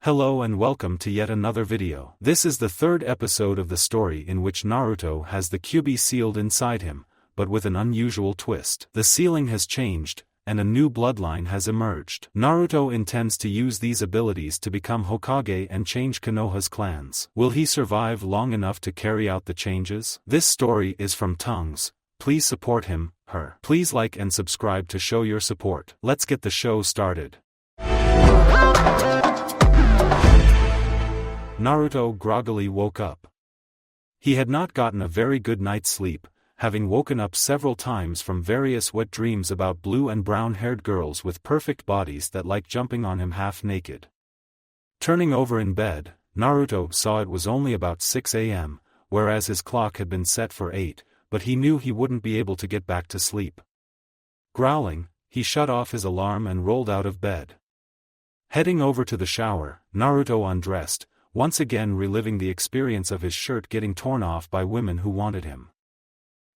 Hello and welcome to yet another video. This is the third episode of the story in which Naruto has the Kyuubi sealed inside him, but with an unusual twist. The sealing has changed, and a new bloodline has emerged. Naruto intends to use these abilities to become Hokage and change Konoha's clans. Will he survive long enough to carry out the changes? This story is from Tongues. Please support him, her. Please like and subscribe to show your support. Let's get the show started. Naruto groggily woke up. He had not gotten a very good night's sleep, having woken up several times from various wet dreams about blue and brown-haired girls with perfect bodies that liked jumping on him half-naked. Turning over in bed, Naruto saw it was only about 6 a.m., whereas his clock had been set for 8, but he knew he wouldn't be able to get back to sleep. Growling, he shut off his alarm and rolled out of bed. Heading over to the shower, Naruto undressed, once again reliving the experience of his shirt getting torn off by women who wanted him.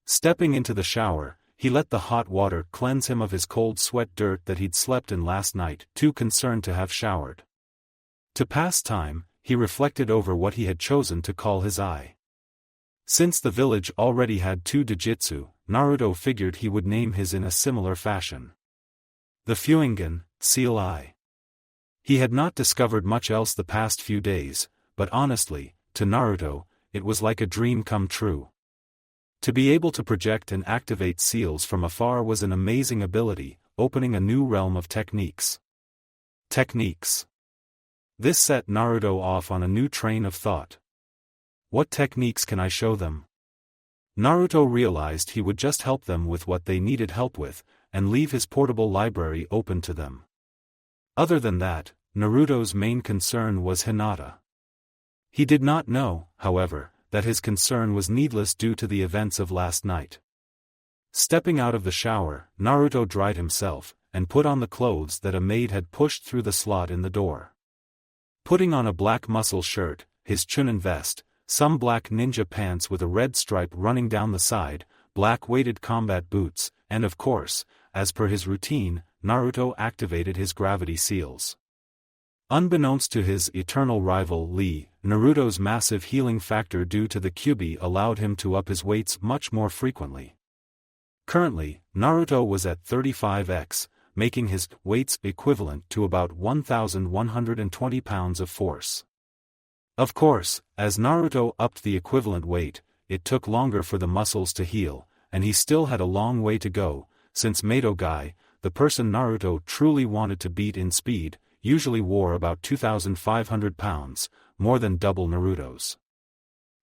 Stepping into the shower, he let the hot water cleanse him of his cold sweat dirt that he'd slept in last night, too concerned to have showered. To pass time, he reflected over what he had chosen to call his eye. Since the village already had 2 Dojutsu, Naruto figured he would name his in a similar fashion. The Fuingen, Seal Eye. He had not discovered much else the past few days, but honestly, to Naruto, it was like a dream come true. To be able to project and activate seals from afar was an amazing ability, opening a new realm of techniques. This set Naruto off on a new train of thought. What techniques can I show them? Naruto realized he would just help them with what they needed help with, and leave his portable library open to them. Other than that, Naruto's main concern was Hinata. He did not know, however, that his concern was needless due to the events of last night. Stepping out of the shower, Naruto dried himself, and put on the clothes that a maid had pushed through the slot in the door. Putting on a black muscle shirt, his chunin vest, some black ninja pants with a red stripe running down the side, black weighted combat boots, and of course, as per his routine, Naruto activated his gravity seals. Unbeknownst to his eternal rival Lee, Naruto's massive healing factor due to the Kyuubi allowed him to up his weights much more frequently. Currently, Naruto was at 35x, making his weights equivalent to about 1,120 pounds of force. Of course, as Naruto upped the equivalent weight, it took longer for the muscles to heal, and he still had a long way to go, since Mato Guy, the person Naruto truly wanted to beat in speed, usually wore about 2,500 pounds, more than double Naruto's.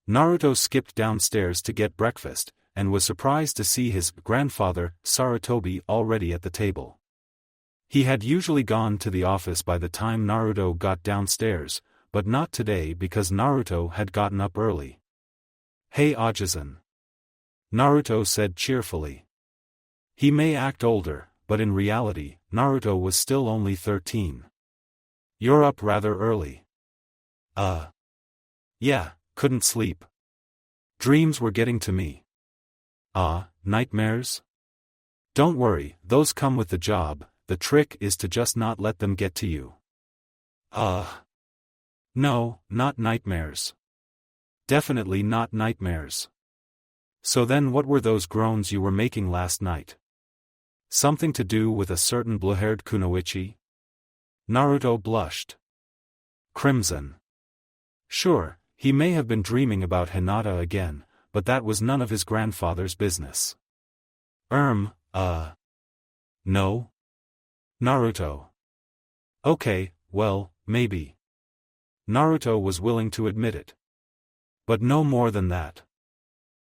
Naruto skipped downstairs to get breakfast, and was surprised to see his grandfather, Sarutobi, already at the table. He had usually gone to the office by the time Naruto got downstairs, but not today because Naruto had gotten up early. "Hey Hiruzen," Naruto said cheerfully. He may act older, but in reality, Naruto was still only 13. "You're up rather early." Yeah, couldn't sleep. Dreams were getting to me." Nightmares? Don't worry, those come with the job, the trick is to just not let them get to you." No, not nightmares. Definitely not nightmares. So then what were those groans you were making last night? Something to do with a certain blue-haired kunoichi? Naruto blushed. Crimson. Sure, he may have been dreaming about Hinata again, but that was none of his grandfather's business. No? Naruto. Okay, well, maybe. Naruto was willing to admit it. But no more than that.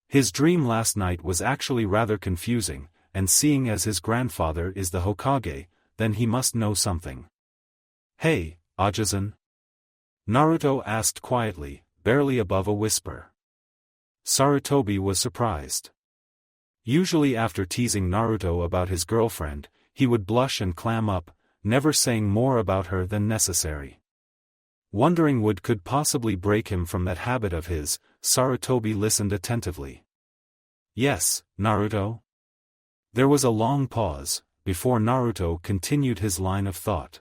His dream last night was actually rather confusing, and seeing as his grandfather is the Hokage, then he must know something. "Hey, Hiruzen?" Naruto asked quietly, barely above a whisper. Sarutobi was surprised. Usually after teasing Naruto about his girlfriend, he would blush and clam up, never saying more about her than necessary. Wondering what could possibly break him from that habit of his, Sarutobi listened attentively. "Yes, Naruto?" There was a long pause, before Naruto continued his line of thought.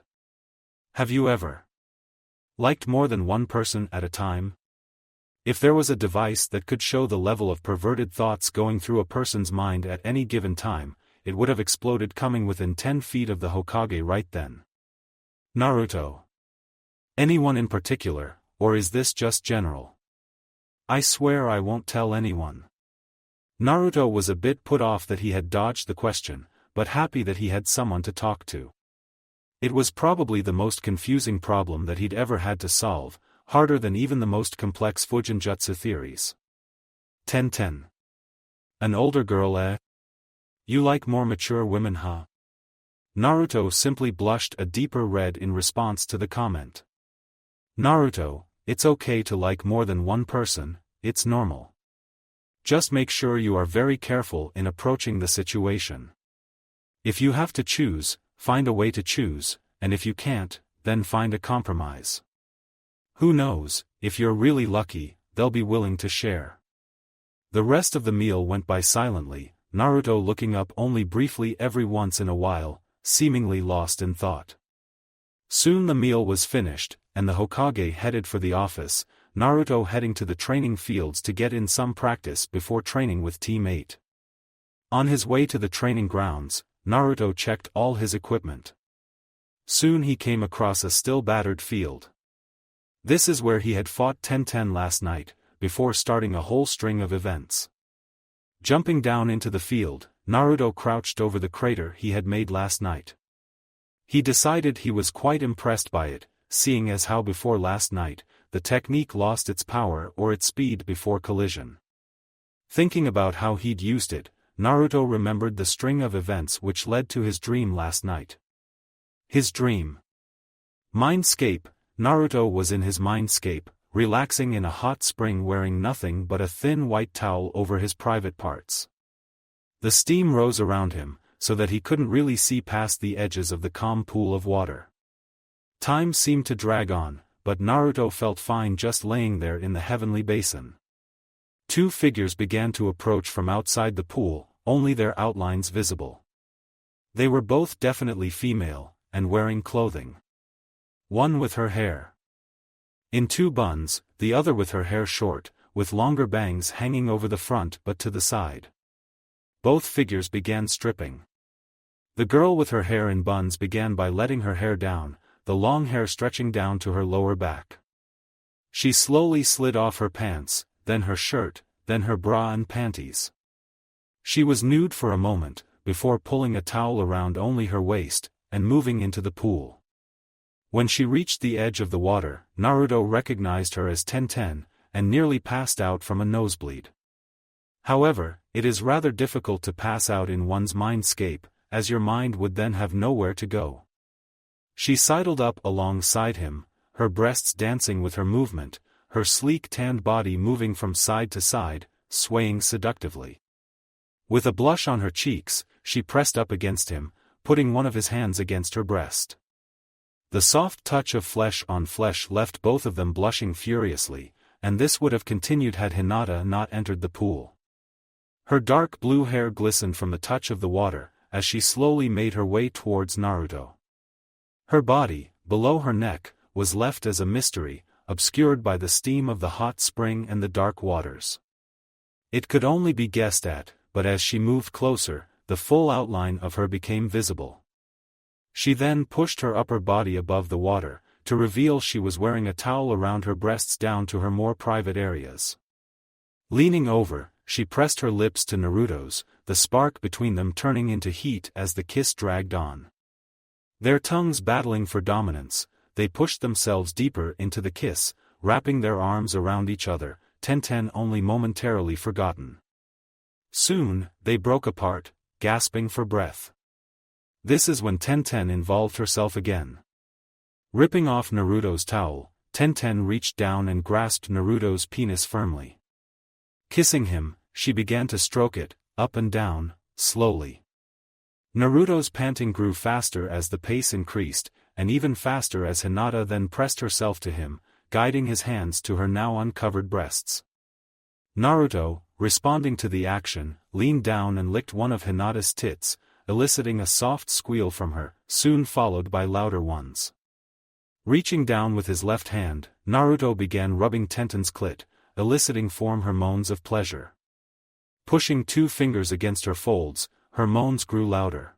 "Have you ever Liked more than one person at a time? If there was a device that could show the level of perverted thoughts going through a person's mind at any given time, it would have exploded coming within 10 feet of the Hokage right then. Naruto. Anyone in particular, or is this just general? I swear I won't tell anyone. Naruto was a bit put off that he had dodged the question, but happy that he had someone to talk to. It was probably the most confusing problem that he'd ever had to solve, harder than even the most complex Fujinjutsu theories. 10-10. An older girl, eh? You like more mature women, huh? Naruto simply blushed a deeper red in response to the comment. Naruto, it's okay to like more than one person, it's normal. Just make sure you are very careful in approaching the situation. If you have to choose, find a way to choose, and if you can't, then find a compromise. Who knows, if you're really lucky, they'll be willing to share. The rest of the meal went by silently, Naruto looking up only briefly every once in a while, seemingly lost in thought. Soon the meal was finished, and the Hokage headed for the office, Naruto heading to the training fields to get in some practice before training with Team 8. On his way to the training grounds, Naruto checked all his equipment. Soon he came across a still battered field. This is where he had fought 10-10 last night, before starting a whole string of events. Jumping down into the field, Naruto crouched over the crater he had made last night. He decided he was quite impressed by it, seeing as how before last night, the technique lost its power or its speed before collision. Thinking about how he'd used it, Naruto remembered the string of events which led to his dream last night. His dream. Mindscape. Naruto was in his mindscape, relaxing in a hot spring wearing nothing but a thin white towel over his private parts. The steam rose around him, so that he couldn't really see past the edges of the calm pool of water. Time seemed to drag on, but Naruto felt fine just laying there in the heavenly basin. Two figures began to approach from outside the pool, only their outlines visible. They were both definitely female, and wearing clothing. One with her hair in two buns, the other with her hair short, with longer bangs hanging over the front but to the side. Both figures began stripping. The girl with her hair in buns began by letting her hair down, the long hair stretching down to her lower back. She slowly slid off her pants, then her shirt, then her bra and panties. She was nude for a moment, before pulling a towel around only her waist, and moving into the pool. When she reached the edge of the water, Naruto recognized her as 10-10, and nearly passed out from a nosebleed. However, it is rather difficult to pass out in one's mindscape, as your mind would then have nowhere to go. She sidled up alongside him, her breasts dancing with her movement, her sleek tanned body moving from side to side, swaying seductively. With a blush on her cheeks, she pressed up against him, putting one of his hands against her breast. The soft touch of flesh on flesh left both of them blushing furiously, and this would have continued had Hinata not entered the pool. Her dark blue hair glistened from the touch of the water, as she slowly made her way towards Naruto. Her body, below her neck, was left as a mystery, obscured by the steam of the hot spring and the dark waters. It could only be guessed at, but as she moved closer, the full outline of her became visible. She then pushed her upper body above the water, to reveal she was wearing a towel around her breasts down to her more private areas. Leaning over, she pressed her lips to Naruto's, the spark between them turning into heat as the kiss dragged on. Their tongues battling for dominance, they pushed themselves deeper into the kiss, wrapping their arms around each other, 10-10 only momentarily forgotten. Soon, they broke apart, gasping for breath. This is when 10-10 involved herself again. Ripping off Naruto's towel, 10-10 reached down and grasped Naruto's penis firmly. Kissing him, she began to stroke it, up and down, slowly. Naruto's panting grew faster as the pace increased, and even faster as Hinata then pressed herself to him, guiding his hands to her now uncovered breasts. Naruto, responding to the action, leaned down and licked one of Hinata's tits, eliciting a soft squeal from her, soon followed by louder ones. Reaching down with his left hand, Naruto began rubbing Tenten's clit, eliciting from her moans of pleasure. Pushing 2 fingers against her folds, her moans grew louder.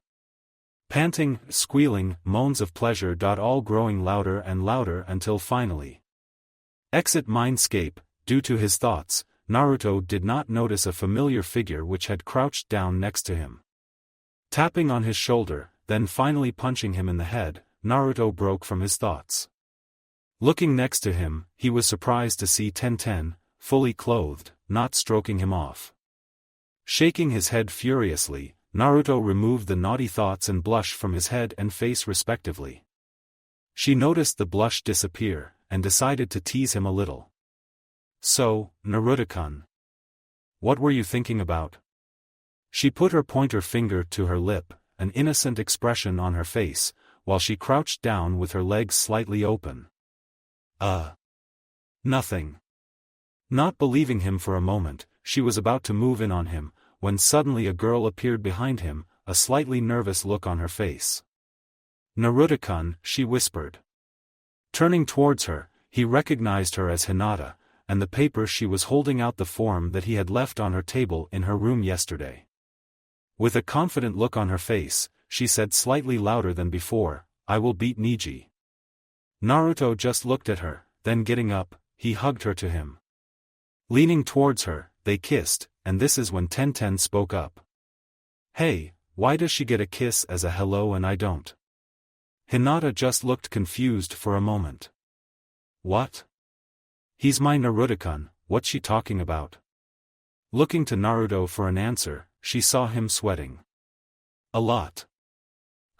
Panting, squealing, moans of pleasure. All growing louder and louder until finally. Exit mindscape. Due to his thoughts, Naruto did not notice a familiar figure which had crouched down next to him. Tapping on his shoulder, then finally punching him in the head, Naruto broke from his thoughts. Looking next to him, he was surprised to see Tenten, fully clothed, not stroking him off. Shaking his head furiously, Naruto removed the naughty thoughts and blush from his head and face respectively. She noticed the blush disappear, and decided to tease him a little. "So, Naruto-kun. What were you thinking about?" She put her pointer finger to her lip, an innocent expression on her face, while she crouched down with her legs slightly open. Nothing." Not believing him for a moment, she was about to move in on him, when suddenly a girl appeared behind him, a slightly nervous look on her face. "Naruto-kun," she whispered. Turning towards her, he recognized her as Hinata, and the paper she was holding out the form that he had left on her table in her room yesterday. With a confident look on her face, she said slightly louder than before, "I will beat Neji." Naruto just looked at her, then getting up, he hugged her to him. Leaning towards her, they kissed, and this is when Tenten spoke up. "Hey, why does she get a kiss as a hello and I don't?" Hinata just looked confused for a moment. "What? He's my Naruto-kun, what's she talking about?" Looking to Naruto for an answer, she saw him sweating a lot.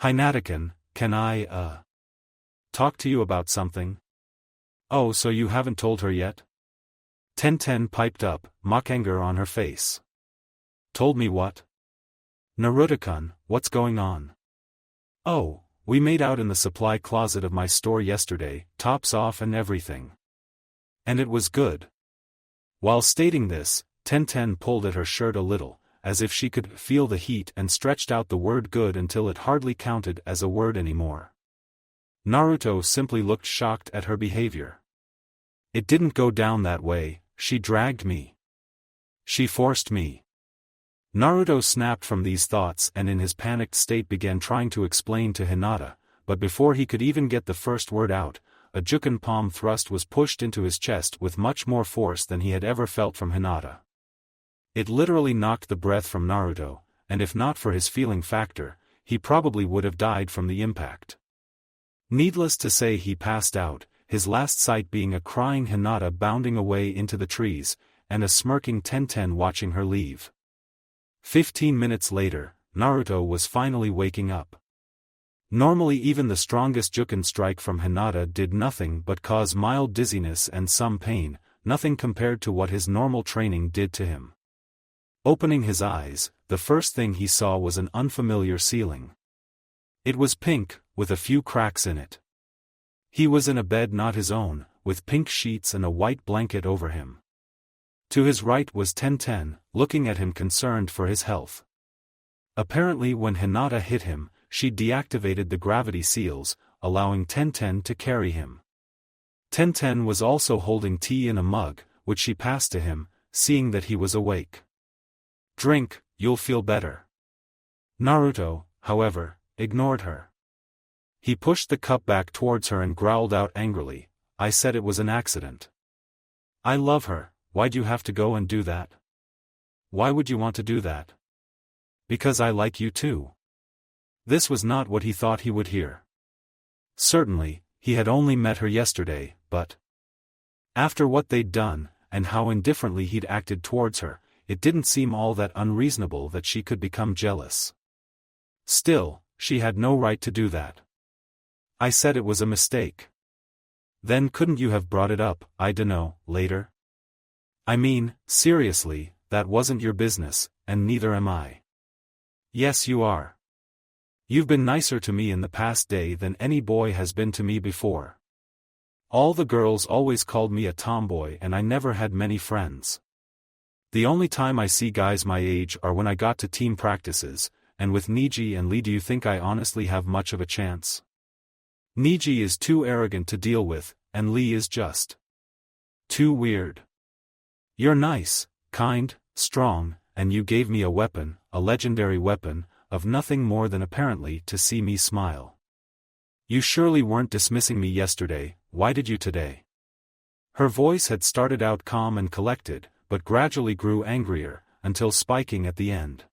"Hinata-kun, can I, talk to you about something?" "Oh, so you haven't told her yet?" Tenten piped up, mock anger on her face. "Told me what?" "Naruto-kun, what's going on?" "Oh, we made out in the supply closet of my store yesterday, tops off and everything. And it was good." While stating this, Tenten pulled at her shirt a little, as if she could feel the heat and stretched out the word good until it hardly counted as a word anymore. Naruto simply looked shocked at her behavior. "It didn't go down that way, she dragged me. She forced me." Naruto snapped from these thoughts and in his panicked state began trying to explain to Hinata, but before he could even get the first word out, a juken palm thrust was pushed into his chest with much more force than he had ever felt from Hinata. It literally knocked the breath from Naruto, and if not for his feeling factor, he probably would have died from the impact. Needless to say, he passed out, his last sight being a crying Hinata bounding away into the trees, and a smirking Tenten watching her leave. 15 minutes later, Naruto was finally waking up. Normally even the strongest juken strike from Hinata did nothing but cause mild dizziness and some pain, nothing compared to what his normal training did to him. Opening his eyes, the first thing he saw was an unfamiliar ceiling. It was pink, with a few cracks in it. He was in a bed not his own, with pink sheets and a white blanket over him. To his right was Tenten, looking at him concerned for his health. Apparently when Hinata hit him, she deactivated the gravity seals, allowing Tenten to carry him. Tenten was also holding tea in a mug, which she passed to him, seeing that he was awake. "Drink, you'll feel better." Naruto, however, ignored her. He pushed the cup back towards her and growled out angrily, "I said it was an accident. I love her, why'd you have to go and do that?" "Why would you want to do that?" "Because I like you too." This was not what he thought he would hear. Certainly, he had only met her yesterday, but after what they'd done, and how indifferently he'd acted towards her, it didn't seem all that unreasonable that she could become jealous. Still, she had no right to do that. "I said it was a mistake." "Then couldn't you have brought it up, I dunno, later?" "I mean, seriously, that wasn't your business, and neither am I." "Yes you are. You've been nicer to me in the past day than any boy has been to me before. All the girls always called me a tomboy and I never had many friends. The only time I see guys my age are when I got to team practices, and with Neji and Lee, do you think I honestly have much of a chance?" Niji is too arrogant to deal with, and Lee is just too weird. You're nice, kind, strong, and you gave me a weapon, a legendary weapon, of nothing more than apparently to see me smile. You surely weren't dismissing me yesterday, why did you today? Her voice had started out calm and collected, but gradually grew angrier, until spiking at the end.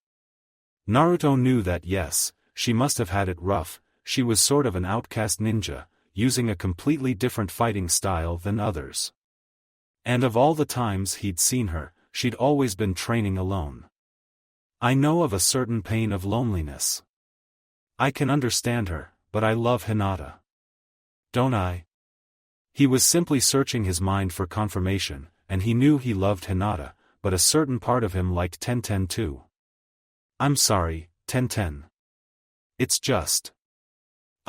Naruto knew that yes, she must have had it rough, she was sort of an outcast ninja, using a completely different fighting style than others. And of all the times he'd seen her, she'd always been training alone. I know of a certain pain of loneliness. I can understand her, but I love Hinata. Don't I? He was simply searching his mind for confirmation, and he knew he loved Hinata, but a certain part of him liked Tenten too. I'm sorry, Tenten. It's just.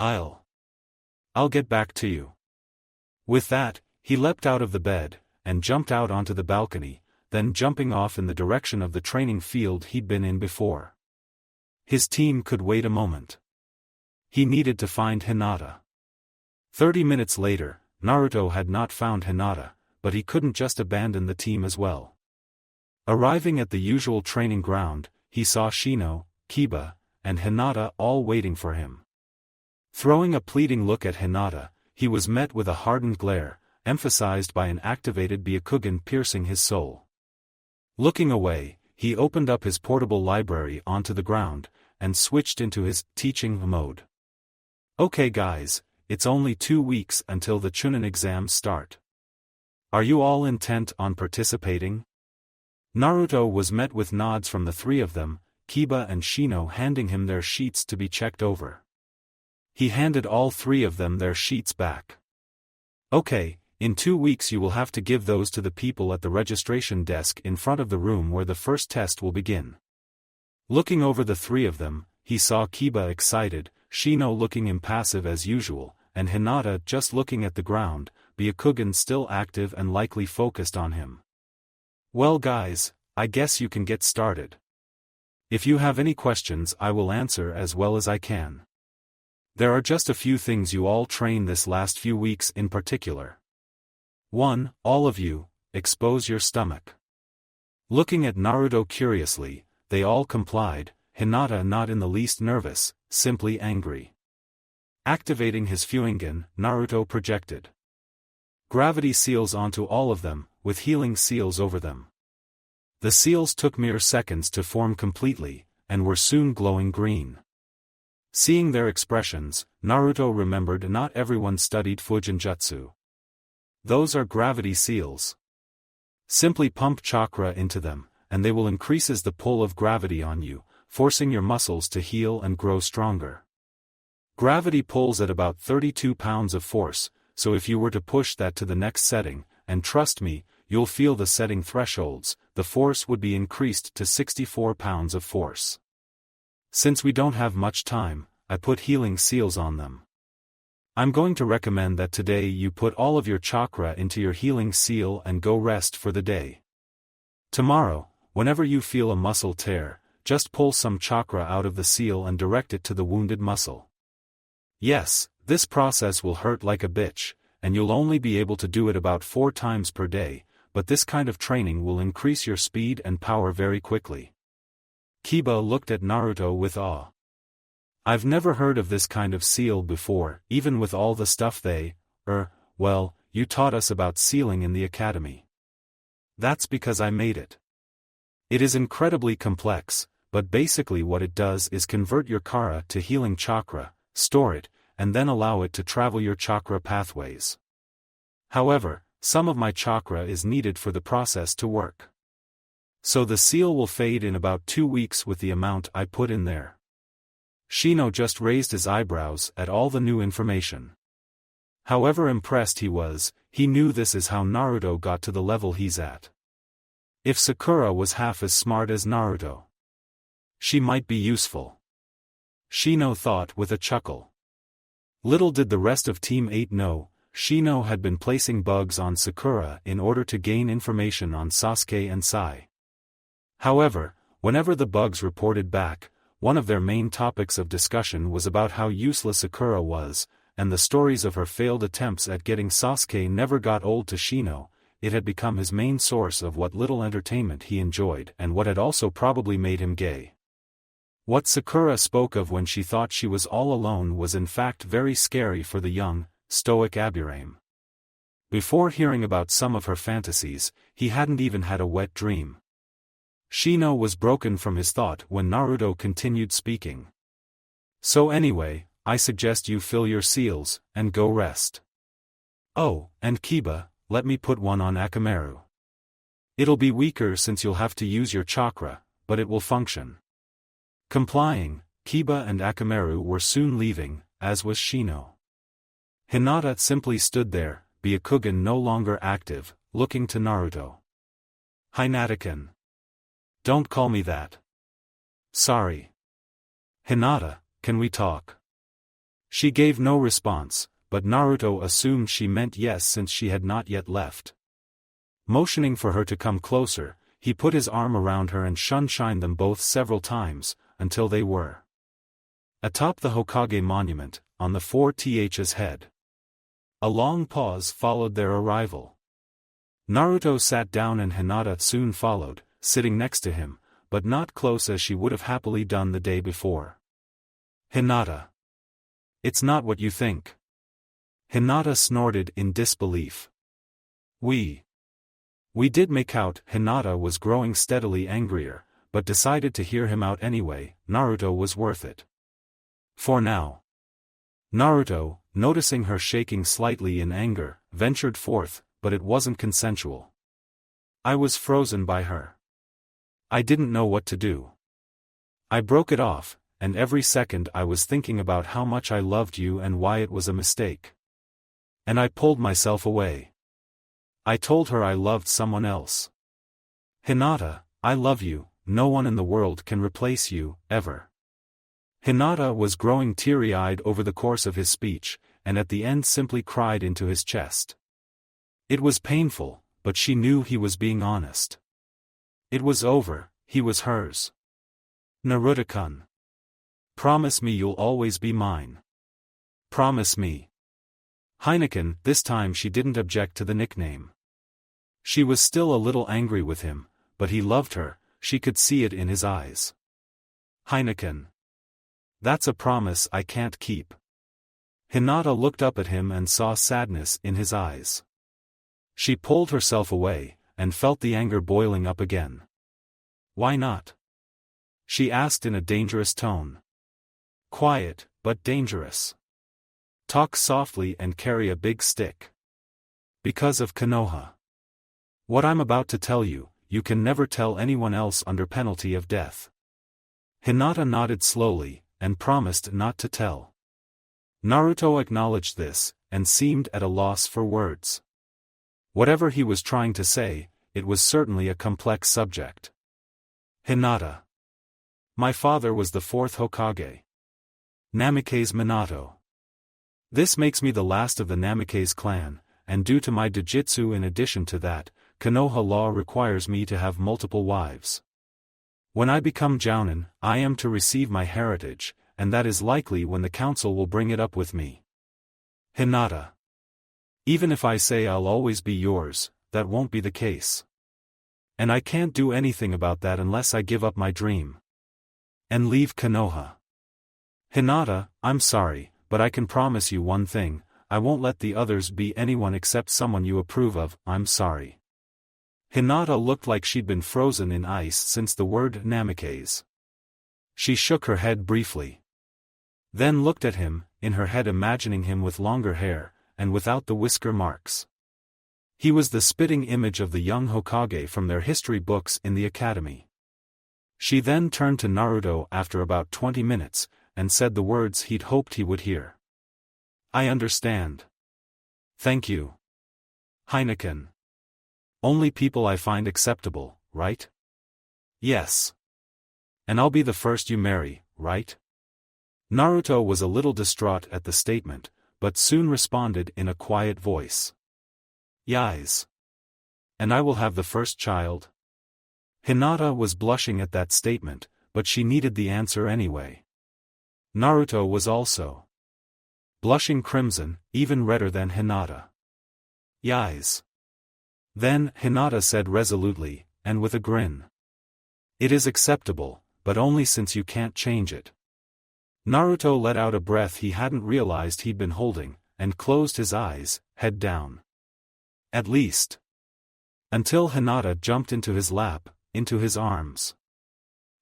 I'll get back to you. With that, he leapt out of the bed, and jumped out onto the balcony, then jumping off in the direction of the training field he'd been in before. His team could wait a moment. He needed to find Hinata. 30 minutes later, Naruto had not found Hinata, but he couldn't just abandon the team as well. Arriving at the usual training ground, he saw Shino, Kiba, and Hinata all waiting for him. Throwing a pleading look at Hinata, he was met with a hardened glare, emphasized by an activated Byakugan piercing his soul. Looking away, he opened up his portable library onto the ground, and switched into his teaching mode. Okay guys, it's only 2 weeks until the Chunin exams start. Are you all intent on participating? Naruto was met with nods from the three of them, Kiba and Shino handing him their sheets to be checked over. He handed all three of them their sheets back. Okay, in 2 weeks you will have to give those to the people at the registration desk in front of the room where the first test will begin. Looking over the three of them, he saw Kiba excited, Shino looking impassive as usual, and Hinata just looking at the ground, Byakugan still active and likely focused on him. Well guys, I guess you can get started. If you have any questions I will answer as well as I can. There are just a few things you all train this last few weeks in particular. 1. All of you, expose your stomach. Looking at Naruto curiously, they all complied, Hinata not in the least nervous, simply angry. Activating his Fuingen, Naruto projected gravity seals onto all of them, with healing seals over them. The seals took mere seconds to form completely, and were soon glowing green. Seeing their expressions, Naruto remembered not everyone studied Fujinjutsu. Those are gravity seals. Simply pump chakra into them, and they will increase the pull of gravity on you, forcing your muscles to heal and grow stronger. Gravity pulls at about 32 pounds of force, so if you were to push that to the next setting, and trust me, you'll feel the setting thresholds, the force would be increased to 64 pounds of force. Since we don't have much time, I put healing seals on them. I'm going to recommend that today you put all of your chakra into your healing seal and go rest for the day. Tomorrow, whenever you feel a muscle tear, just pull some chakra out of the seal and direct it to the wounded muscle. Yes, this process will hurt like a bitch, and you'll only be able to do it about 4 times per day, but this kind of training will increase your speed and power very quickly. Kiba looked at Naruto with awe. I've never heard of this kind of seal before, even with all the stuff well, you taught us about sealing in the academy. That's because I made it. It is incredibly complex, but basically what it does is convert your kara to healing chakra, store it, and then allow it to travel your chakra pathways. However, some of my chakra is needed for the process to work. So the seal will fade in about 2 weeks with the amount I put in there. Shino just raised his eyebrows at all the new information. However impressed he was, he knew this is how Naruto got to the level he's at. If Sakura was half as smart as Naruto, she might be useful. Shino thought with a chuckle. Little did the rest of Team 8 know, Shino had been placing bugs on Sakura in order to gain information on Sasuke and Sai. However, whenever the bugs reported back, one of their main topics of discussion was about how useless Sakura was, and the stories of her failed attempts at getting Sasuke never got old to Shino. It had become his main source of what little entertainment he enjoyed and what had also probably made him gay. What Sakura spoke of when she thought she was all alone was in fact very scary for the young, stoic Aburame. Before hearing about some of her fantasies, he hadn't even had a wet dream. Shino was broken from his thought when Naruto continued speaking. So anyway, I suggest you fill your seals, and go rest. Oh, and Kiba, let me put one on Akamaru. It'll be weaker since you'll have to use your chakra, but it will function. Complying, Kiba and Akamaru were soon leaving, as was Shino. Hinata simply stood there, Byakugan no longer active, looking to Naruto. Hinatakan. Don't call me that. Sorry. Hinata, can we talk? She gave no response, but Naruto assumed she meant yes since she had not yet left. Motioning for her to come closer, he put his arm around her and shined them both several times, until they were atop the Hokage monument, on the 4th's head. A long pause followed their arrival. Naruto sat down and Hinata soon followed, sitting next to him, but not close as she would have happily done the day before. Hinata. It's not what you think. Hinata snorted in disbelief. We did make out. Hinata was growing steadily angrier, but decided to hear him out anyway. Naruto was worth it. For now. Naruto, noticing her shaking slightly in anger, ventured forth, but it wasn't consensual. I was frozen by her. I didn't know what to do. I broke it off, and every second I was thinking about how much I loved you and why it was a mistake. And I pulled myself away. I told her I loved someone else. Hinata, I love you, no one in the world can replace you, ever. Hinata was growing teary-eyed over the course of his speech, and at the end simply cried into his chest. It was painful, but she knew he was being honest. It was over, he was hers. Naruto-kun. Promise me you'll always be mine. Promise me. Heineken. This time she didn't object to the nickname. She was still a little angry with him, but he loved her, she could see it in his eyes. Heineken. That's a promise I can't keep. Hinata looked up at him and saw sadness in his eyes. She pulled herself away, and felt the anger boiling up again. Why not? She asked in a dangerous tone. Quiet, but dangerous. Talk softly and carry a big stick. Because of Konoha. What I'm about to tell you, you can never tell anyone else under penalty of death. Hinata nodded slowly, and promised not to tell. Naruto acknowledged this, and seemed at a loss for words. Whatever he was trying to say, it was certainly a complex subject. Hinata. My father was the 4th Hokage. Namikaze Minato. This makes me the last of the Namikaze clan, and due to my Dojutsu in addition to that, Konoha law requires me to have multiple wives. When I become Jounin, I am to receive my heritage, and that is likely when the council will bring it up with me. Hinata. Even if I say I'll always be yours, that won't be the case. And I can't do anything about that unless I give up my dream. And leave Konoha. Hinata, I'm sorry, but I can promise you one thing, I won't let the others be anyone except someone you approve of. I'm sorry. Hinata looked like she'd been frozen in ice since the word Namikaze. She shook her head briefly. Then looked at him, in her head imagining him with longer hair, and without the whisker marks. He was the spitting image of the young Hokage from their history books in the academy. She then turned to Naruto after about 20 minutes, and said the words he'd hoped he would hear. I understand. Thank you. Heineken. Only people I find acceptable, right? Yes. And I'll be the first you marry, right? Naruto was a little distraught at the statement, but soon responded in a quiet voice. Yes. And I will have the first child? Hinata was blushing at that statement, but she needed the answer anyway. Naruto was also. blushing crimson, even redder than Hinata. Yais. Then, Hinata said resolutely, and with a grin. It is acceptable, but only since you can't change it. Naruto let out a breath he hadn't realized he'd been holding, and closed his eyes, head down. At least. Until Hinata jumped into his lap, into his arms.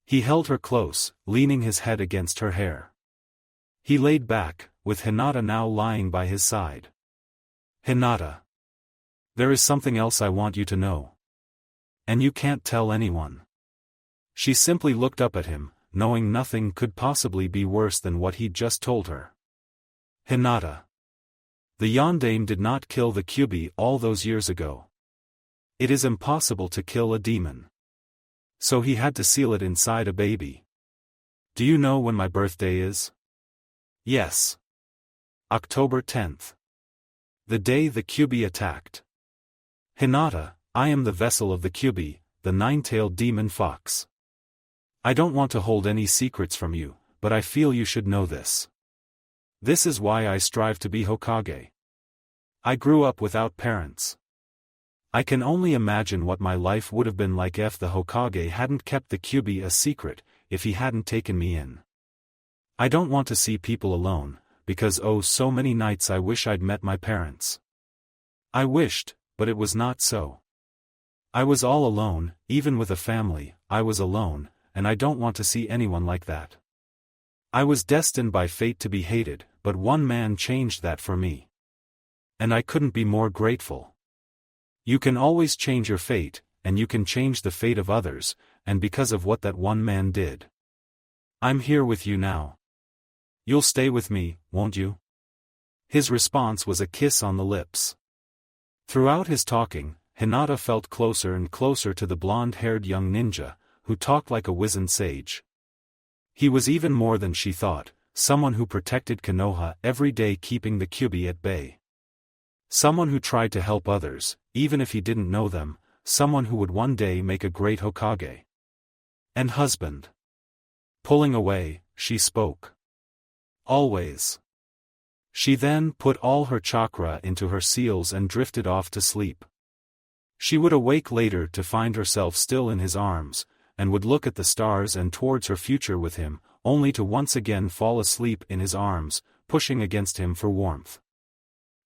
He held her close, leaning his head against her hair. He laid back, with Hinata now lying by his side. Hinata. There is something else I want you to know. And you can't tell anyone. She simply looked up at him, knowing nothing could possibly be worse than what he'd just told her. Hinata. The Yondaime did not kill the Kyuubi all those years ago. It is impossible to kill a demon. So he had to seal it inside a baby. Do you know when my birthday is? Yes. October 10th. The day the Kyuubi attacked. Hinata, I am the vessel of the Kyuubi, the nine-tailed demon fox. I don't want to hold any secrets from you, but I feel you should know this. This is why I strive to be Hokage. I grew up without parents. I can only imagine what my life would have been like if the Hokage hadn't kept the Kyuubi a secret, if he hadn't taken me in. I don't want to see people alone, because oh so many nights I wish I'd met my parents. I wished, but it was not so. I was all alone, even with a family, I was alone, and I don't want to see anyone like that. I was destined by fate to be hated, but one man changed that for me. And I couldn't be more grateful. You can always change your fate, and you can change the fate of others, and because of what that one man did. I'm here with you now. You'll stay with me, won't you? His response was a kiss on the lips. Throughout his talking, Hinata felt closer and closer to the blonde-haired young ninja, who talked like a wizened sage. He was even more than she thought, someone who protected Konoha every day, keeping the Kyuubi at bay. Someone who tried to help others, even if he didn't know them, someone who would one day make a great Hokage. And husband. Pulling away, she spoke. Always. She then put all her chakra into her seals and drifted off to sleep. She would awake later to find herself still in his arms, and would look at the stars and towards her future with him, only to once again fall asleep in his arms, pushing against him for warmth.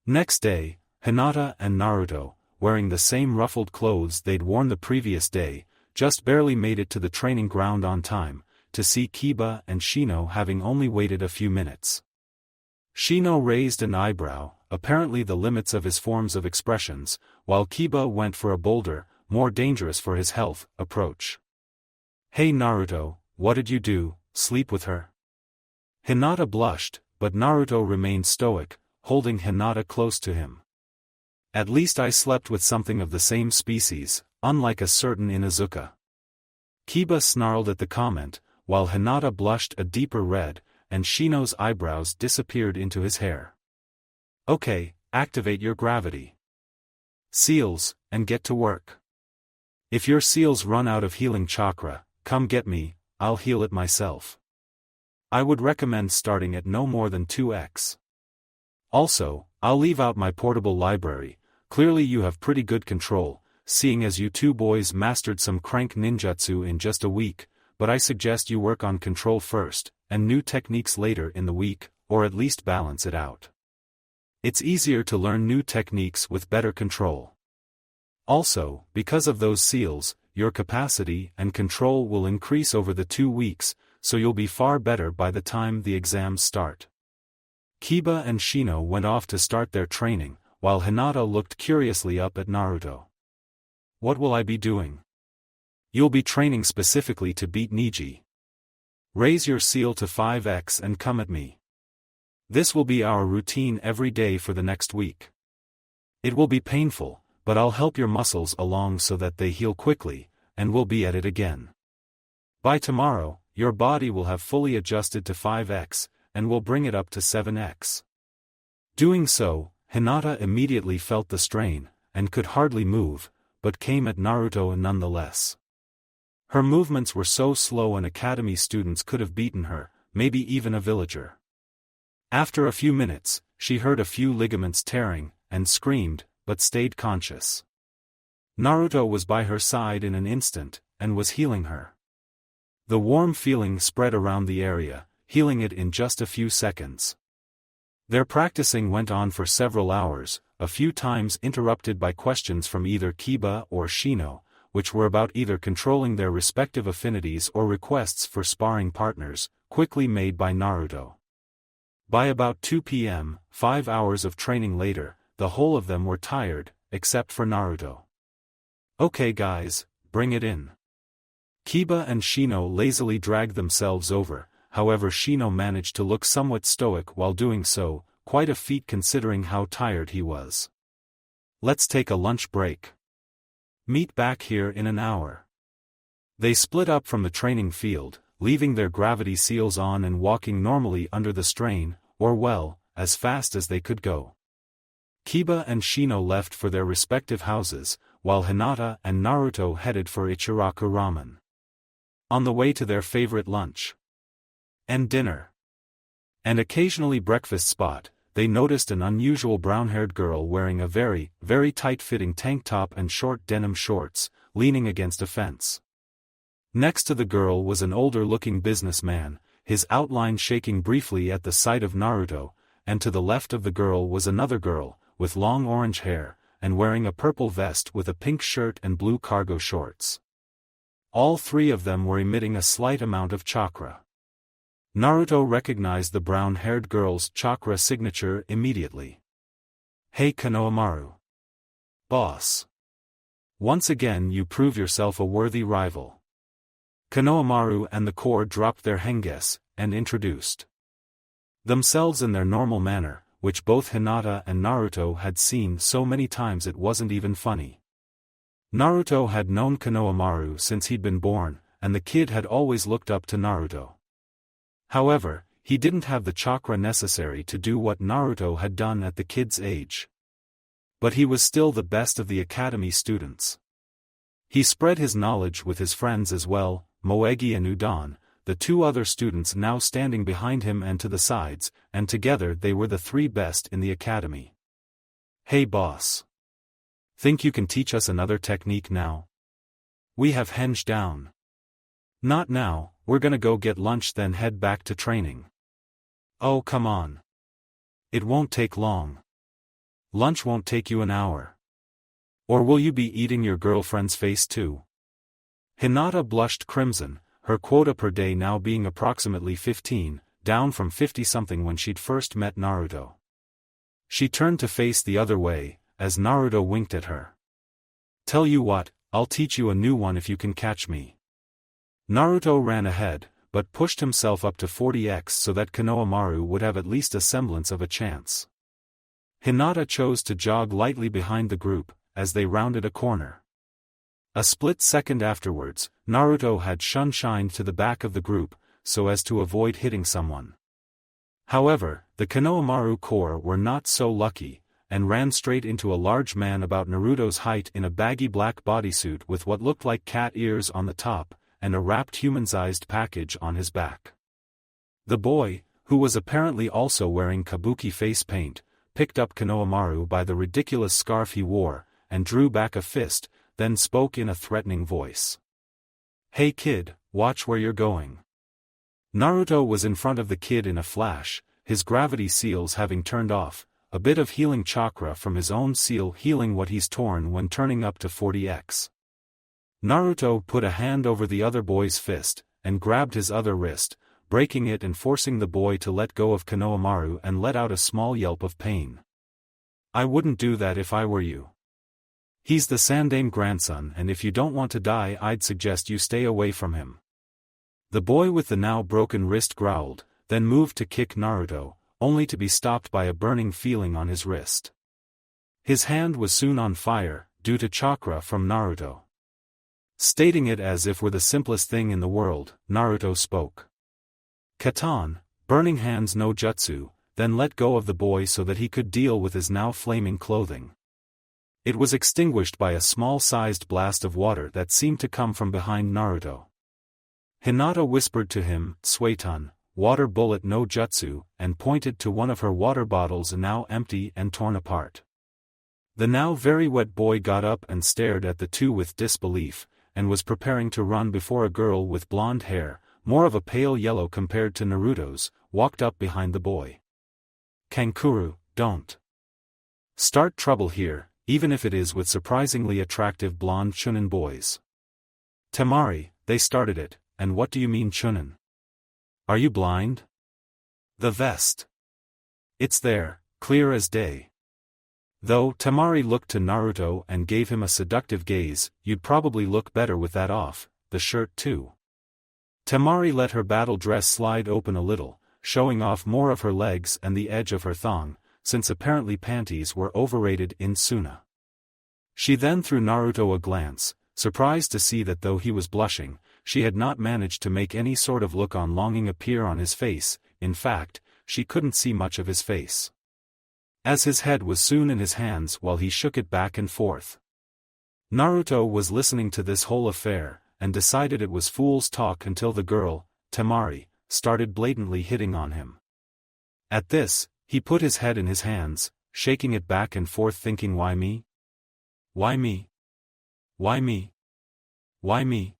Next day, Hinata and Naruto, wearing the same ruffled clothes they'd worn the previous day, just barely made it to the training ground on time, to see Kiba and Shino having only waited a few minutes. Shino raised an eyebrow, apparently the limits of his forms of expressions, while Kiba went for a bolder, more dangerous for his health, approach. Hey Naruto, what did you do, sleep with her? Hinata blushed, but Naruto remained stoic, holding Hinata close to him. At least I slept with something of the same species, unlike a certain Inuzuka. Kiba snarled at the comment, while Hinata blushed a deeper red, and Shino's eyebrows disappeared into his hair. Okay, activate your gravity seals, and get to work. If your seals run out of healing chakra, come get me, I'll heal it myself. I would recommend starting at no more than 2x. Also, I'll leave out my portable library. Clearly you have pretty good control, seeing as you two boys mastered some crank ninjutsu in just a week, but I suggest you work on control first, and new techniques later in the week, or at least balance it out. It's easier to learn new techniques with better control. Also, because of those seals, your capacity and control will increase over the 2 weeks, so you'll be far better by the time the exams start. Kiba and Shino went off to start their training, while Hinata looked curiously up at Naruto. What will I be doing? You'll be training specifically to beat Neji. Raise your seal to 5x and come at me. This will be our routine every day for the next week. It will be painful, but I'll help your muscles along so that they heal quickly, and we'll be at it again. By tomorrow, your body will have fully adjusted to 5x, and we'll bring it up to 7x. Doing so, Hinata immediately felt the strain, and could hardly move, but came at Naruto nonetheless. Her movements were so slow an academy students could have beaten her, maybe even a villager. After a few minutes, she heard a few ligaments tearing, and screamed, but stayed conscious. Naruto was by her side in an instant, and was healing her. The warm feeling spread around the area, healing it in just a few seconds. Their practicing went on for several hours, a few times interrupted by questions from either Kiba or Shino, which were about either controlling their respective affinities or requests for sparring partners, quickly made by Naruto. By about 2 p.m., 5 hours of training later, the whole of them were tired, except for Naruto. "Okay guys, bring it in." Kiba and Shino lazily dragged themselves over, however Shino managed to look somewhat stoic while doing so, quite a feat considering how tired he was. "Let's take a lunch break. Meet back here in an hour." They split up from the training field, leaving their gravity seals on and walking normally under the strain, or well, as fast as they could go. Kiba and Shino left for their respective houses, while Hinata and Naruto headed for Ichiraku Ramen. On the way to their favorite lunch and dinner, and occasionally breakfast spot, they noticed an unusual brown-haired girl wearing a very, very tight-fitting tank top and short denim shorts, leaning against a fence. Next to the girl was an older-looking businessman, his outline shaking briefly at the sight of Naruto, and to the left of the girl was another girl, with long orange hair, and wearing a purple vest with a pink shirt and blue cargo shorts. All three of them were emitting a slight amount of chakra. Naruto recognized the brown-haired girl's chakra signature immediately. "Hey Konohamaru. Boss. Once again you prove yourself a worthy rival." Konohamaru and the core dropped their henges, and introduced themselves in their normal manner, which both Hinata and Naruto had seen so many times it wasn't even funny. Naruto had known Konohamaru since he'd been born, and the kid had always looked up to Naruto. However, he didn't have the chakra necessary to do what Naruto had done at the kid's age. But he was still the best of the academy students. He spread his knowledge with his friends as well, Moegi and Udon, the two other students now standing behind him and to the sides, and together they were the three best in the academy. "Hey boss. Think you can teach us another technique now? We have henge down." "Not now, we're gonna go get lunch then head back to training." "Oh come on. It won't take long. Lunch won't take you an hour. Or will you be eating your girlfriend's face too?" Hinata blushed crimson, her quota per day now being approximately 15, down from 50-something when she'd first met Naruto. She turned to face the other way, as Naruto winked at her. "Tell you what, I'll teach you a new one if you can catch me." Naruto ran ahead, but pushed himself up to 40x so that Konohamaru would have at least a semblance of a chance. Hinata chose to jog lightly behind the group, as they rounded a corner. A split second afterwards, Naruto had shunshined to the back of the group, so as to avoid hitting someone. However, the Konohamaru core were not so lucky, and ran straight into a large man about Naruto's height in a baggy black bodysuit with what looked like cat ears on the top, and a wrapped human-sized package on his back. The boy, who was apparently also wearing kabuki face paint, picked up Konohamaru by the ridiculous scarf he wore, and drew back a fist, then spoke in a threatening voice. "Hey kid, watch where you're going." Naruto was in front of the kid in a flash, his gravity seals having turned off, a bit of healing chakra from his own seal healing what he's torn when turning up to 40x. Naruto put a hand over the other boy's fist, and grabbed his other wrist, breaking it and forcing the boy to let go of Konohamaru and let out a small yelp of pain. "I wouldn't do that if I were you. He's the Sandaime grandson and if you don't want to die I'd suggest you stay away from him." The boy with the now broken wrist growled, then moved to kick Naruto, only to be stopped by a burning feeling on his wrist. His hand was soon on fire, due to chakra from Naruto. Stating it as if were the simplest thing in the world, Naruto spoke. "Katan, burning hands no jutsu," then let go of the boy so that he could deal with his now flaming clothing. It was extinguished by a small-sized blast of water that seemed to come from behind Naruto. Hinata whispered to him, "Suiton, water bullet no jutsu, and pointed to one of her water bottles now empty and torn apart. The now very wet boy got up and stared at the two with disbelief, and was preparing to run before a girl with blonde hair, more of a pale yellow compared to Naruto's, walked up behind the boy. Kankuro, don't start trouble here, even if it is with surprisingly attractive blonde Chunin boys. Temari, they started it, and what do you mean Chunin? Are you blind? The vest. It's there, clear as day. Though Temari looked to Naruto and gave him a seductive gaze, you'd probably look better with that off, the shirt too. Temari let her battle dress slide open a little, showing off more of her legs and the edge of her thong, since apparently panties were overrated in Suna. She then threw Naruto a glance, surprised to see that though he was blushing, she had not managed to make any sort of look on longing appear on his face. In fact, she couldn't see much of his face, as his head was soon in his hands while he shook it back and forth. Naruto was listening to this whole affair, and decided it was fool's talk until the girl, Temari, started blatantly hitting on him. At this, he put his head in his hands, shaking it back and forth thinking, why me? Why me? Why me? Why me?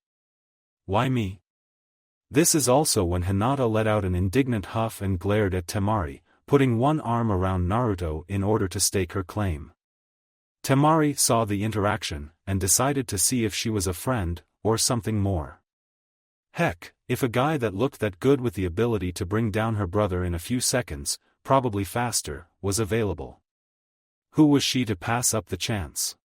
Why me? This is also when Hinata let out an indignant huff and glared at Temari, putting one arm around Naruto in order to stake her claim. Temari saw the interaction, and decided to see if she was a friend, or something more. Heck, if a guy that looked that good with the ability to bring down her brother in a few seconds, probably faster, was available. Who was she to pass up the chance?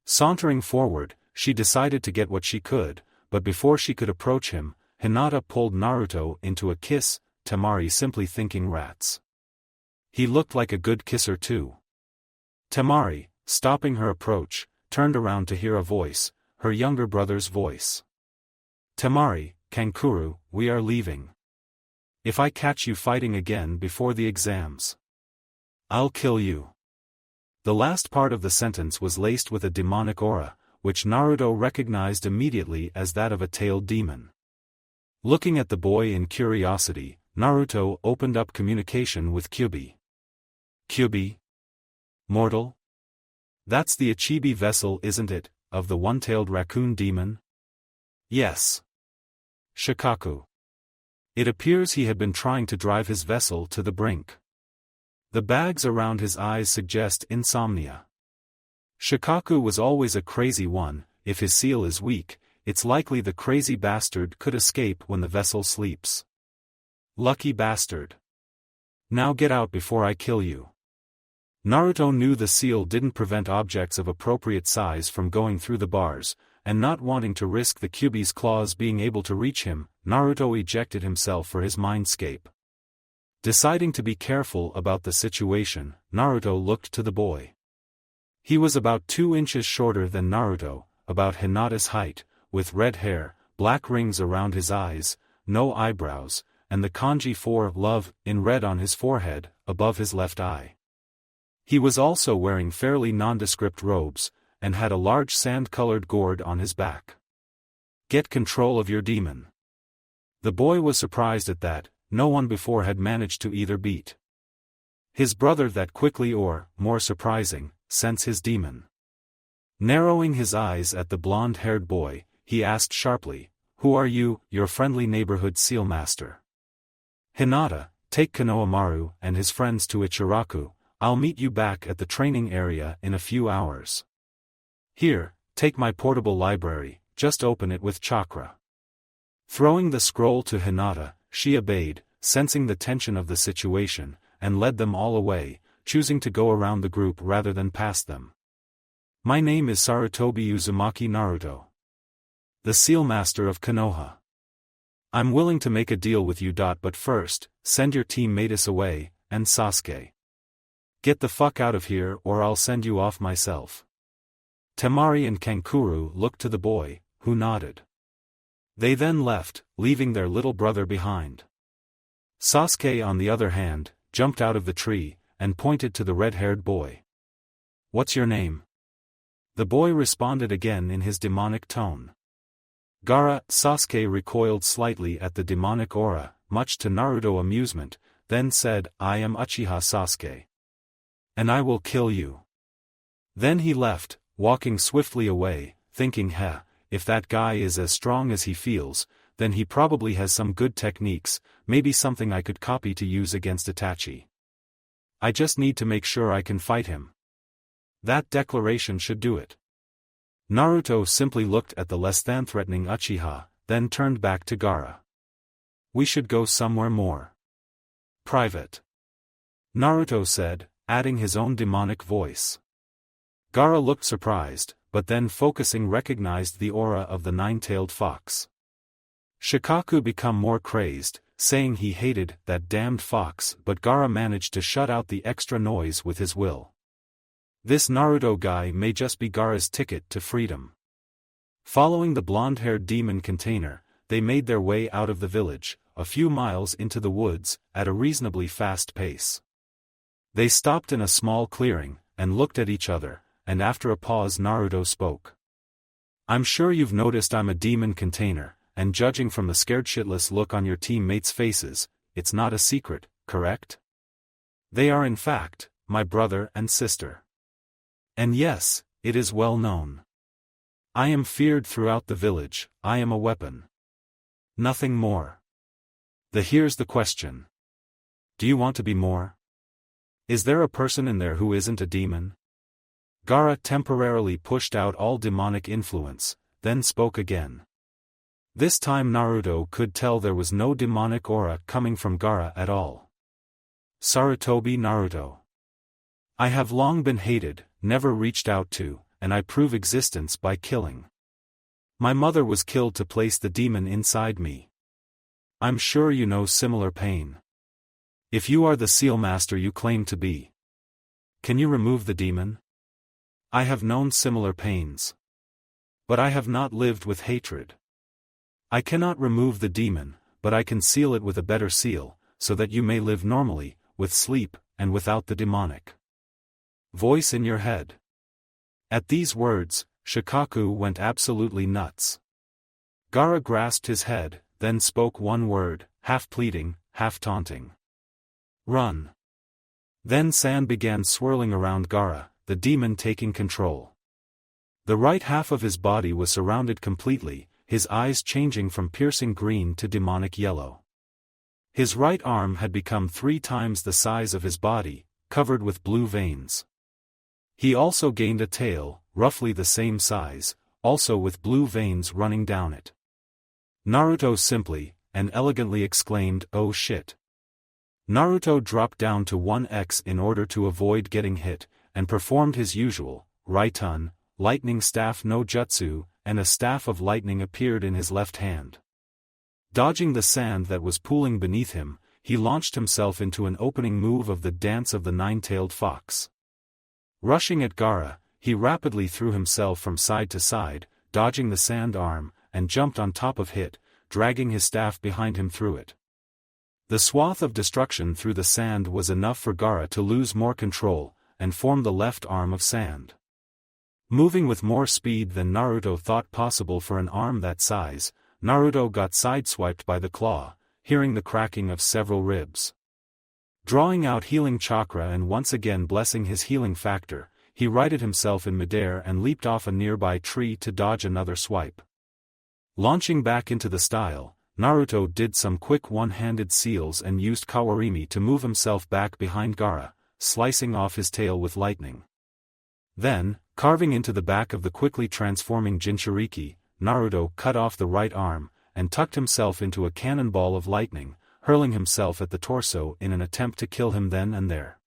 Sauntering forward, she decided to get what she could, but before she could approach him, Hinata pulled Naruto into a kiss, Temari simply thinking rats. He looked like a good kisser too. Temari, stopping her approach, turned around to hear a voice, her younger brother's voice. Temari, Kankuro, we are leaving. If I catch you fighting again before the exams, I'll kill you. The last part of the sentence was laced with a demonic aura, which Naruto recognized immediately as that of a tailed demon. Looking at the boy in curiosity, Naruto opened up communication with Kyuubi. Kyuubi? Mortal? That's the Ichibi vessel, isn't it, of the one-tailed raccoon demon? Yes. Shikaku. It appears he had been trying to drive his vessel to the brink. The bags around his eyes suggest insomnia. Shikaku was always a crazy one. If his seal is weak, it's likely the crazy bastard could escape when the vessel sleeps. Lucky bastard. Now get out before I kill you. Naruto knew the seal didn't prevent objects of appropriate size from going through the bars, and not wanting to risk the Kyuubi's claws being able to reach him, Naruto ejected himself for his mindscape. Deciding to be careful about the situation, Naruto looked to the boy. He was about 2 inches shorter than Naruto, about Hinata's height, with red hair, black rings around his eyes, no eyebrows, and the kanji for love in red on his forehead, above his left eye. He was also wearing fairly nondescript robes, and had a large sand-colored gourd on his back. Get control of your demon. The boy was surprised at that. No one before had managed to either beat his brother that quickly or, more surprising, sense his demon. Narrowing his eyes at the blonde-haired boy, he asked sharply, "Who are you, your friendly neighborhood seal master?" "Hinata, take Konohamaru and his friends to Ichiraku. I'll meet you back at the training area in a few hours. Here, take my portable library, just open it with chakra." Throwing the scroll to Hinata, she obeyed, sensing the tension of the situation, and led them all away, choosing to go around the group rather than past them. "My name is Sarutobi Uzumaki Naruto, the seal master of Konoha. I'm willing to make a deal with you. But first, send your team Matus away, and Sasuke. Get the fuck out of here or I'll send you off myself." Temari and Kankuro looked to the boy, who nodded. They then left, leaving their little brother behind. Sasuke on the other hand, jumped out of the tree, and pointed to the red-haired boy. "What's your name?" The boy responded again in his demonic tone. Gaara. Sasuke recoiled slightly at the demonic aura, much to Naruto's amusement, then said, "I am Uchiha Sasuke. And I will kill you." Then he left, walking swiftly away, thinking, if that guy is as strong as he feels, then he probably has some good techniques, maybe something I could copy to use against Itachi. I just need to make sure I can fight him. That declaration should do it. Naruto simply looked at the less than threatening Uchiha, then turned back to Gaara. "We should go somewhere more private," Naruto said, adding his own demonic voice. Gaara looked surprised, but then focusing recognized the aura of the nine-tailed fox. Shikaku became more crazed, saying he hated that damned fox, but Gaara managed to shut out the extra noise with his will. This Naruto guy may just be Gaara's ticket to freedom. Following the blonde-haired demon container, they made their way out of the village, a few miles into the woods, at a reasonably fast pace. They stopped in a small clearing, and looked at each other, and after a pause Naruto spoke. "I'm sure you've noticed I'm a demon container, and judging from the scared shitless look on your teammates' faces, it's not a secret, correct? They are in fact, my brother and sister. And yes, it is well known. I am feared throughout the village, I am a weapon. Nothing more. Here's the question. Do you want to be more? Is there a person in there who isn't a demon?" Gaara temporarily pushed out all demonic influence, then spoke again. This time Naruto could tell there was no demonic aura coming from Gaara at all. "Sarutobi Naruto. I have long been hated, never reached out to, and I prove existence by killing. My mother was killed to place the demon inside me. I'm sure you know similar pain. If you are the seal master you claim to be, can you remove the demon? I have known similar pains. But I have not lived with hatred. I cannot remove the demon, but I can seal it with a better seal, so that you may live normally, with sleep, and without the demonic voice in your head." At these words, Shikaku went absolutely nuts. Gaara grasped his head, then spoke one word, half pleading, half taunting. "Run." Then sand began swirling around Gaara, the demon taking control. The right half of his body was surrounded completely, his eyes changing from piercing green to demonic yellow. His right arm had become 3 times the size of his body, covered with blue veins. He also gained a tail, roughly the same size, also with blue veins running down it. Naruto simply, and elegantly exclaimed, "Oh shit." Naruto dropped down to 1x in order to avoid getting hit, and performed his usual, Raitun, lightning staff no jutsu, and a staff of lightning appeared in his left hand. Dodging the sand that was pooling beneath him, he launched himself into an opening move of the dance of the nine-tailed fox. Rushing at Gaara, he rapidly threw himself from side to side, dodging the sand arm, and jumped on top of it, dragging his staff behind him through it. The swath of destruction through the sand was enough for Gaara to lose more control, and form the left arm of sand. Moving with more speed than Naruto thought possible for an arm that size, Naruto got sideswiped by the claw, hearing the cracking of several ribs. Drawing out healing chakra and once again blessing his healing factor, he righted himself in midair and leaped off a nearby tree to dodge another swipe. Launching back into the style, Naruto did some quick one-handed seals and used Kawarimi to move himself back behind Gaara, slicing off his tail with lightning. Then, carving into the back of the quickly transforming Jinchuriki, Naruto cut off the right arm, and tucked himself into a cannonball of lightning, hurling himself at the torso in an attempt to kill him then and there.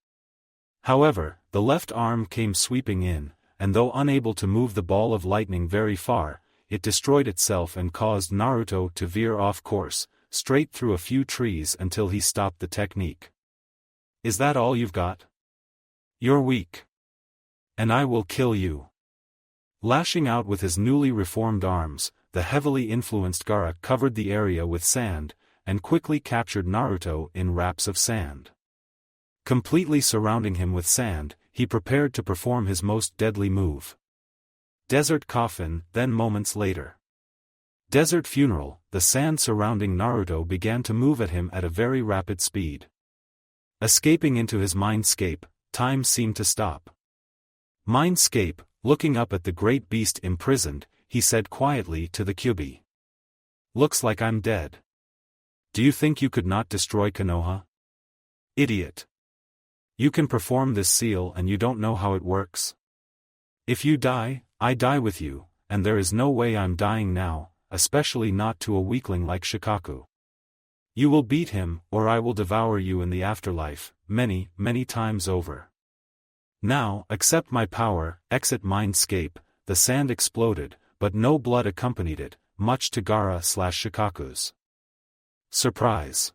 However, the left arm came sweeping in, and though unable to move the ball of lightning very far, it destroyed itself and caused Naruto to veer off course, straight through a few trees until he stopped the technique. "Is that all you've got? You're weak. And I will kill you." Lashing out with his newly reformed arms, the heavily influenced Gaara covered the area with sand, and quickly captured Naruto in wraps of sand. Completely surrounding him with sand, he prepared to perform his most deadly move. Desert Coffin, then moments later. Desert Funeral, the sand surrounding Naruto began to move at him at a very rapid speed. Escaping into his mindscape, time seemed to stop. Mindscape, looking up at the great beast imprisoned, he said quietly to the Kyuubi. Looks like I'm dead. Do you think you could not destroy Konoha? Idiot. You can perform this seal and you don't know how it works? If you die, I die with you, and there is no way I'm dying now, especially not to a weakling like Shikaku. You will beat him, or I will devour you in the afterlife, many, many times over. Now, accept my power, exit mindscape. The sand exploded, but no blood accompanied it, much to Gaara/Shikaku's surprise.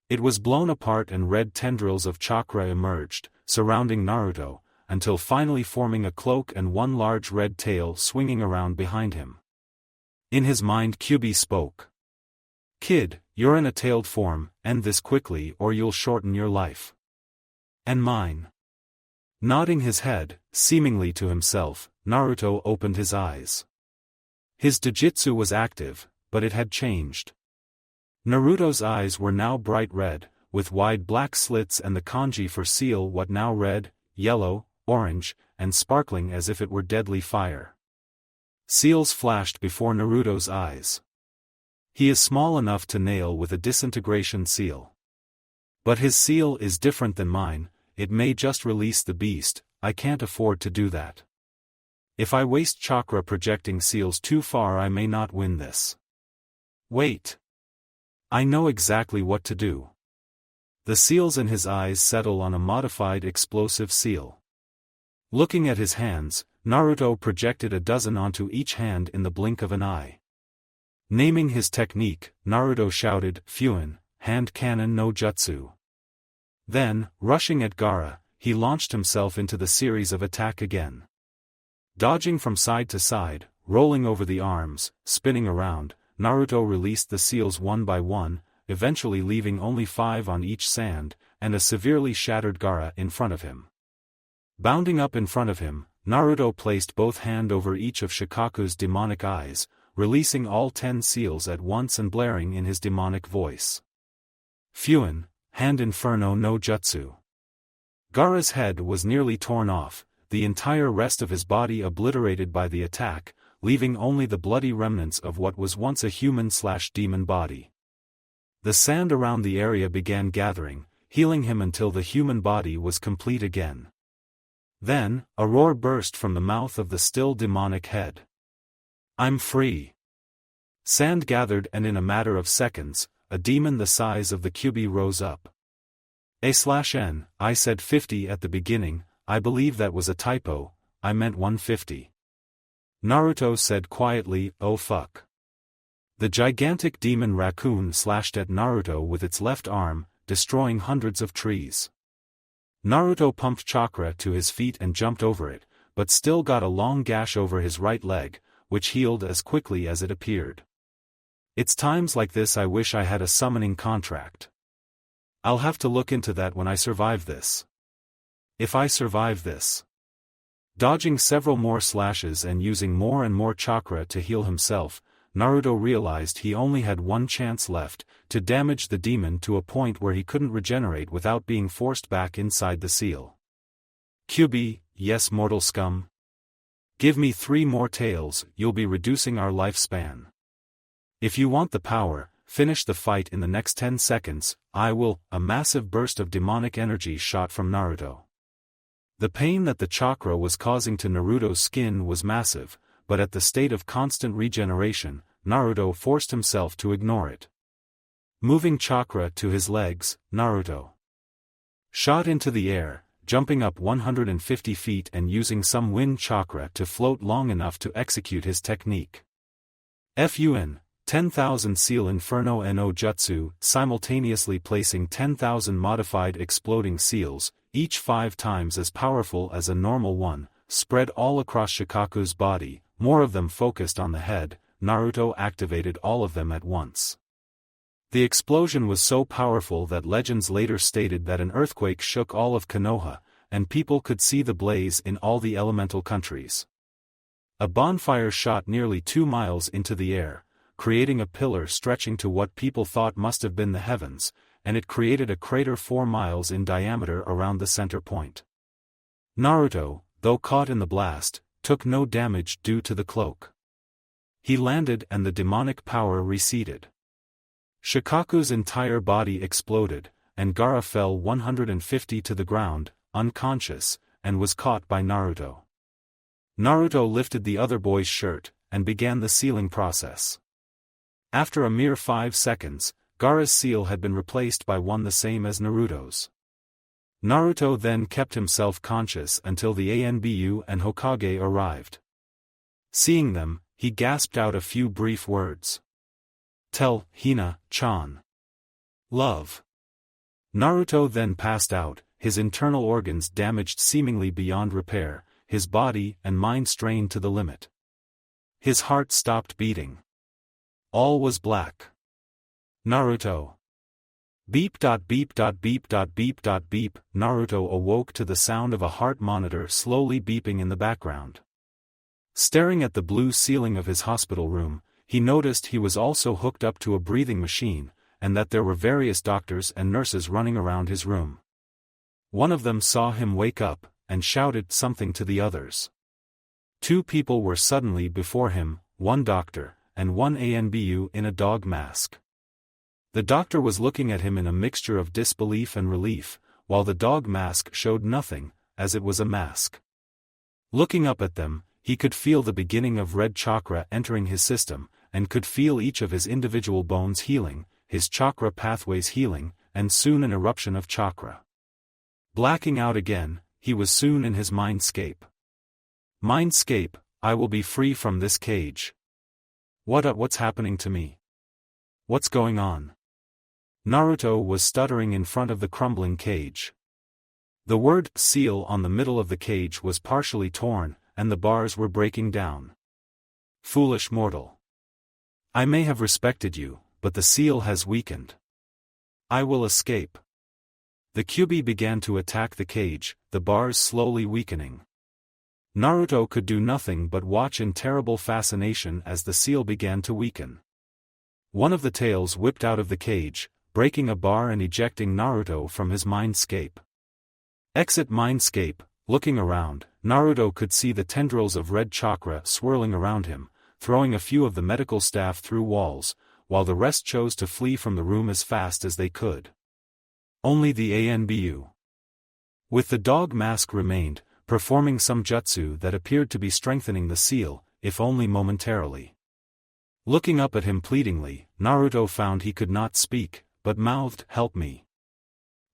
It was blown apart and red tendrils of chakra emerged, surrounding Naruto, until finally forming a cloak and one large red tail swinging around behind him. In his mind Kyuubi spoke. Kid, you're in a tailed form, end this quickly or you'll shorten your life. And mine. Nodding his head, seemingly to himself, Naruto opened his eyes. His Dojutsu was active, but it had changed. Naruto's eyes were now bright red, with wide black slits and the kanji for seal what now red, yellow, orange, and sparkling as if it were deadly fire. Seals flashed before Naruto's eyes. He is small enough to nail with a disintegration seal. But his seal is different than mine, it may just release the beast, I can't afford to do that. If I waste chakra projecting seals too far I may not win this. Wait. I know exactly what to do. The seals in his eyes settle on a modified explosive seal. Looking at his hands, Naruto projected a dozen onto each hand in the blink of an eye. Naming his technique, Naruto shouted, Fuin, hand cannon no jutsu. Then, rushing at Gaara, he launched himself into the series of attack again. Dodging from side to side, rolling over the arms, spinning around, Naruto released the seals one by one, eventually leaving only 5 on each sand, and a severely shattered Gaara in front of him. Bounding up in front of him, Naruto placed both hands over each of Shikaku's demonic eyes, releasing all 10 seals at once and blaring in his demonic voice. Fuin, hand inferno no jutsu. Gaara's head was nearly torn off, the entire rest of his body obliterated by the attack, leaving only the bloody remnants of what was once a human/demon body. The sand around the area began gathering, healing him until the human body was complete again. Then, a roar burst from the mouth of the still demonic head. I'm free. Sand gathered and in a matter of seconds, a demon the size of the Kyuubi rose up. A/N, I said 50 at the beginning, I believe that was a typo, I meant 150. Naruto said quietly, oh fuck. The gigantic demon raccoon slashed at Naruto with its left arm, destroying hundreds of trees. Naruto pumped chakra to his feet and jumped over it, but still got a long gash over his right leg, which healed as quickly as it appeared. It's times like this I wish I had a summoning contract. I'll have to look into that when I survive this. If I survive this. Dodging several more slashes and using more and more chakra to heal himself, Naruto realized he only had one chance left, to damage the demon to a point where he couldn't regenerate without being forced back inside the seal. Kyuubi, yes mortal scum. Give me 3 more tails, you'll be reducing our lifespan. If you want the power, finish the fight in the next 10 seconds, I will. A massive burst of demonic energy shot from Naruto. The pain that the chakra was causing to Naruto's skin was massive, but at the state of constant regeneration, Naruto forced himself to ignore it. Moving chakra to his legs, Naruto shot into the air, jumping up 150 feet and using some wind chakra to float long enough to execute his technique. Fun, 10,000 Seal Inferno no Jutsu, simultaneously placing 10,000 modified exploding seals, each 5 times as powerful as a normal one, spread all across Shikaku's body, more of them focused on the head. Naruto activated all of them at once. The explosion was so powerful that legends later stated that an earthquake shook all of Konoha, and people could see the blaze in all the elemental countries. A bonfire shot nearly 2 miles into the air, creating a pillar stretching to what people thought must have been the heavens, and it created a crater 4 miles in diameter around the center point. Naruto, though caught in the blast, took no damage due to the cloak. He landed and the demonic power receded. Shikaku's entire body exploded, and Gaara fell 150 to the ground, unconscious, and was caught by Naruto. Naruto lifted the other boy's shirt, and began the sealing process. After a mere 5 seconds, Gaara's seal had been replaced by one the same as Naruto's. Naruto then kept himself conscious until the Anbu and Hokage arrived. Seeing them, he gasped out a few brief words. "Tell Hina-chan. Love." Naruto then passed out, his internal organs damaged seemingly beyond repair, his body and mind strained to the limit. His heart stopped beating. All was black. Naruto. Beep. Beep. Beep. Beep. Naruto awoke to the sound of a heart monitor slowly beeping in the background. Staring at the blue ceiling of his hospital room, he noticed he was also hooked up to a breathing machine, and that there were various doctors and nurses running around his room. One of them saw him wake up, and shouted something to the others. 2 people were suddenly before him, one doctor, and one Anbu in a dog mask. The doctor was looking at him in a mixture of disbelief and relief, while the dog mask showed nothing, as it was a mask. Looking up at them, he could feel the beginning of red chakra entering his system, and could feel each of his individual bones healing, his chakra pathways healing, and soon an eruption of chakra. Blacking out again, he was soon in his mindscape. Mindscape, I will be free from this cage. What's happening to me? What's going on? Naruto was stuttering in front of the crumbling cage. The word seal on the middle of the cage was partially torn, and the bars were breaking down. Foolish mortal. I may have respected you, but the seal has weakened. I will escape. The Kyuubi began to attack the cage, the bars slowly weakening. Naruto could do nothing but watch in terrible fascination as the seal began to weaken. One of the tails whipped out of the cage, breaking a bar and ejecting Naruto from his mindscape. Exit mindscape. Looking around, Naruto could see the tendrils of red chakra swirling around him, throwing a few of the medical staff through walls, while the rest chose to flee from the room as fast as they could. Only the Anbu with the dog mask remained, performing some jutsu that appeared to be strengthening the seal, if only momentarily. Looking up at him pleadingly, Naruto found he could not speak, but mouthed, "Help me."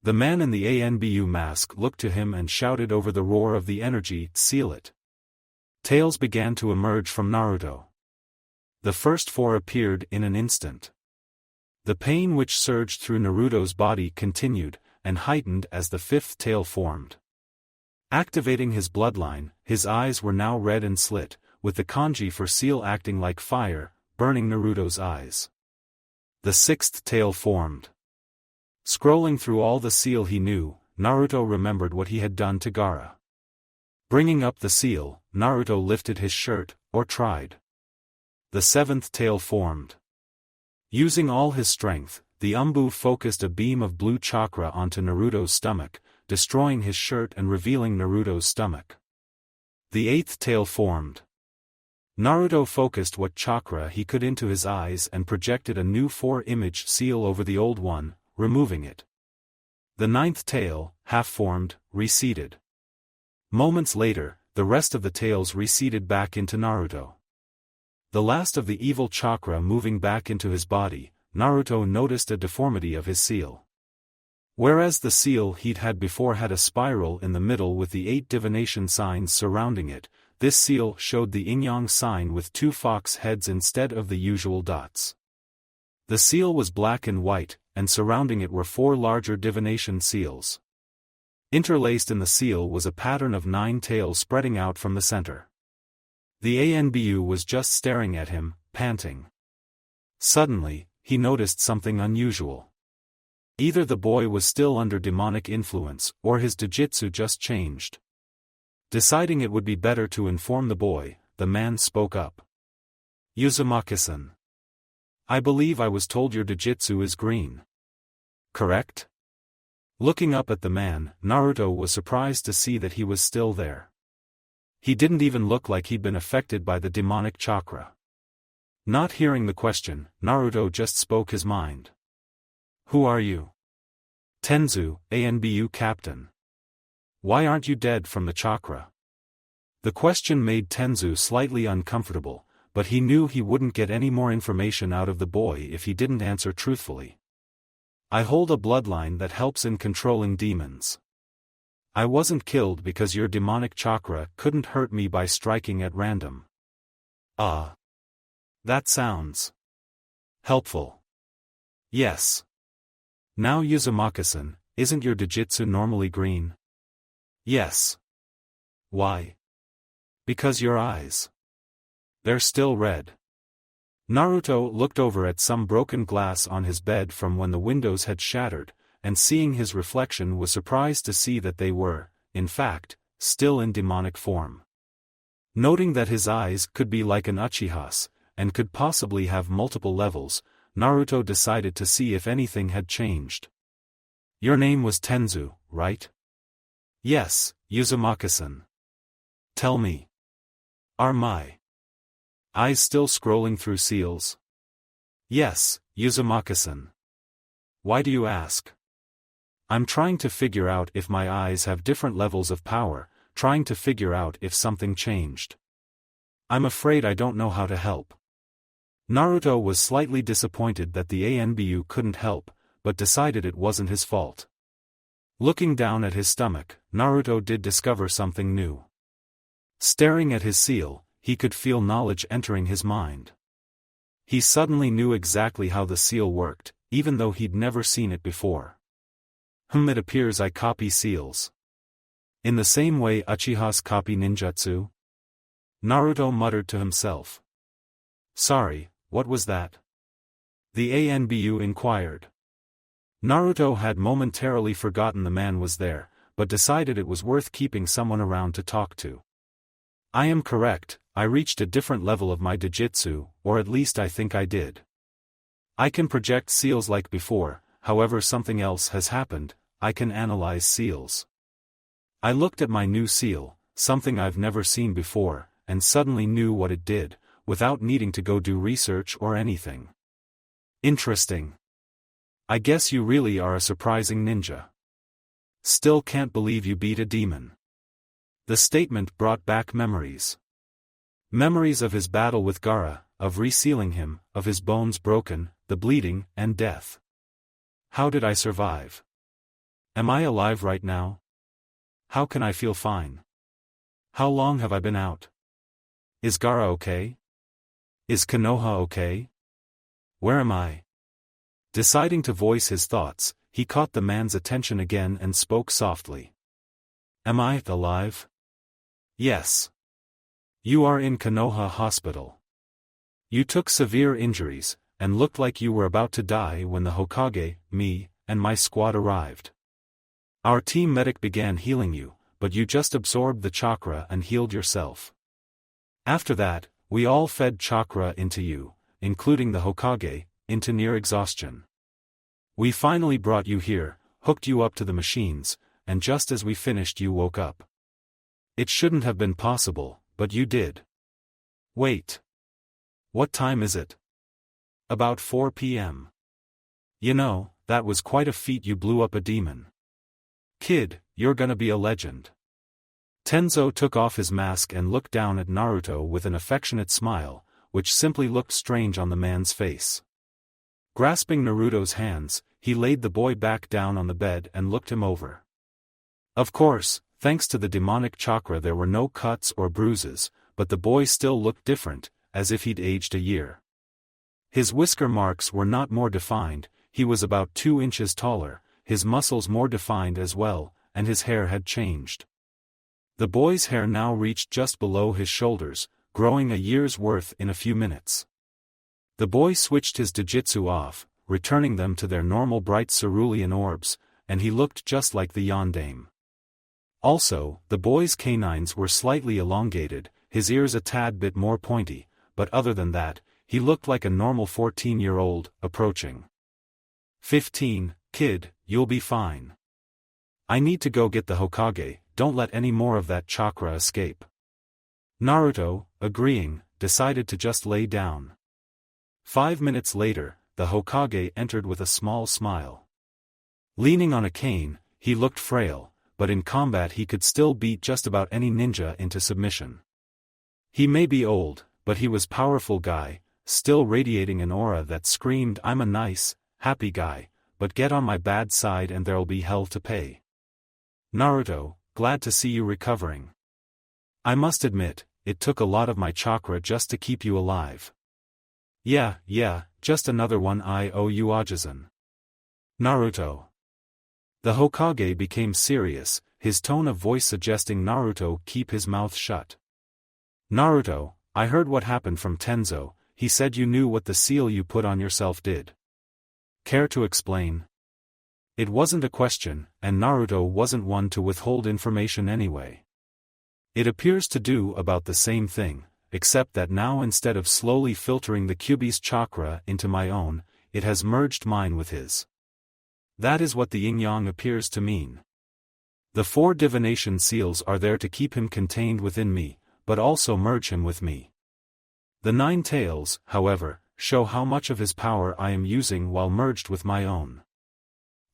The man in the Anbu mask looked to him and shouted over the roar of the energy, "Seal it." Tails began to emerge from Naruto. The first 4 appeared in an instant. The pain which surged through Naruto's body continued, and heightened as the 5th tail formed. Activating his bloodline, his eyes were now red and slit, with the kanji for seal acting like fire, burning Naruto's eyes. The 6th tail formed. Scrolling through all the seal he knew, Naruto remembered what he had done to Gaara. Bringing up the seal, Naruto lifted his shirt, or tried. The 7th tail formed. Using all his strength, the Umbu focused a beam of blue chakra onto Naruto's stomach, destroying his shirt and revealing Naruto's stomach. The 8th tail formed. Naruto focused what chakra he could into his eyes and projected a new 4-image seal over the old one, removing it. The 9th tail, half-formed, receded. Moments later, the rest of the tails receded back into Naruto. The last of the evil chakra moving back into his body, Naruto noticed a deformity of his seal. Whereas the seal he'd had before had a spiral in the middle with the 8 divination signs surrounding it, this seal showed the yin-yang sign with 2 fox heads instead of the usual dots. The seal was black and white, and surrounding it were 4 larger divination seals. Interlaced in the seal was a pattern of 9 tails spreading out from the center. The Anbu was just staring at him, panting. Suddenly, he noticed something unusual. Either the boy was still under demonic influence, or his jujitsu just changed. Deciding it would be better to inform the boy, the man spoke up. "Uzumaki-san. I believe I was told your Jujutsu is green. Correct? Looking up at the man, Naruto was surprised to see that he was still there. He didn't even look like he'd been affected by the demonic chakra. Not hearing the question, Naruto just spoke his mind. Who are you? Tenzu, ANBU captain. Why aren't you dead from the chakra? The question made Tenzu slightly uncomfortable, but he knew he wouldn't get any more information out of the boy if he didn't answer truthfully. I hold a bloodline that helps in controlling demons. I wasn't killed because your demonic chakra couldn't hurt me by striking at random. That sounds helpful. Yes. Now Uzumaki-san, isn't your Jujutsu normally green? Yes. Why? Because your eyes. They're still red. Naruto looked over at some broken glass on his bed from when the windows had shattered, and seeing his reflection was surprised to see that they were, in fact, still in demonic form. Noting that his eyes could be like an Uchiha's, and could possibly have multiple levels, Naruto decided to see if anything had changed. Your name was Tenzu, right? Yes, Uzumaki-san. Tell me. Are my eyes still scrolling through seals? Yes, Uzumaki-san. Why do you ask? I'm trying to figure out if my eyes have different levels of power, trying to figure out if something changed. I'm afraid I don't know how to help. Naruto was slightly disappointed that the ANBU couldn't help, but decided it wasn't his fault. Looking down at his stomach, Naruto did discover something new. Staring at his seal, he could feel knowledge entering his mind. He suddenly knew exactly how the seal worked, even though he'd never seen it before. It appears I copy seals. In the same way Uchihas copy ninjutsu? Naruto muttered to himself. Sorry, what was that? The ANBU inquired. Naruto had momentarily forgotten the man was there, but decided it was worth keeping someone around to talk to. I am correct, I reached a different level of my Jujutsu, or at least I think I did. I can project seals like before, however something else has happened, I can analyze seals. I looked at my new seal, something I've never seen before, and suddenly knew what it did, without needing to go do research or anything. Interesting. I guess you really are a surprising ninja. Still can't believe you beat a demon. The statement brought back memories. Memories of his battle with Gaara, of resealing him, of his bones broken, the bleeding, and death. How did I survive? Am I alive right now? How can I feel fine? How long have I been out? Is Gaara okay? Is Konoha okay? Where am I? Deciding to voice his thoughts, he caught the man's attention again and spoke softly. Am I alive? Yes. You are in Konoha Hospital. You took severe injuries, and looked like you were about to die when the Hokage, me, and my squad arrived. Our team medic began healing you, but you just absorbed the chakra and healed yourself. After that, we all fed chakra into you, including the Hokage, into near exhaustion. We finally brought you here, hooked you up to the machines, and just as we finished you woke up. It shouldn't have been possible, but you did. Wait. What time is it? About 4 p.m. You know, that was quite a feat. You blew up a demon. Kid, you're gonna be a legend. Tenzo took off his mask and looked down at Naruto with an affectionate smile, which simply looked strange on the man's face. Grasping Naruto's hands, he laid the boy back down on the bed and looked him over. Of course, thanks to the demonic chakra there were no cuts or bruises, but the boy still looked different, as if he'd aged a year. His whisker marks were not more defined, he was about 2 inches taller, his muscles more defined as well, and his hair had changed. The boy's hair now reached just below his shoulders, growing a year's worth in a few minutes. The boy switched his Jujutsu off, returning them to their normal bright cerulean orbs, and he looked just like the Yondaime. Also, the boy's canines were slightly elongated, his ears a tad bit more pointy, but other than that, he looked like a normal 14-year-old, approaching. 15, kid, you'll be fine. I need to go get the Hokage, don't let any more of that chakra escape. Naruto, agreeing, decided to just lay down. 5 minutes later, the Hokage entered with a small smile. Leaning on a cane, he looked frail, but in combat he could still beat just about any ninja into submission. He may be old, but he was powerful guy, still radiating an aura that screamed, I'm a nice, happy guy, but get on my bad side and there'll be hell to pay. Naruto, glad to see you recovering. I must admit, it took a lot of my chakra just to keep you alive. Yeah, just another one I owe you, Hiruzen. Naruto. The Hokage became serious, his tone of voice suggesting Naruto keep his mouth shut. Naruto, I heard what happened from Tenzo, he said you knew what the seal you put on yourself did. Care to explain? It wasn't a question, and Naruto wasn't one to withhold information anyway. It appears to do about the same thing, except that now instead of slowly filtering the Kyuubi's chakra into my own, it has merged mine with his. That is what the yin-yang appears to mean. The 4 divination seals are there to keep him contained within me, but also merge him with me. The 9 tails, however, show how much of his power I am using while merged with my own.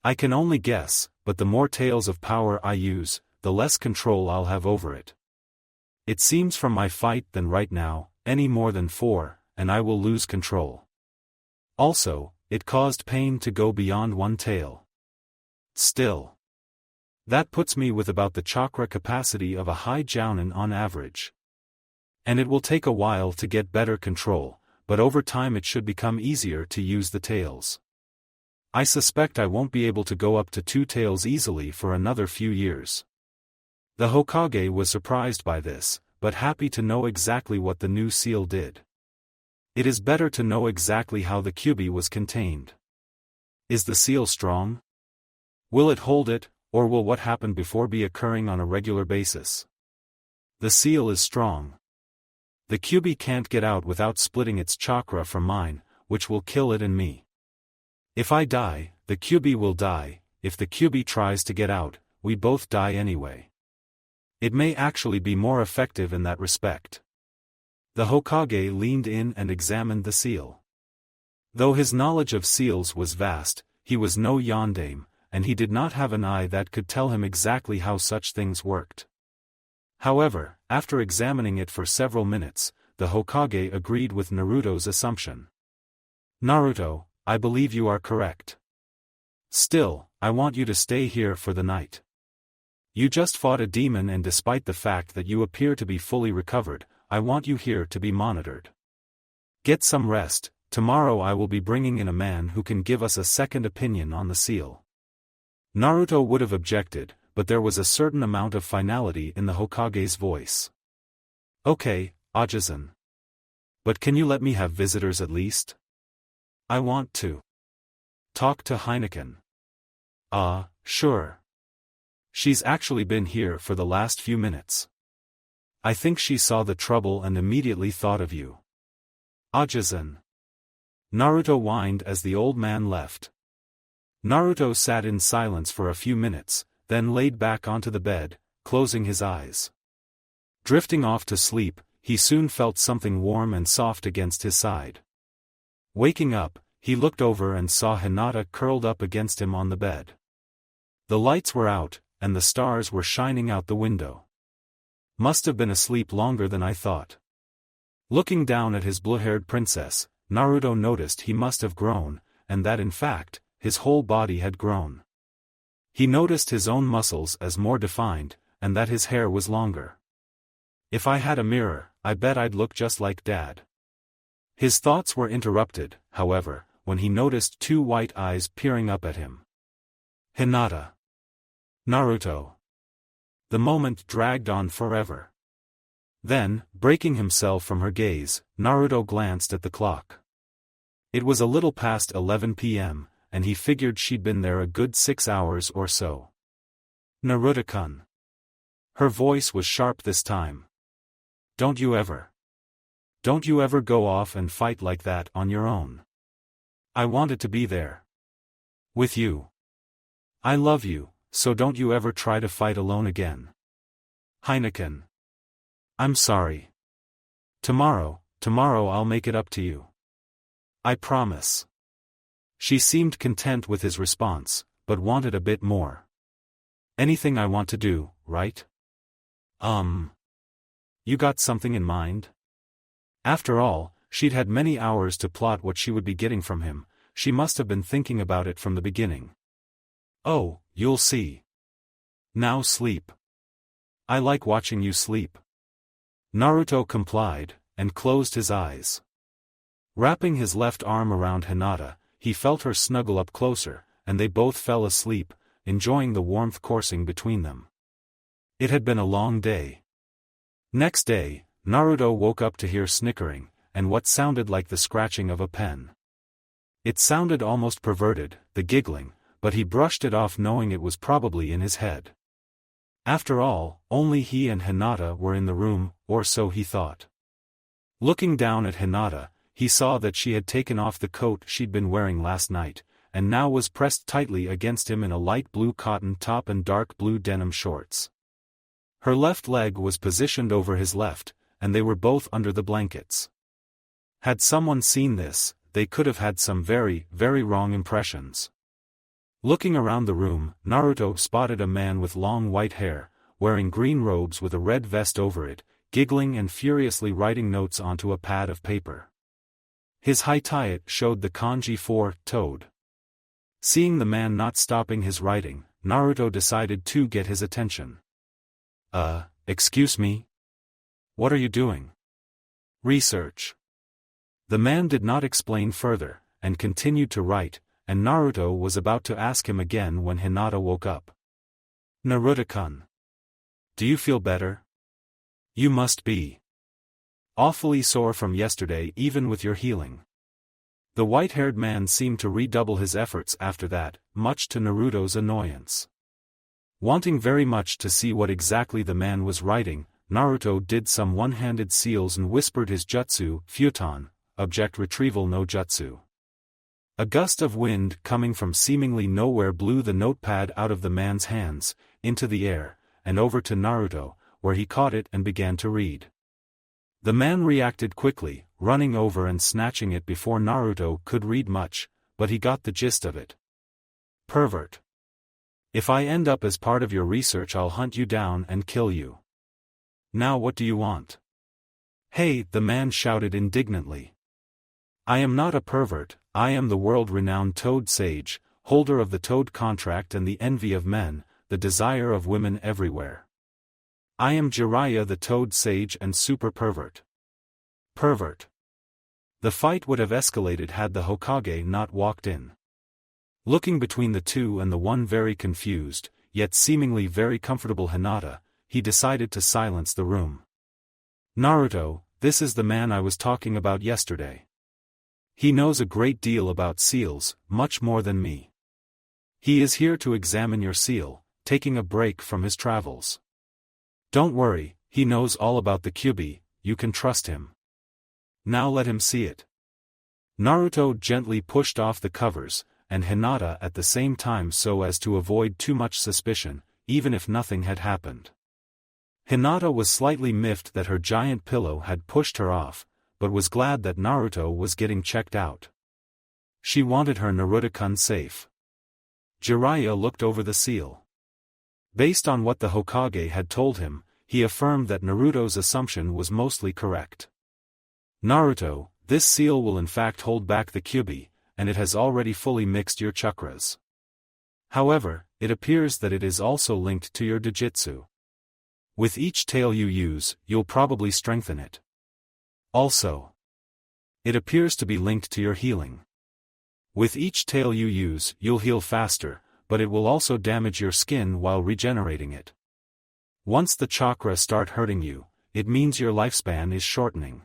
I can only guess, but the more tails of power I use, the less control I'll have over it. It seems from my fight than right now, any more than 4, and I will lose control. Also, it caused pain to go beyond 1 tail. Still. That puts me with about the chakra capacity of a high jounin on average. And it will take a while to get better control, but over time it should become easier to use the tails. I suspect I won't be able to go up to 2 tails easily for another few years. The Hokage was surprised by this, but happy to know exactly what the new seal did. It is better to know exactly how the Kyuubi was contained. Is the seal strong? Will it hold it, or will what happened before be occurring on a regular basis? The seal is strong. The Kyuubi can't get out without splitting its chakra from mine, which will kill it and me. If I die, the Kyuubi will die, if the Kyuubi tries to get out, we both die anyway. It may actually be more effective in that respect. The Hokage leaned in and examined the seal. Though his knowledge of seals was vast, he was no yondaime, and he did not have an eye that could tell him exactly how such things worked. However, after examining it for several minutes, the Hokage agreed with Naruto's assumption. Naruto, I believe you are correct. Still, I want you to stay here for the night. You just fought a demon, and despite the fact that you appear to be fully recovered, I want you here to be monitored. Get some rest. Tomorrow I will be bringing in a man who can give us a second opinion on the seal. Naruto would have objected, but there was a certain amount of finality in the Hokage's voice. Okay, Hiruzen. But can you let me have visitors at least? I want to talk to Heineken. Sure. She's actually been here for the last few minutes. I think she saw the trouble and immediately thought of you. Hiruzen. Naruto whined as the old man left. Naruto sat in silence for a few minutes, then laid back onto the bed, closing his eyes. Drifting off to sleep, he soon felt something warm and soft against his side. Waking up, he looked over and saw Hinata curled up against him on the bed. The lights were out, and the stars were shining out the window. Must have been asleep longer than I thought. Looking down at his blue-haired princess, Naruto noticed he must have grown, and that in fact, his whole body had grown. He noticed his own muscles as more defined, and that his hair was longer. If I had a mirror, I bet I'd look just like Dad. His thoughts were interrupted, however, when he noticed 2 white eyes peering up at him. Hinata. Naruto. The moment dragged on forever. Then, breaking himself from her gaze, Naruto glanced at the clock. It was a little past 11 p.m., and he figured she'd been there a good 6 hours or so. Naruto-kun. Her voice was sharp this time. Don't you ever Don't you ever go off and fight like that on your own. I wanted to be there. With you. I love you, so don't you ever try to fight alone again. Heineken. I'm sorry. Tomorrow I'll make it up to you. I promise. She seemed content with his response, but wanted a bit more. Anything I want to do, right? You got something in mind? After all, she'd had many hours to plot what she would be getting from him. She must have been thinking about it from the beginning. Oh, you'll see. Now sleep. I like watching you sleep. Naruto complied, and closed his eyes. Wrapping his left arm around Hinata, he felt her snuggle up closer, and they both fell asleep, enjoying the warmth coursing between them. It had been a long day. Next day, Naruto woke up to hear snickering, and what sounded like the scratching of a pen. It sounded almost perverted, the giggling, but he brushed it off knowing it was probably in his head. After all, only he and Hinata were in the room, or so he thought. Looking down at Hinata, he saw that she had taken off the coat she'd been wearing last night, and now was pressed tightly against him in a light blue cotton top and dark blue denim shorts. Her left leg was positioned over his left, and they were both under the blankets. Had someone seen this, they could have had some very, very wrong impressions. Looking around the room, Naruto spotted a man with long white hair, wearing green robes with a red vest over it, giggling and furiously writing notes onto a pad of paper. His high-tie showed the kanji for toad. Seeing the man not stopping his writing, Naruto decided to get his attention. Excuse me? What are you doing? Research. The man did not explain further, and continued to write, and Naruto was about to ask him again when Hinata woke up. Naruto-kun. Do you feel better? You must be awfully sore from yesterday even with your healing. The white-haired man seemed to redouble his efforts after that, much to Naruto's annoyance. Wanting very much to see what exactly the man was writing, Naruto did some one-handed seals and whispered his jutsu, futon, object retrieval no jutsu. A gust of wind coming from seemingly nowhere blew the notepad out of the man's hands, into the air, and over to Naruto, where he caught it and began to read. The man reacted quickly, running over and snatching it before Naruto could read much, but he got the gist of it. Pervert. If I end up as part of your research, I'll hunt you down and kill you. Now what do you want? Hey, the man shouted indignantly. I am not a pervert, I am the world-renowned Toad Sage, holder of the Toad Contract and the envy of men, the desire of women everywhere. I am Jiraiya the Toad Sage and super pervert. Pervert. The fight would have escalated had the Hokage not walked in. Looking between the two and the one very confused, yet seemingly very comfortable Hinata, he decided to silence the room. Naruto, this is the man I was talking about yesterday. He knows a great deal about seals, much more than me. He is here to examine your seal, taking a break from his travels. Don't worry, he knows all about the Kyuubi, you can trust him. Now let him see it. Naruto gently pushed off the covers, and Hinata at the same time so as to avoid too much suspicion, even if nothing had happened. Hinata was slightly miffed that her giant pillow had pushed her off, but was glad that Naruto was getting checked out. She wanted her Naruto-kun safe. Jiraiya looked over the seal. Based on what the Hokage had told him, he affirmed that Naruto's assumption was mostly correct. Naruto, this seal will in fact hold back the Kyuubi, and it has already fully mixed your chakras. However, it appears that it is also linked to your Dojutsu. With each tail you use, you'll probably strengthen it. Also, it appears to be linked to your healing. With each tail you use, you'll heal faster, but it will also damage your skin while regenerating it. Once the chakra start hurting you, it means your lifespan is shortening.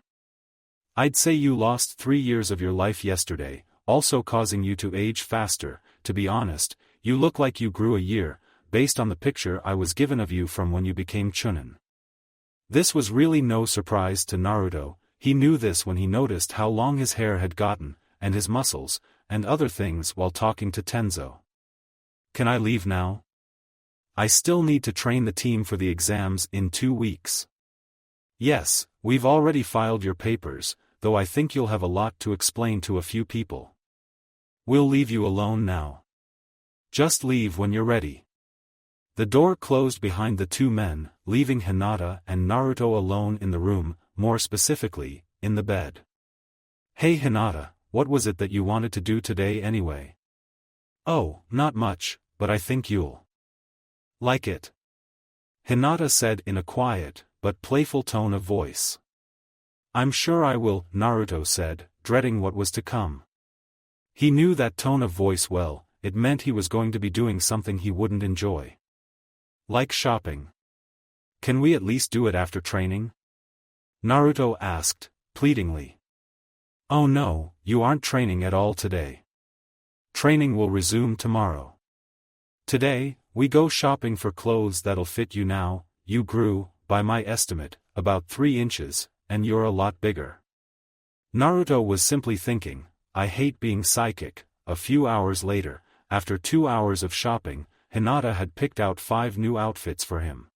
I'd say you lost 3 years of your life yesterday, also causing you to age faster. To be honest, you look like you grew a year, based on the picture I was given of you from when you became Chunin. This was really no surprise to Naruto. He knew this when he noticed how long his hair had gotten, and his muscles, and other things while talking to Tenzo. Can I leave now? I still need to train the team for the exams in 2 weeks. Yes, we've already filed your papers, though I think you'll have a lot to explain to a few people. We'll leave you alone now. Just leave when you're ready. The door closed behind the two men, leaving Hinata and Naruto alone in the room, more specifically, in the bed. Hey Hinata, what was it that you wanted to do today anyway? Oh, not much, but I think you'll like it. Hinata said in a quiet, but playful tone of voice. I'm sure I will, Naruto said, dreading what was to come. He knew that tone of voice well, it meant he was going to be doing something he wouldn't enjoy. Like shopping. Can we at least do it after training? Naruto asked, pleadingly. Oh no, you aren't training at all today. Training will resume tomorrow. Today, we go shopping for clothes that'll fit you now. You grew, by my estimate, about 3 inches, and you're a lot bigger. Naruto was simply thinking, I hate being psychic. A few hours later, after 2 hours of shopping, Hinata had picked out 5 new outfits for him.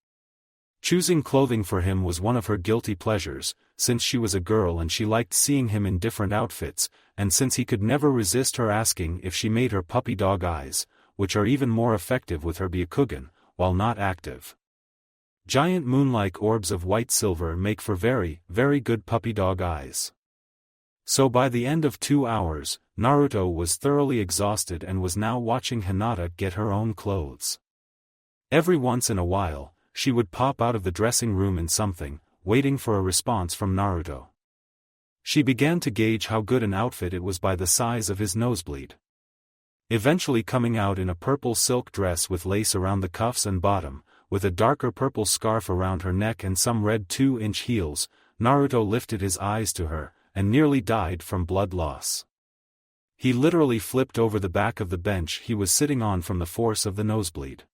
Choosing clothing for him was one of her guilty pleasures, since she was a girl and she liked seeing him in different outfits, and since he could never resist her asking if she made her puppy dog eyes, which are even more effective with her Byakugan, while not active. Giant moon-like orbs of white silver make for very, very good puppy dog eyes. So by the end of 2 hours, Naruto was thoroughly exhausted and was now watching Hinata get her own clothes. Every once in a while, she would pop out of the dressing room in something, waiting for a response from Naruto. She began to gauge how good an outfit it was by the size of his nosebleed. Eventually coming out in a purple silk dress with lace around the cuffs and bottom, with a darker purple scarf around her neck and some red 2-inch heels, Naruto lifted his eyes to her, and nearly died from blood loss. He literally flipped over the back of the bench he was sitting on from the force of the nosebleed.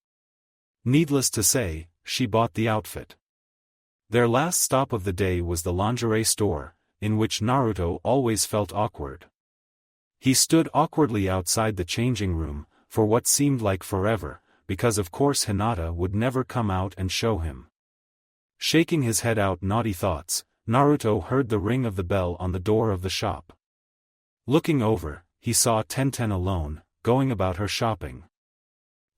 Needless to say, she bought the outfit. Their last stop of the day was the lingerie store, in which Naruto always felt awkward. He stood awkwardly outside the changing room, for what seemed like forever, because of course Hinata would never come out and show him. Shaking his head out naughty thoughts, Naruto heard the ring of the bell on the door of the shop. Looking over, he saw Tenten alone, going about her shopping.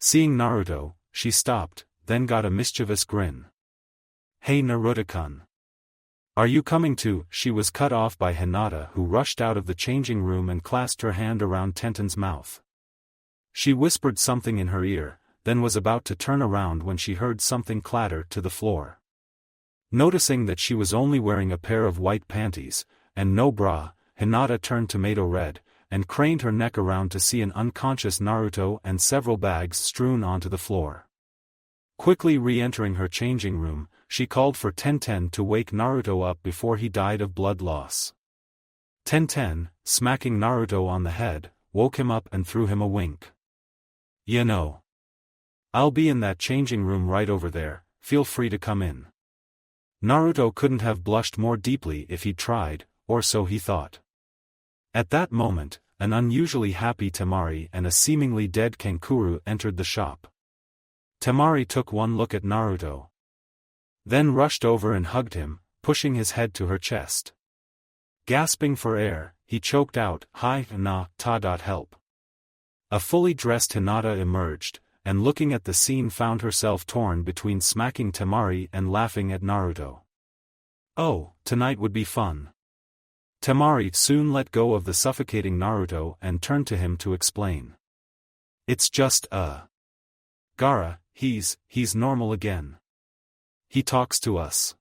Seeing Naruto, she stopped, then got a mischievous grin. Hey Naruto-kun. Are you coming too? She was cut off by Hinata, who rushed out of the changing room and clasped her hand around Tenten's mouth. She whispered something in her ear, then was about to turn around when she heard something clatter to the floor. Noticing that she was only wearing a pair of white panties, and no bra, Hinata turned tomato red, and craned her neck around to see an unconscious Naruto and several bags strewn onto the floor. Quickly re-entering her changing room, she called for Tenten to wake Naruto up before he died of blood loss. Tenten, smacking Naruto on the head, woke him up and threw him a wink. You know, I'll be in that changing room right over there, feel free to come in. Naruto couldn't have blushed more deeply if he'd tried, or so he thought. At that moment, an unusually happy Temari and a seemingly dead Kankuro entered the shop. Temari took one look at Naruto, then rushed over and hugged him, pushing his head to her chest. Gasping for air, he choked out, "Hi, na, ta. Help." A fully dressed Hinata emerged, and looking at the scene found herself torn between smacking Temari and laughing at Naruto. Oh, tonight would be fun. Temari soon let go of the suffocating Naruto and turned to him to explain. It's just Gaara, he's normal again. He talks to us.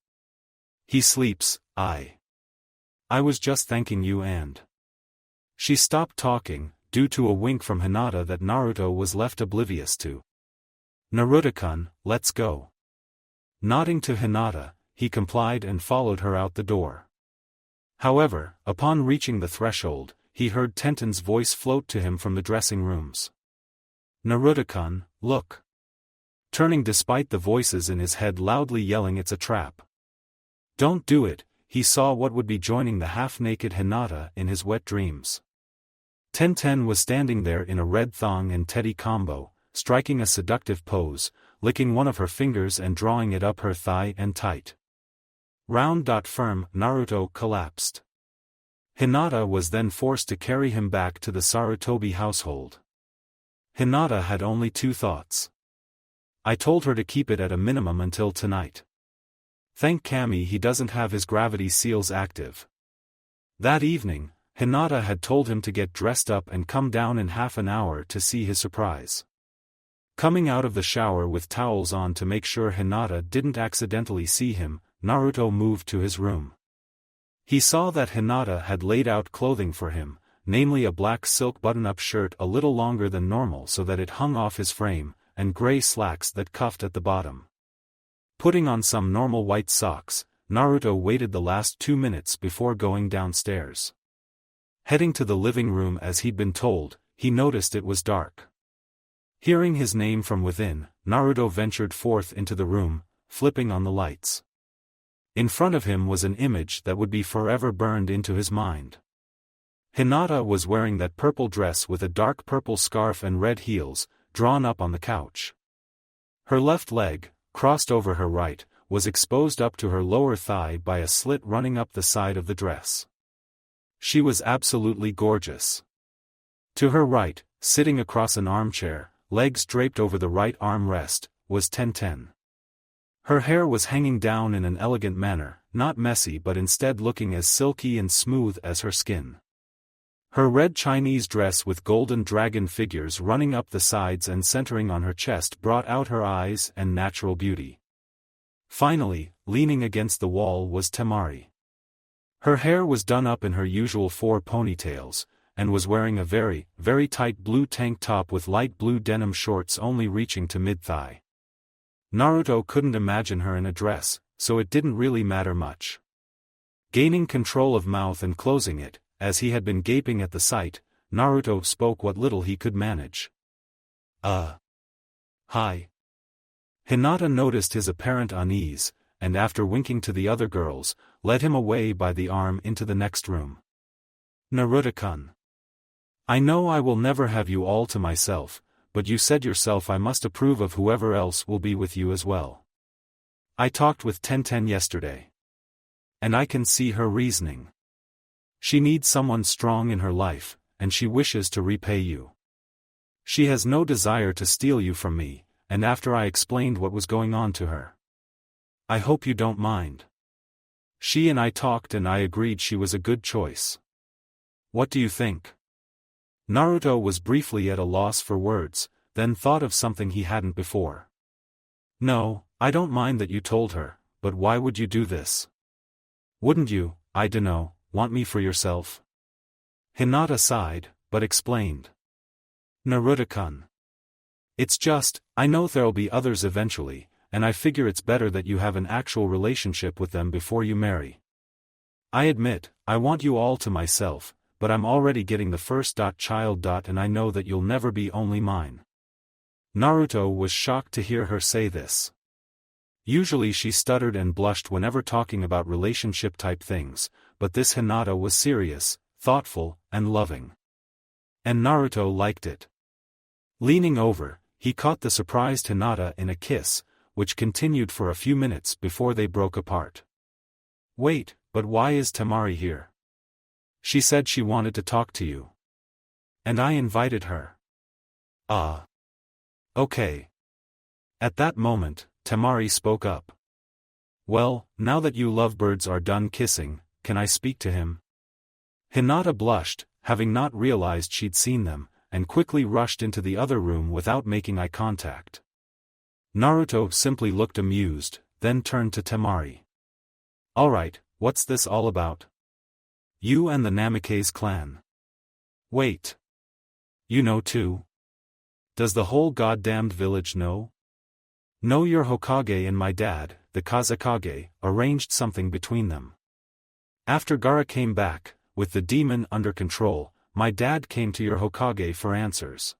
He sleeps. I was just thanking you and... She stopped talking, due to a wink from Hinata that Naruto was left oblivious to. Naruto-kun, let's go. Nodding to Hinata, he complied and followed her out the door. However, upon reaching the threshold, he heard Tenten's voice float to him from the dressing rooms. Naruto-kun, look. Turning despite the voices in his head loudly yelling it's a trap. Don't do it, he saw what would be joining the half-naked Hinata in his wet dreams. Tenten was standing there in a red thong and teddy combo, striking a seductive pose, licking one of her fingers and drawing it up her thigh and tight. Round. Firm. Naruto collapsed. Hinata was then forced to carry him back to the Sarutobi household. Hinata had only two thoughts. I told her to keep it at a minimum until tonight. Thank Kami he doesn't have his gravity seals active. That evening, Hinata had told him to get dressed up and come down in half an hour to see his surprise. Coming out of the shower with towels on to make sure Hinata didn't accidentally see him, Naruto moved to his room. He saw that Hinata had laid out clothing for him, namely a black silk button-up shirt a little longer than normal so that it hung off his frame, and gray slacks that cuffed at the bottom. Putting on some normal white socks, Naruto waited the last 2 minutes before going downstairs. Heading to the living room as he'd been told, he noticed it was dark. Hearing his name from within, Naruto ventured forth into the room, flipping on the lights. In front of him was an image that would be forever burned into his mind. Hinata was wearing that purple dress with a dark purple scarf and red heels, drawn up on the couch. Her left leg, crossed over her right, was exposed up to her lower thigh by a slit running up the side of the dress. She was absolutely gorgeous. To her right, sitting across an armchair, legs draped over the right arm rest, was Tenten. Her hair was hanging down in an elegant manner, not messy but instead looking as silky and smooth as her skin. Her red Chinese dress with golden dragon figures running up the sides and centering on her chest brought out her eyes and natural beauty. Finally, leaning against the wall was Temari. Her hair was done up in her usual 4 ponytails, and was wearing a very, very tight blue tank top with light blue denim shorts only reaching to mid-thigh. Naruto couldn't imagine her in a dress, so it didn't really matter much. Gaining control of mouth and closing it, as he had been gaping at the sight, Naruto spoke what little he could manage. Hi. Hinata noticed his apparent unease, and after winking to the other girls, led him away by the arm into the next room. Naruto-kun. I know I will never have you all to myself, but you said yourself I must approve of whoever else will be with you as well. I talked with Tenten yesterday. And I can see her reasoning. She needs someone strong in her life, and she wishes to repay you. She has no desire to steal you from me, and after I explained what was going on to her. I hope you don't mind. She and I talked and I agreed she was a good choice. What do you think? Naruto was briefly at a loss for words, then thought of something he hadn't before. No, I don't mind that you told her, but why would you do this? Wouldn't you, I dunno, want me for yourself? Hinata sighed, but explained. Naruto-kun. It's just, I know there'll be others eventually, and I figure it's better that you have an actual relationship with them before you marry. I admit, I want you all to myself, but I'm already getting the first child. And I know that you'll never be only mine. Naruto was shocked to hear her say this. Usually she stuttered and blushed whenever talking about relationship-type things, but this Hinata was serious, thoughtful, and loving. And Naruto liked it. Leaning over, he caught the surprised Hinata in a kiss, which continued for a few minutes before they broke apart. Wait, but why is Temari here? She said she wanted to talk to you. And I invited her. Okay. At that moment, Temari spoke up. Well, now that you lovebirds are done kissing, can I speak to him? Hinata blushed, having not realized she'd seen them, and quickly rushed into the other room without making eye contact. Naruto simply looked amused, then turned to Temari. Alright, what's this all about? You and the Namikaze clan. Wait. You know too? Does the whole goddamned village know? Know your Hokage and my dad, the Kazekage, arranged something between them. After Gaara came back, with the demon under control, my dad came to your Hokage for answers.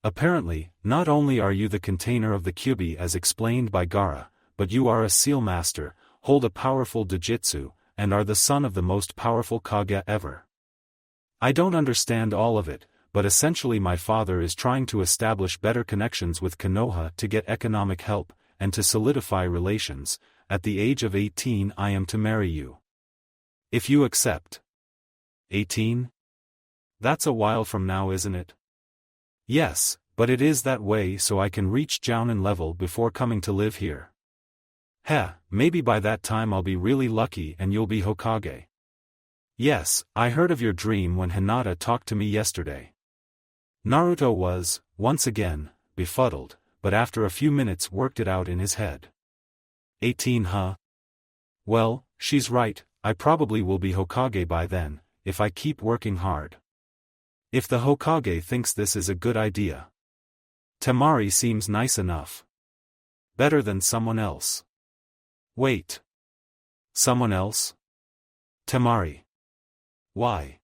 Apparently, not only are you the container of the Kyuubi as explained by Gaara, but you are a seal master, hold a powerful dojutsu, and are the son of the most powerful Kage ever. I don't understand all of it, but essentially my father is trying to establish better connections with Konoha to get economic help, and to solidify relations. At the age of 18 I am to marry you. If you accept. 18? That's a while from now, isn't it? Yes, but it is that way so I can reach Jounin level before coming to live here. Heh, maybe by that time I'll be really lucky and you'll be Hokage. Yes, I heard of your dream when Hinata talked to me yesterday. Naruto was, once again, befuddled, but after a few minutes worked it out in his head. 18 huh? Well, she's right, I probably will be Hokage by then, if I keep working hard. If the Hokage thinks this is a good idea. Temari seems nice enough. Better than someone else. Wait. Someone else? Temari. Why?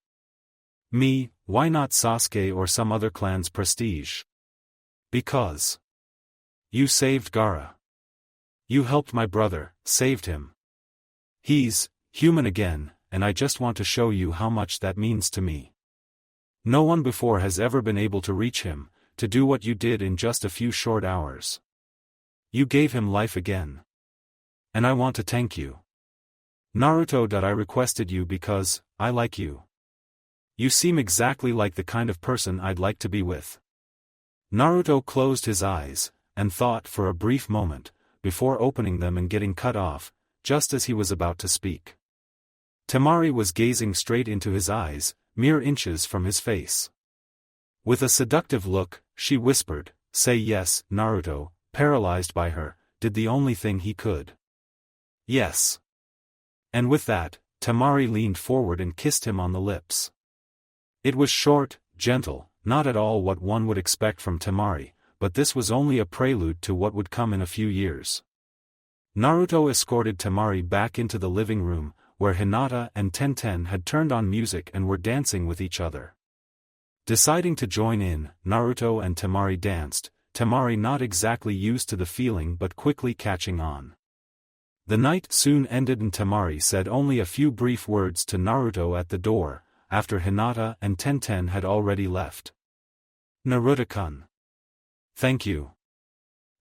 Me, why not Sasuke or some other clan's prestige? Because. You saved Gaara. You helped my brother, saved him. He's human again, and I just want to show you how much that means to me. No one before has ever been able to reach him, to do what you did in just a few short hours. You gave him life again. And I want to thank you. Naruto. I requested you because, I like you. You seem exactly like the kind of person I'd like to be with. Naruto closed his eyes, and thought for a brief moment, before opening them and getting cut off, just as he was about to speak. Temari was gazing straight into his eyes, mere inches from his face. With a seductive look, she whispered, "Say yes." Naruto, paralyzed by her, did the only thing he could. Yes. And with that, Temari leaned forward and kissed him on the lips. It was short, gentle, not at all what one would expect from Temari, but this was only a prelude to what would come in a few years. Naruto escorted Temari back into the living room, where Hinata and Tenten had turned on music and were dancing with each other. Deciding to join in, Naruto and Temari danced, Temari not exactly used to the feeling but quickly catching on. The night soon ended and Temari said only a few brief words to Naruto at the door, after Hinata and Tenten had already left. Naruto-kun. Thank you.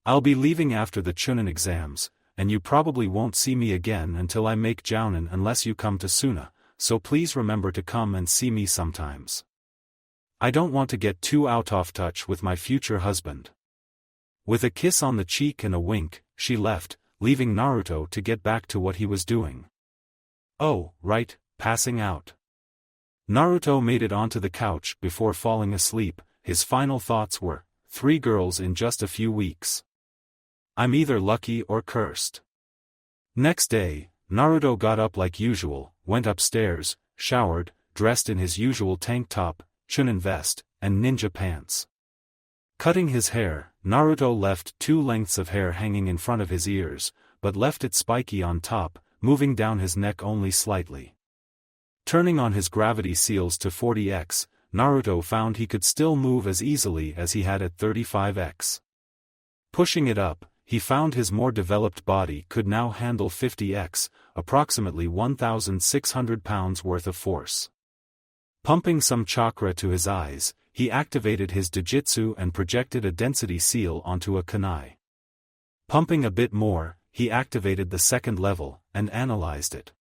I'll be leaving after the Chunin exams, and you probably won't see me again until I make Jounin unless you come to Suna, so please remember to come and see me sometimes. I don't want to get too out of touch with my future husband. With a kiss on the cheek and a wink, she left, leaving Naruto to get back to what he was doing. Oh, right, passing out. Naruto made it onto the couch before falling asleep. His final thoughts were, 3 girls in just a few weeks. I'm either lucky or cursed. Next day, Naruto got up like usual, went upstairs, showered, dressed in his usual tank top, Chunin vest, and ninja pants. Cutting his hair, Naruto left 2 lengths of hair hanging in front of his ears, but left it spiky on top, moving down his neck only slightly. Turning on his gravity seals to 40x, Naruto found he could still move as easily as he had at 35x. Pushing it up, he found his more developed body could now handle 50x, approximately 1,600 pounds worth of force. Pumping some chakra to his eyes, he activated his Dojutsu and projected a density seal onto a kunai. Pumping a bit more, he activated the second level, and analyzed it.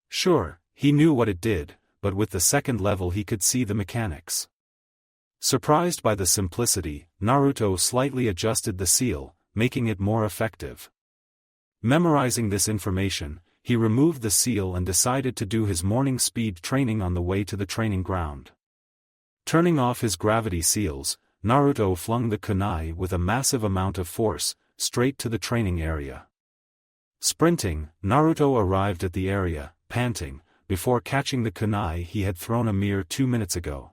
Sure, he knew what it did, but with the second level he could see the mechanics. Surprised by the simplicity, Naruto slightly adjusted the seal, making it more effective. Memorizing this information, he removed the seal and decided to do his morning speed training on the way to the training ground. Turning off his gravity seals, Naruto flung the kunai with a massive amount of force, straight to the training area. Sprinting, Naruto arrived at the area, panting, before catching the kunai he had thrown a mere 2 minutes ago.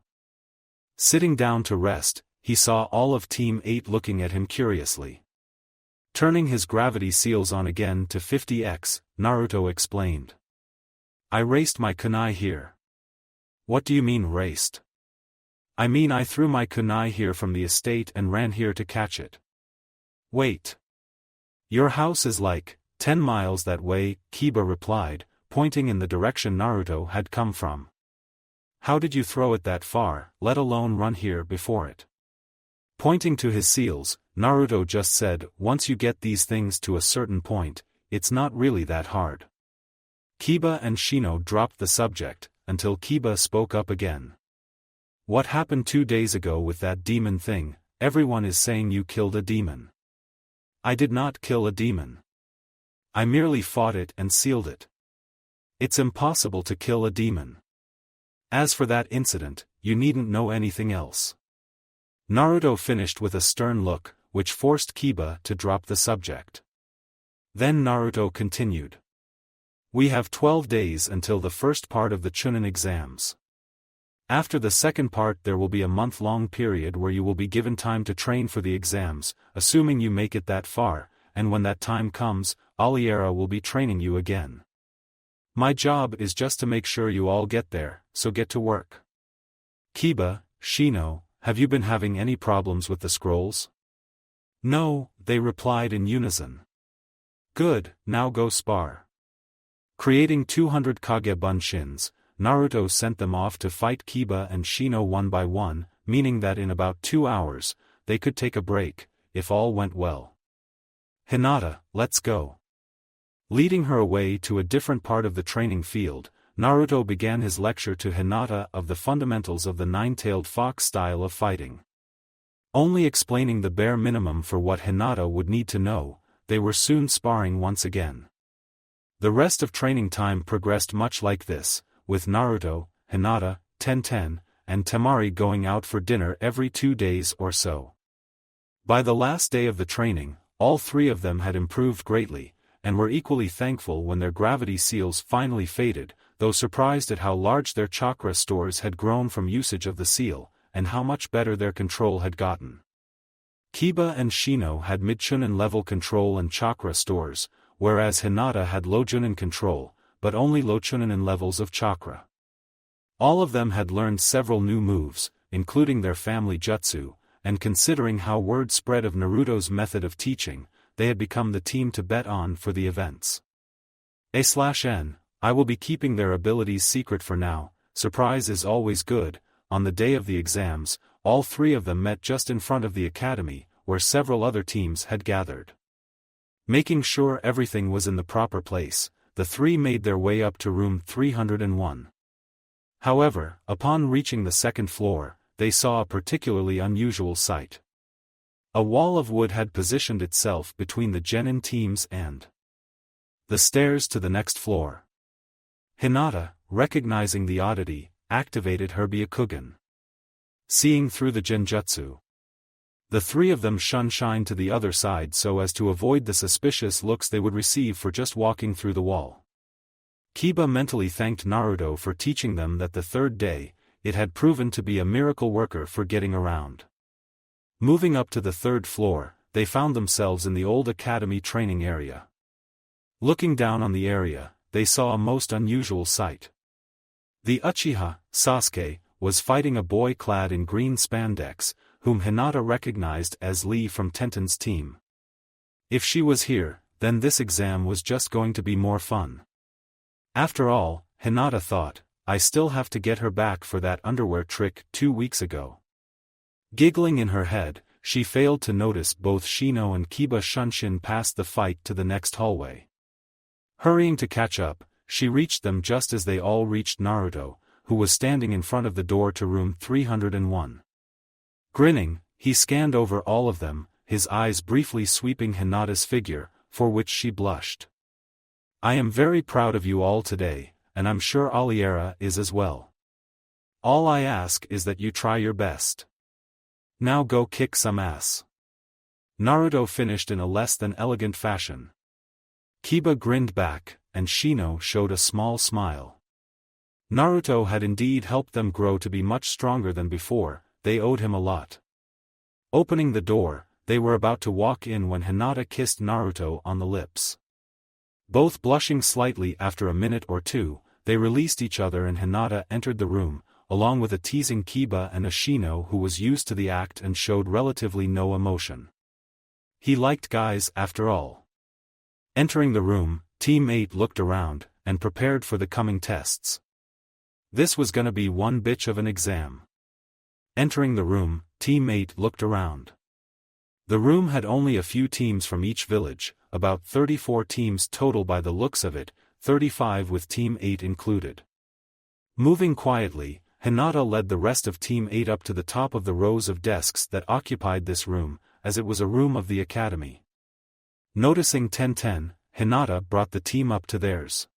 Sitting down to rest, he saw all of Team 8 looking at him curiously. Turning his gravity seals on again to 50x, Naruto explained. I raced my kunai here. What do you mean raced? I mean I threw my kunai here from the estate and ran here to catch it. Wait. Your house is like 10 miles that way, Kiba replied, pointing in the direction Naruto had come from. How did you throw it that far, let alone run here before it? Pointing to his seals, Naruto just said, once you get these things to a certain point, it's not really that hard. Kiba and Shino dropped the subject, until Kiba spoke up again. What happened 2 days ago with that demon thing? Everyone is saying you killed a demon. I did not kill a demon. I merely fought it and sealed it. It's impossible to kill a demon. As for that incident, you needn't know anything else. Naruto finished with a stern look, which forced Kiba to drop the subject. Then Naruto continued. We have 12 days until the first part of the Chunin exams. After the second part there will be a month-long period where you will be given time to train for the exams, assuming you make it that far, and when that time comes, Aliera will be training you again. My job is just to make sure you all get there, so get to work. Kiba, Shino, have you been having any problems with the scrolls? No, they replied in unison. Good, now go spar. Creating 200 Kage Bunshins, Naruto sent them off to fight Kiba and Shino one by one, meaning that in about 2 hours, they could take a break, if all went well. Hinata, let's go. Leading her away to a different part of the training field, Naruto began his lecture to Hinata of the fundamentals of the nine-tailed fox style of fighting. Only explaining the bare minimum for what Hinata would need to know, they were soon sparring once again. The rest of training time progressed much like this, with Naruto, Hinata, Tenten, and Temari going out for dinner every 2 days or so. By the last day of the training, all 3 of them had improved greatly, and were equally thankful when their gravity seals finally faded, though surprised at how large their chakra stores had grown from usage of the seal, and how much better their control had gotten. Kiba and Shino had mid-Chunin level control and chakra stores, whereas Hinata had low Chunin control, but only low Chunin levels of chakra. All of them had learned several new moves, including their family jutsu, and considering how word spread of Naruto's method of teaching, they had become the team to bet on for the events. A/N, I will be keeping their abilities secret for now, surprise is always good. On the day of the exams, all 3 of them met just in front of the academy, where several other teams had gathered. Making sure everything was in the proper place, the 3 made their way up to room 301. However, upon reaching the second floor, they saw a particularly unusual sight. A wall of wood had positioned itself between the genin teams and the stairs to the next floor. Hinata, recognizing the oddity, activated her Byakugan. Seeing through the genjutsu, the 3 of them shined to the other side so as to avoid the suspicious looks they would receive for just walking through the wall. Kiba mentally thanked Naruto for teaching them that the 3rd day, it had proven to be a miracle worker for getting around. Moving up to the 3rd floor, they found themselves in the old academy training area. Looking down on the area, they saw a most unusual sight. The Uchiha, Sasuke, was fighting a boy clad in green spandex, whom Hinata recognized as Lee from Tenten's team. If she was here, then this exam was just going to be more fun. After all, Hinata thought, I still have to get her back for that underwear trick 2 weeks ago. Giggling in her head, she failed to notice both Shino and Kiba shunshin past the fight to the next hallway. Hurrying to catch up, she reached them just as they all reached Naruto, who was standing in front of the door to room 301. Grinning, he scanned over all of them, his eyes briefly sweeping Hinata's figure, for which she blushed. I am very proud of you all today, and I'm sure Aliera is as well. All I ask is that you try your best. Now go kick some ass. Naruto finished in a less than elegant fashion. Kiba grinned back, and Shino showed a small smile. Naruto had indeed helped them grow to be much stronger than before, they owed him a lot. Opening the door, they were about to walk in when Hinata kissed Naruto on the lips. Both blushing slightly after a minute or two, they released each other and Hinata entered the room, along with a teasing Kiba and a Shino who was used to the act and showed relatively no emotion. He liked guys after all. Entering the room, Team 8 looked around, and prepared for the coming tests. This was gonna be one bitch of an exam. Entering the room, Team 8 looked around. The room had only a few teams from each village, about 34 teams total by the looks of it, 35 with Team 8 included. Moving quietly, Hinata led the rest of Team 8 up to the top of the rows of desks that occupied this room, as it was a room of the academy. Noticing Tenten, Hinata brought the team up to theirs.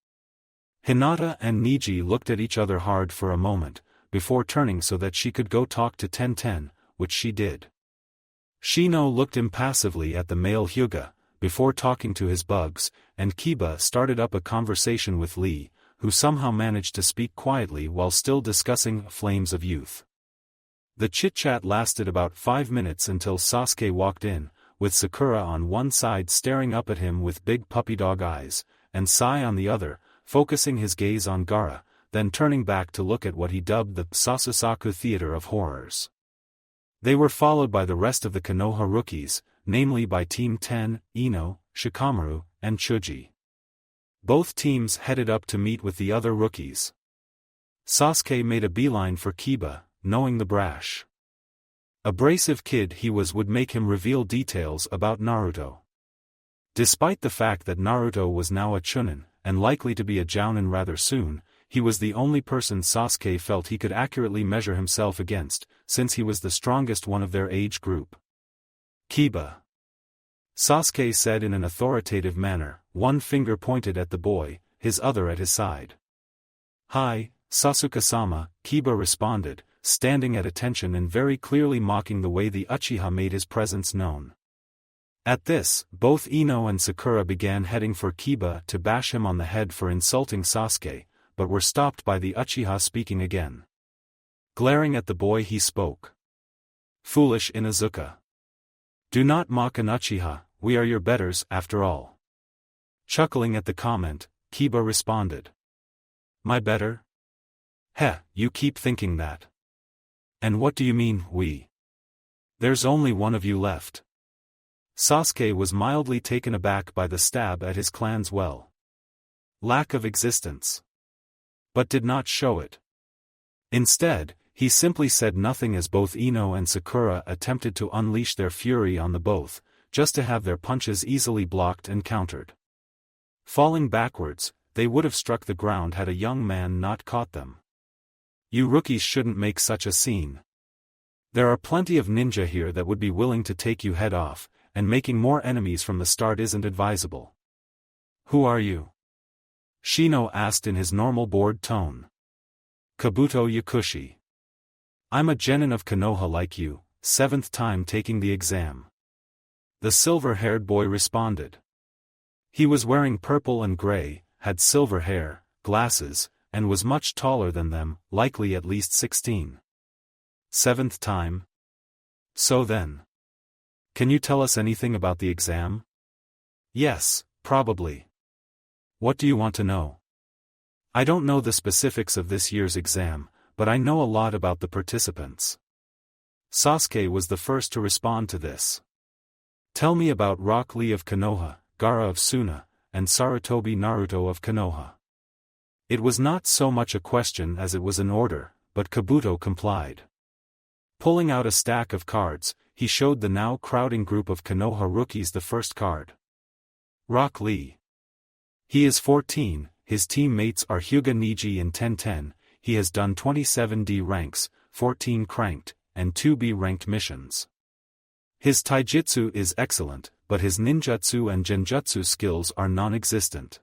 Hinata and Niji looked at each other hard for a moment, before turning so that she could go talk to Tenten, which she did. Shino looked impassively at the male Hyuga, before talking to his bugs, and Kiba started up a conversation with Lee, who somehow managed to speak quietly while still discussing flames of youth. The chit-chat lasted about 5 minutes until Sasuke walked in, with Sakura on one side staring up at him with big puppy dog eyes, and Sai on the other, focusing his gaze on Gaara, then turning back to look at what he dubbed the Sasusaku Theater of Horrors. They were followed by the rest of the Konoha rookies, namely by Team 10, Ino, Shikamaru, and Chuji. Both teams headed up to meet with the other rookies. Sasuke made a beeline for Kiba, knowing the brash, abrasive kid he was would make him reveal details about Naruto. Despite the fact that Naruto was now a chunin, and likely to be a jounin rather soon, he was the only person Sasuke felt he could accurately measure himself against, since he was the strongest one of their age group. Kiba, Sasuke said in an authoritative manner, one finger pointed at the boy, his other at his side. Hi, Sasuke-sama, Kiba responded, standing at attention and very clearly mocking the way the Uchiha made his presence known. At this, both Ino and Sakura began heading for Kiba to bash him on the head for insulting Sasuke, but were stopped by the Uchiha speaking again. Glaring at the boy he spoke. Foolish Inuzuka. Do not mock an Uchiha, we are your betters after all. Chuckling at the comment, Kiba responded. My better? Heh, you keep thinking that. And what do you mean, we? There's only one of you left. Sasuke was mildly taken aback by the stab at his clan's lack of existence. But did not show it. Instead, he simply said nothing as both Ino and Sakura attempted to unleash their fury on the both, just to have their punches easily blocked and countered. Falling backwards, they would have struck the ground had a young man not caught them. You rookies shouldn't make such a scene. There are plenty of ninja here that would be willing to take you head off, and making more enemies from the start isn't advisable. Who are you? Shino asked in his normal bored tone. Kabuto Yakushi. I'm a genin of Konoha like you, 7th time taking the exam. The silver-haired boy responded. He was wearing purple and gray, had silver hair, glasses, and was much taller than them, likely at least 16. 7th time? So then. Can you tell us anything about the exam? Yes, probably. What do you want to know? I don't know the specifics of this year's exam, but I know a lot about the participants. Sasuke was the first to respond to this. Tell me about Rock Lee of Konoha, Gaara of Suna, and Sarutobi Naruto of Konoha. It was not so much a question as it was an order, but Kabuto complied. Pulling out a stack of cards, he showed the now crowding group of Konoha rookies the first card. Rock Lee. He is 14, his teammates are Hyuga Niji and Tenten, he has done 27 D ranks, 14 cranked, and 2 B ranked missions. His taijutsu is excellent, but his ninjutsu and genjutsu skills are non-existent.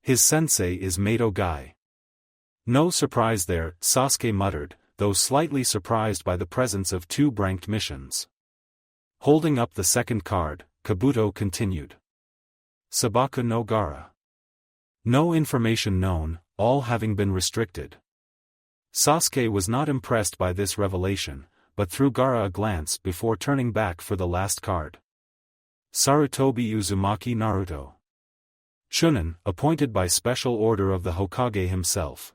His sensei is Mato Gai. No surprise there, Sasuke muttered, though slightly surprised by the presence of 2 ranked missions. Holding up the second card, Kabuto continued. Sabaku no Gaara. No information known, all having been restricted. Sasuke was not impressed by this revelation, but threw Gaara a glance before turning back for the last card. Sarutobi Uzumaki Naruto. Chunin, appointed by special order of the Hokage himself.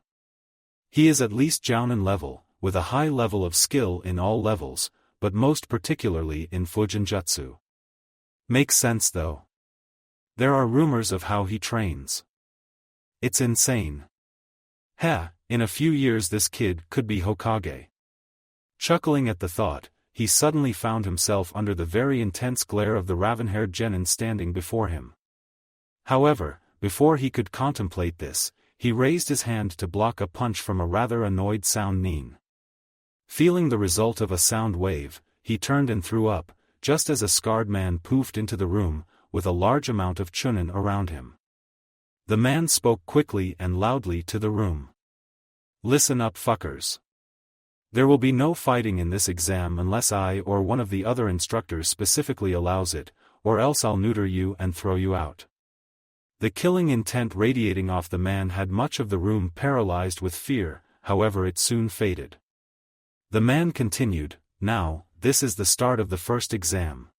He is at least Jounin level, with a high level of skill in all levels, but most particularly in Fujinjutsu. Makes sense though. There are rumors of how he trains. It's insane. Heh, in a few years this kid could be Hokage. Chuckling at the thought, he suddenly found himself under the very intense glare of the raven-haired genin standing before him. However, before he could contemplate this, he raised his hand to block a punch from a rather annoyed sound nin. Feeling the result of a sound wave, he turned and threw up, just as a scarred man poofed into the room, with a large amount of chunin around him. The man spoke quickly and loudly to the room. Listen up, fuckers. There will be no fighting in this exam unless I or one of the other instructors specifically allows it, or else I'll neuter you and throw you out. The killing intent radiating off the man had much of the room paralyzed with fear, however it soon faded. The man continued, now, this is the start of the first exam.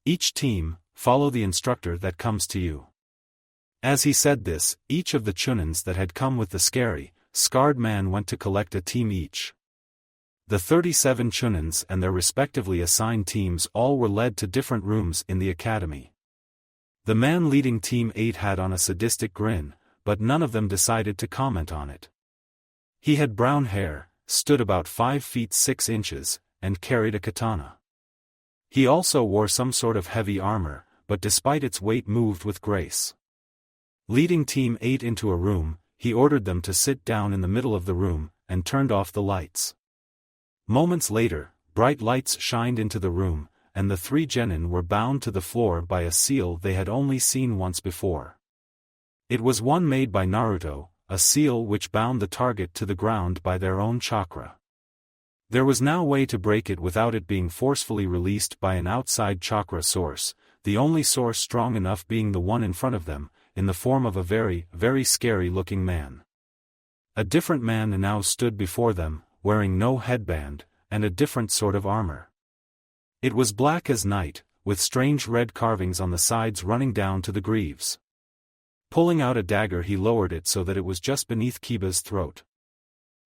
Each team, follow the instructor that comes to you. As he said this, each of the chunins that had come with the scary, scarred man went to collect a team each. The 37 chunins and their respectively assigned teams all were led to different rooms in the academy. The man leading Team 8 had on a sadistic grin, but none of them decided to comment on it. He had brown hair, stood about 5 feet 6 inches, and carried a katana. He also wore some sort of heavy armor, but despite its weight moved with grace. Leading Team 8 into a room, he ordered them to sit down in the middle of the room, and turned off the lights. Moments later, bright lights shined into the room, and the 3 genin were bound to the floor by a seal they had only seen once before. It was one made by Naruto, a seal which bound the target to the ground by their own chakra. There was no way to break it without it being forcefully released by an outside chakra source, the only source strong enough being the one in front of them, in the form of a very, very scary-looking man. A different man now stood before them, wearing no headband, and a different sort of armor. It was black as night, with strange red carvings on the sides running down to the greaves. Pulling out a dagger he lowered it so that it was just beneath Kiba's throat.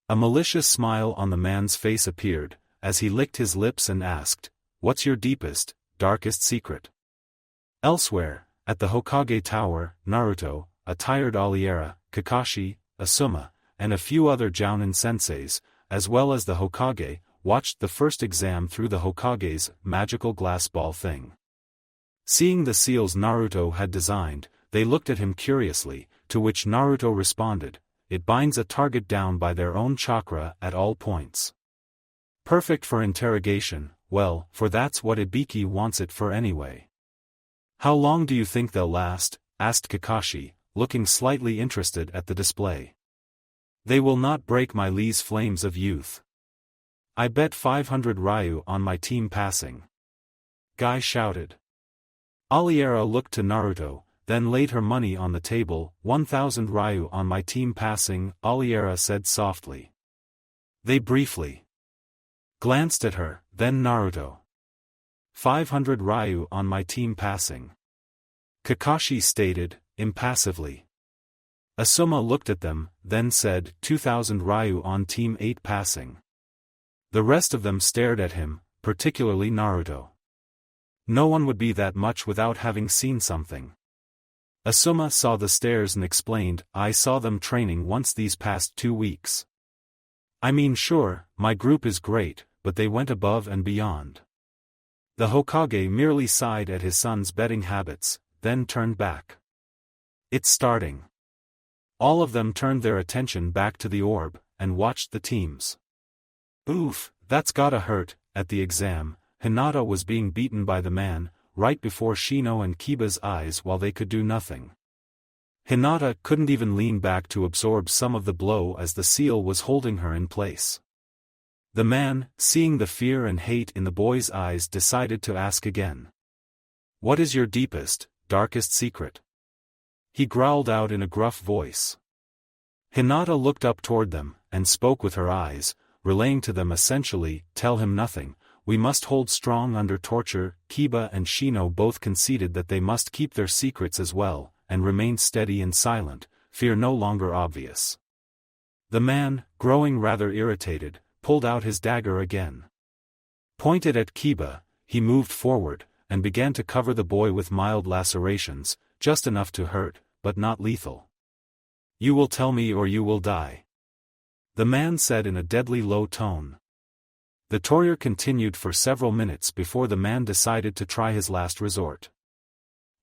A malicious smile on the man's face appeared, as he licked his lips and asked, "What's your deepest, darkest secret?" Elsewhere, at the Hokage Tower, Naruto, a tired Aliera, Kakashi, Asuma, and a few other Jounin senseis, as well as the Hokage, watched the first exam through the Hokage's magical glass ball thing. Seeing the seals Naruto had designed, they looked at him curiously, to which Naruto responded, "It binds a target down by their own chakra at all points. Perfect for interrogation, well, for that's what Ibiki wants it for anyway." "How long do you think they'll last?" asked Kakashi, looking slightly interested at the display. "They will not break my Lee's flames of youth. I bet 500 Ryu on my team passing." Guy shouted. Aliera looked to Naruto, then laid her money on the table. 1,000 Ryu on my team passing, Aliera said softly. They briefly glanced at her, then Naruto. 500 Ryu on my team passing, Kakashi stated, impassively. Asuma looked at them, then said 2,000 Ryu on Team 8 passing. The rest of them stared at him, particularly Naruto. No one would be that much without having seen something. Asuma saw the stares and explained, "I saw them training once these past 2 weeks. I mean sure, my group is great, but they went above and beyond." The Hokage merely sighed at his son's betting habits, then turned back. "It's starting." All of them turned their attention back to the orb, and watched the teams. Oof, that's gotta hurt. At the exam, Hinata was being beaten by the man, right before Shino and Kiba's eyes while they could do nothing. Hinata couldn't even lean back to absorb some of the blow as the seal was holding her in place. The man, seeing the fear and hate in the boy's eyes, decided to ask again. "What is your deepest, darkest secret?" He growled out in a gruff voice. Hinata looked up toward them, and spoke with her eyes, relaying to them essentially, "Tell him nothing, we must hold strong under torture." Kiba and Shino both conceded that they must keep their secrets as well, and remained steady and silent, fear no longer obvious. The man, growing rather irritated, pulled out his dagger again. Pointed at Kiba, he moved forward, and began to cover the boy with mild lacerations, just enough to hurt, but not lethal. You will tell me or you will die. The man said in a deadly low tone. The torture continued for several minutes before the man decided to try his last resort.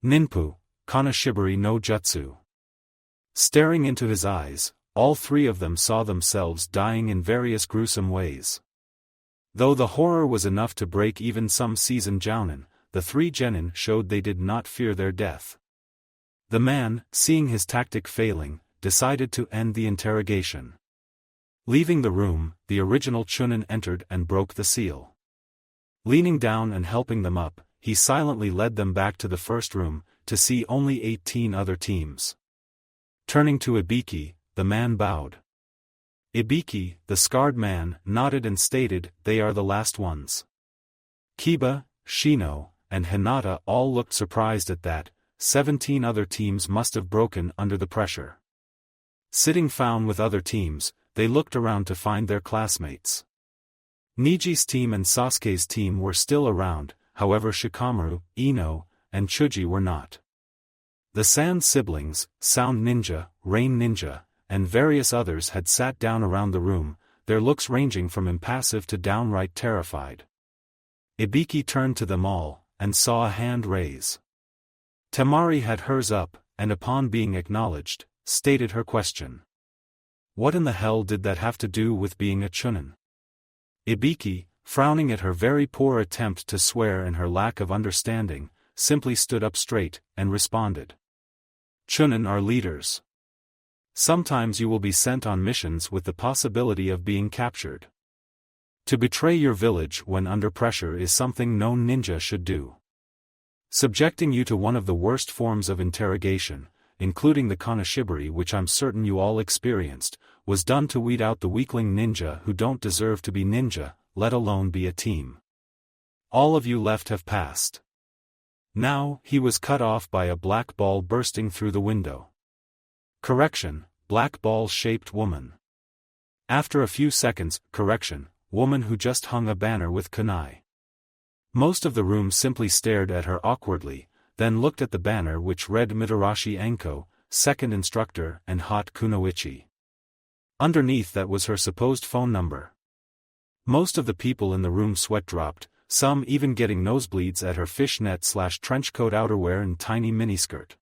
Ninpu, Kanashibari no Jutsu. Staring into his eyes, all three of them saw themselves dying in various gruesome ways. Though the horror was enough to break even some seasoned jounin, the three genin showed they did not fear their death. The man, seeing his tactic failing, decided to end the interrogation. Leaving the room, the original Chunin entered and broke the seal. Leaning down and helping them up, he silently led them back to the first room, to see only 18 other teams. Turning to Ibiki, the man bowed. Ibiki, the scarred man, nodded and stated, "They are the last ones." Kiba, Shino, and Hinata all looked surprised at that. 17 other teams must have broken under the pressure. Sitting found with other teams, they looked around to find their classmates. Niji's team and Sasuke's team were still around, however Shikamaru, Ino, and Chuji were not. The Sand siblings, Sound Ninja, Rain Ninja, and various others had sat down around the room, their looks ranging from impassive to downright terrified. Ibiki turned to them all, and saw a hand raise. Temari had hers up, and upon being acknowledged, stated her question. What in the hell did that have to do with being a Chunin? Ibiki, frowning at her very poor attempt to swear and her lack of understanding, simply stood up straight, and responded. Chunin are leaders. Sometimes you will be sent on missions with the possibility of being captured. To betray your village when under pressure is something no ninja should do. Subjecting you to one of the worst forms of interrogation, including the Kanashibari which I'm certain you all experienced, was done to weed out the weakling ninja who don't deserve to be ninja, let alone be a team. All of you left have passed. Now, he was cut off by a black ball bursting through the window. Correction, black ball-shaped woman. After a few seconds, correction, woman who just hung a banner with kunai. Most of the room simply stared at her awkwardly, then looked at the banner which read Mitarashi Anko, second instructor and hot Kunoichi. Underneath that was her supposed phone number. Most of the people in the room sweat dropped, some even getting nosebleeds at her fishnet/trenchcoat outerwear and tiny miniskirt.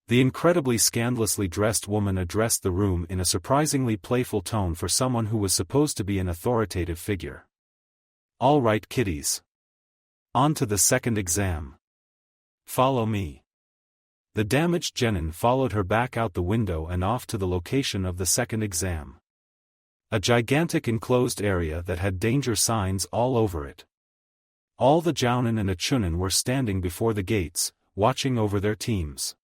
The incredibly scandalously dressed woman addressed the room in a surprisingly playful tone for someone who was supposed to be an authoritative figure. All right kiddies. On to the second exam. Follow me. The damaged genin followed her back out the window and off to the location of the second exam. A gigantic enclosed area that had danger signs all over it. All the jounin and a chunin were standing before the gates, watching over their teams.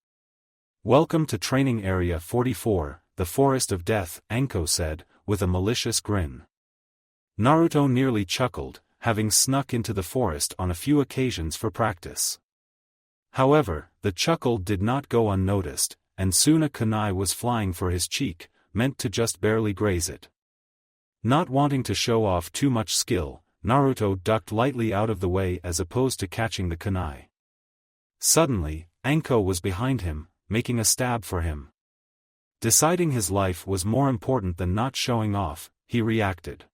Welcome to Training Area 44, the Forest of Death, Anko said, with a malicious grin. Naruto nearly chuckled, having snuck into the forest on a few occasions for practice. However, the chuckle did not go unnoticed, and soon a kunai was flying for his cheek, meant to just barely graze it. Not wanting to show off too much skill, Naruto ducked lightly out of the way as opposed to catching the kunai. Suddenly, Anko was behind him, making a stab for him. Deciding his life was more important than not showing off, he reacted.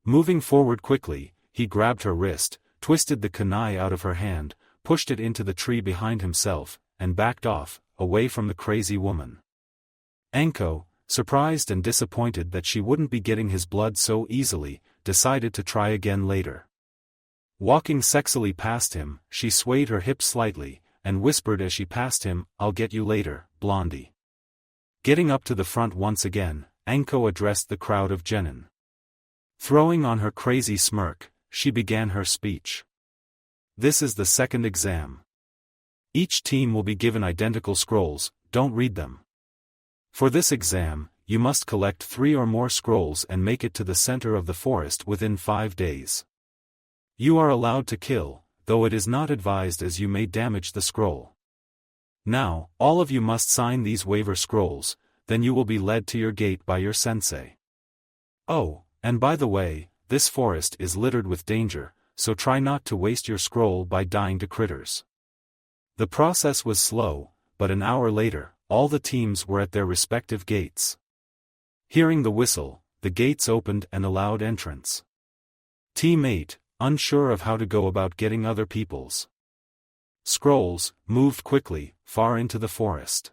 Moving forward quickly, he grabbed her wrist, twisted the kunai out of her hand, pushed it into the tree behind himself, and backed off, away from the crazy woman. Anko, surprised and disappointed that she wouldn't be getting his blood so easily, decided to try again later. Walking sexily past him, she swayed her hips slightly, and whispered as she passed him, "I'll get you later, blondie." Getting up to the front once again, Anko addressed the crowd of genin. Throwing on her crazy smirk, she began her speech. This is the second exam. Each team will be given identical scrolls, don't read them. For this exam, you must collect 3 or more scrolls and make it to the center of the forest within 5 days. You are allowed to kill, though it is not advised as you may damage the scroll. Now, all of you must sign these waiver scrolls, then you will be led to your gate by your sensei. Oh, and by the way, this forest is littered with danger, so try not to waste your scroll by dying to critters. The process was slow, but an hour later, all the teams were at their respective gates. Hearing the whistle, the gates opened and allowed entrance. Team 8, unsure of how to go about getting other people's scrolls, moved quickly, far into the forest.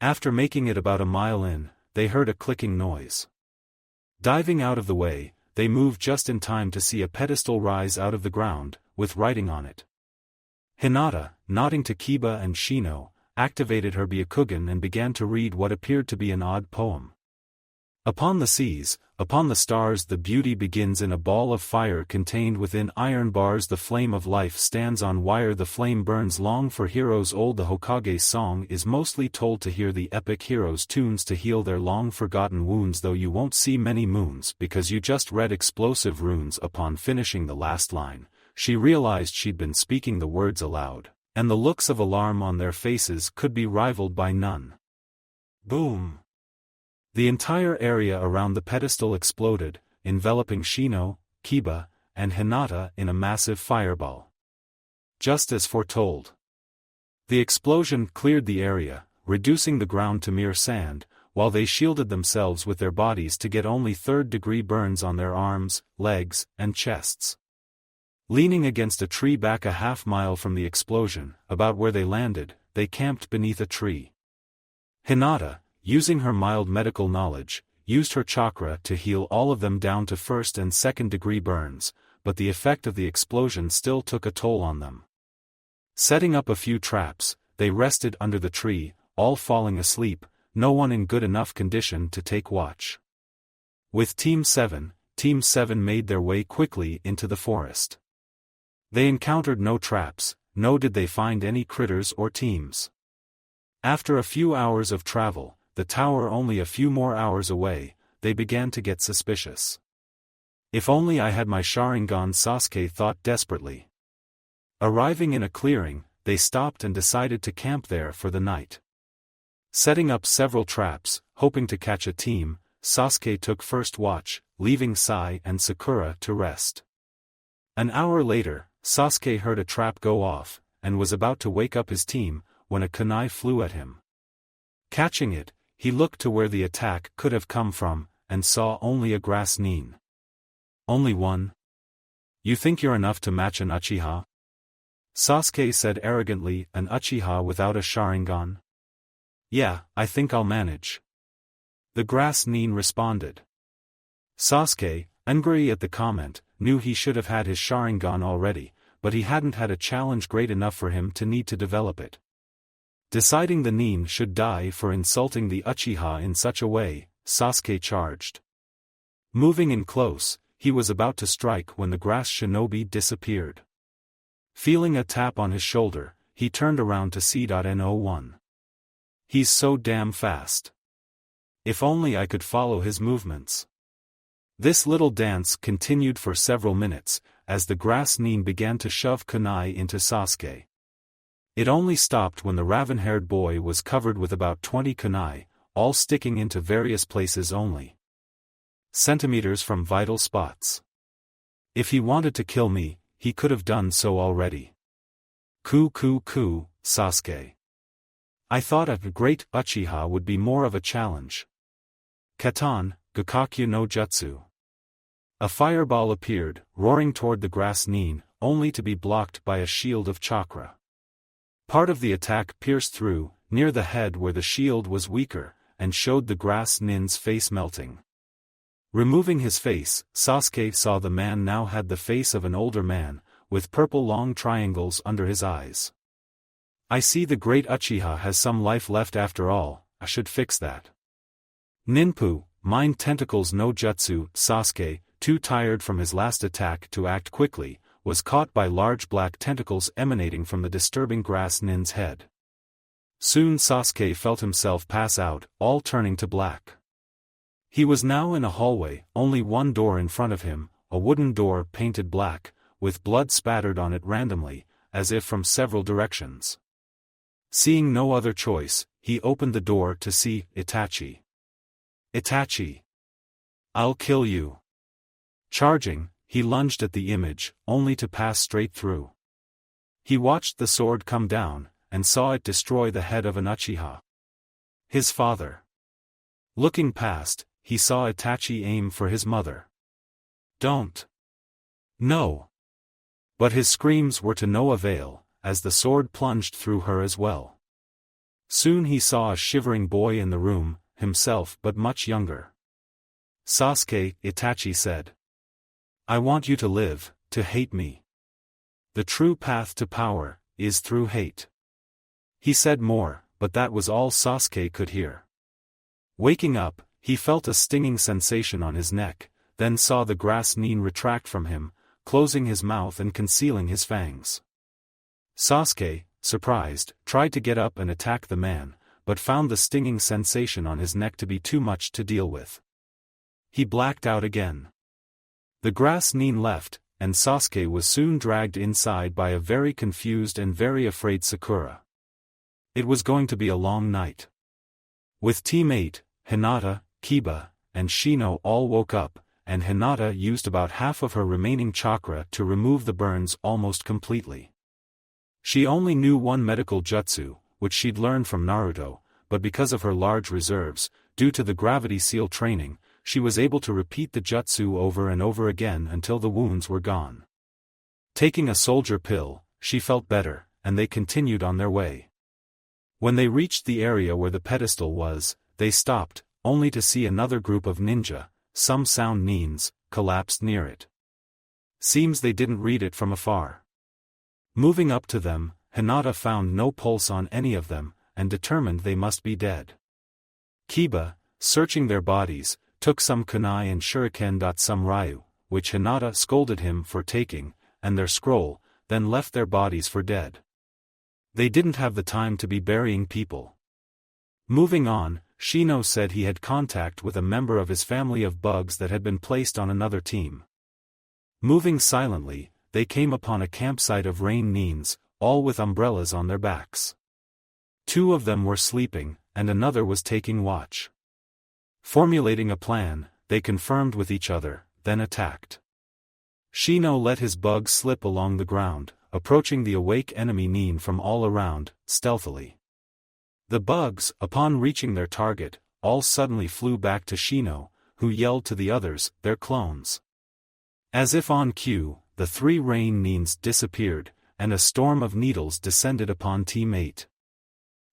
After making it about a mile in, they heard a clicking noise. Diving out of the way, they moved just in time to see a pedestal rise out of the ground, with writing on it. Hinata, nodding to Kiba and Shino, activated her Byakugan and began to read what appeared to be an odd poem. Upon the seas, upon the stars the beauty begins in a ball of fire contained within iron bars the flame of life stands on wire the flame burns long for heroes old the Hokage's song is mostly told to hear the epic heroes' tunes to heal their long-forgotten wounds though you won't see many moons because you just read explosive runes upon finishing the last line, she realized she'd been speaking the words aloud, and the looks of alarm on their faces could be rivaled by none. Boom! The entire area around the pedestal exploded, enveloping Shino, Kiba, and Hinata in a massive fireball. Just as foretold. The explosion cleared the area, reducing the ground to mere sand, while they shielded themselves with their bodies to get only third-degree burns on their arms, legs, and chests. Leaning against a tree back a half-mile from the explosion, about where they landed, they camped beneath a tree. Hinata, using her mild medical knowledge, used her chakra to heal all of them down to first and second-degree burns, but the effect of the explosion still took a toll on them. Setting up a few traps, they rested under the tree, all falling asleep, no one in good enough condition to take watch. With Team 7 made their way quickly into the forest. They encountered no traps, nor did they find any critters or teams. After a few hours of travel, the tower only a few more hours away, they began to get suspicious. If only I had my Sharingan, Sasuke thought desperately. Arriving in a clearing, they stopped and decided to camp there for the night. Setting up several traps, hoping to catch a team, Sasuke took first watch, leaving Sai and Sakura to rest. An hour later, Sasuke heard a trap go off, and was about to wake up his team, when a kunai flew at him. Catching it, he looked to where the attack could have come from, and saw only a grass nin. Only one? You think you're enough to match an Uchiha? Sasuke said arrogantly, an Uchiha without a Sharingan? Yeah, I think I'll manage. The grass nin responded. Sasuke, angry at the comment, knew he should have had his Sharingan already, but he hadn't had a challenge great enough for him to need to develop it. Deciding the nin should die for insulting the Uchiha in such a way, Sasuke charged. Moving in close, he was about to strike when the grass shinobi disappeared. Feeling a tap on his shoulder, he turned around to see N01. He's so damn fast. If only I could follow his movements. This little dance continued for several minutes, as the grass nin began to shove kunai into Sasuke. It only stopped when the raven-haired boy was covered with about 20 kunai, all sticking into various places only. Centimeters from vital spots. If he wanted to kill me, he could have done so already. Ku, Sasuke. I thought a great Uchiha would be more of a challenge. Katan, Gakakyu no Jutsu. A fireball appeared, roaring toward the grass nin, only to be blocked by a shield of chakra. Part of the attack pierced through, near the head where the shield was weaker, and showed the grass nin's face melting. Removing his face, Sasuke saw the man now had the face of an older man, with purple long triangles under his eyes. I see the great Uchiha has some life left after all, I should fix that. Ninpu, mind tentacles no jutsu, Sasuke, too tired from his last attack to act quickly, was caught by large black tentacles emanating from the disturbing grass nin's head. Soon Sasuke felt himself pass out, all turning to black. He was now in a hallway, only one door in front of him, a wooden door painted black, with blood spattered on it randomly, as if from several directions. Seeing no other choice, he opened the door to see Itachi. Itachi! I'll kill you! Charging, he lunged at the image, only to pass straight through. He watched the sword come down, and saw it destroy the head of an Uchiha. His father. Looking past, he saw Itachi aim for his mother. Don't. No. But his screams were to no avail, as the sword plunged through her as well. Soon he saw a shivering boy in the room, himself but much younger. Sasuke, Itachi said. I want you to live, to hate me. The true path to power is through hate. He said more, but that was all Sasuke could hear. Waking up, he felt a stinging sensation on his neck, then saw the grass nin retract from him, closing his mouth and concealing his fangs. Sasuke, surprised, tried to get up and attack the man, but found the stinging sensation on his neck to be too much to deal with. He blacked out again. The grass nin left, and Sasuke was soon dragged inside by a very confused and very afraid Sakura. It was going to be a long night. With Team 8, Hinata, Kiba, and Shino all woke up, and Hinata used about half of her remaining chakra to remove the burns almost completely. She only knew one medical jutsu, which she'd learned from Naruto, but because of her large reserves, due to the gravity seal training, she was able to repeat the jutsu over and over again until the wounds were gone. Taking a soldier pill, she felt better, and they continued on their way. When they reached the area where the pedestal was, they stopped, only to see another group of ninja, some sound nins, collapsed near it. Seems they didn't read it from afar. Moving up to them, Hinata found no pulse on any of them, and determined they must be dead. Kiba, searching their bodies, took some kunai and shuriken. Some ryu, which Hinata scolded him for taking, and their scroll, then left their bodies for dead. They didn't have the time to be burying people. Moving on, Shino said he had contact with a member of his family of bugs that had been placed on another team. Moving silently, they came upon a campsite of rain nins, all with umbrellas on their backs. 2 of them were sleeping, and another was taking watch. Formulating a plan, they confirmed with each other, then attacked. Shino let his bugs slip along the ground, approaching the awake enemy nin from all around, stealthily. The bugs, upon reaching their target, all suddenly flew back to Shino, who yelled to the others, their clones. As if on cue, the 3 rain nins disappeared, and a storm of needles descended upon Team 8.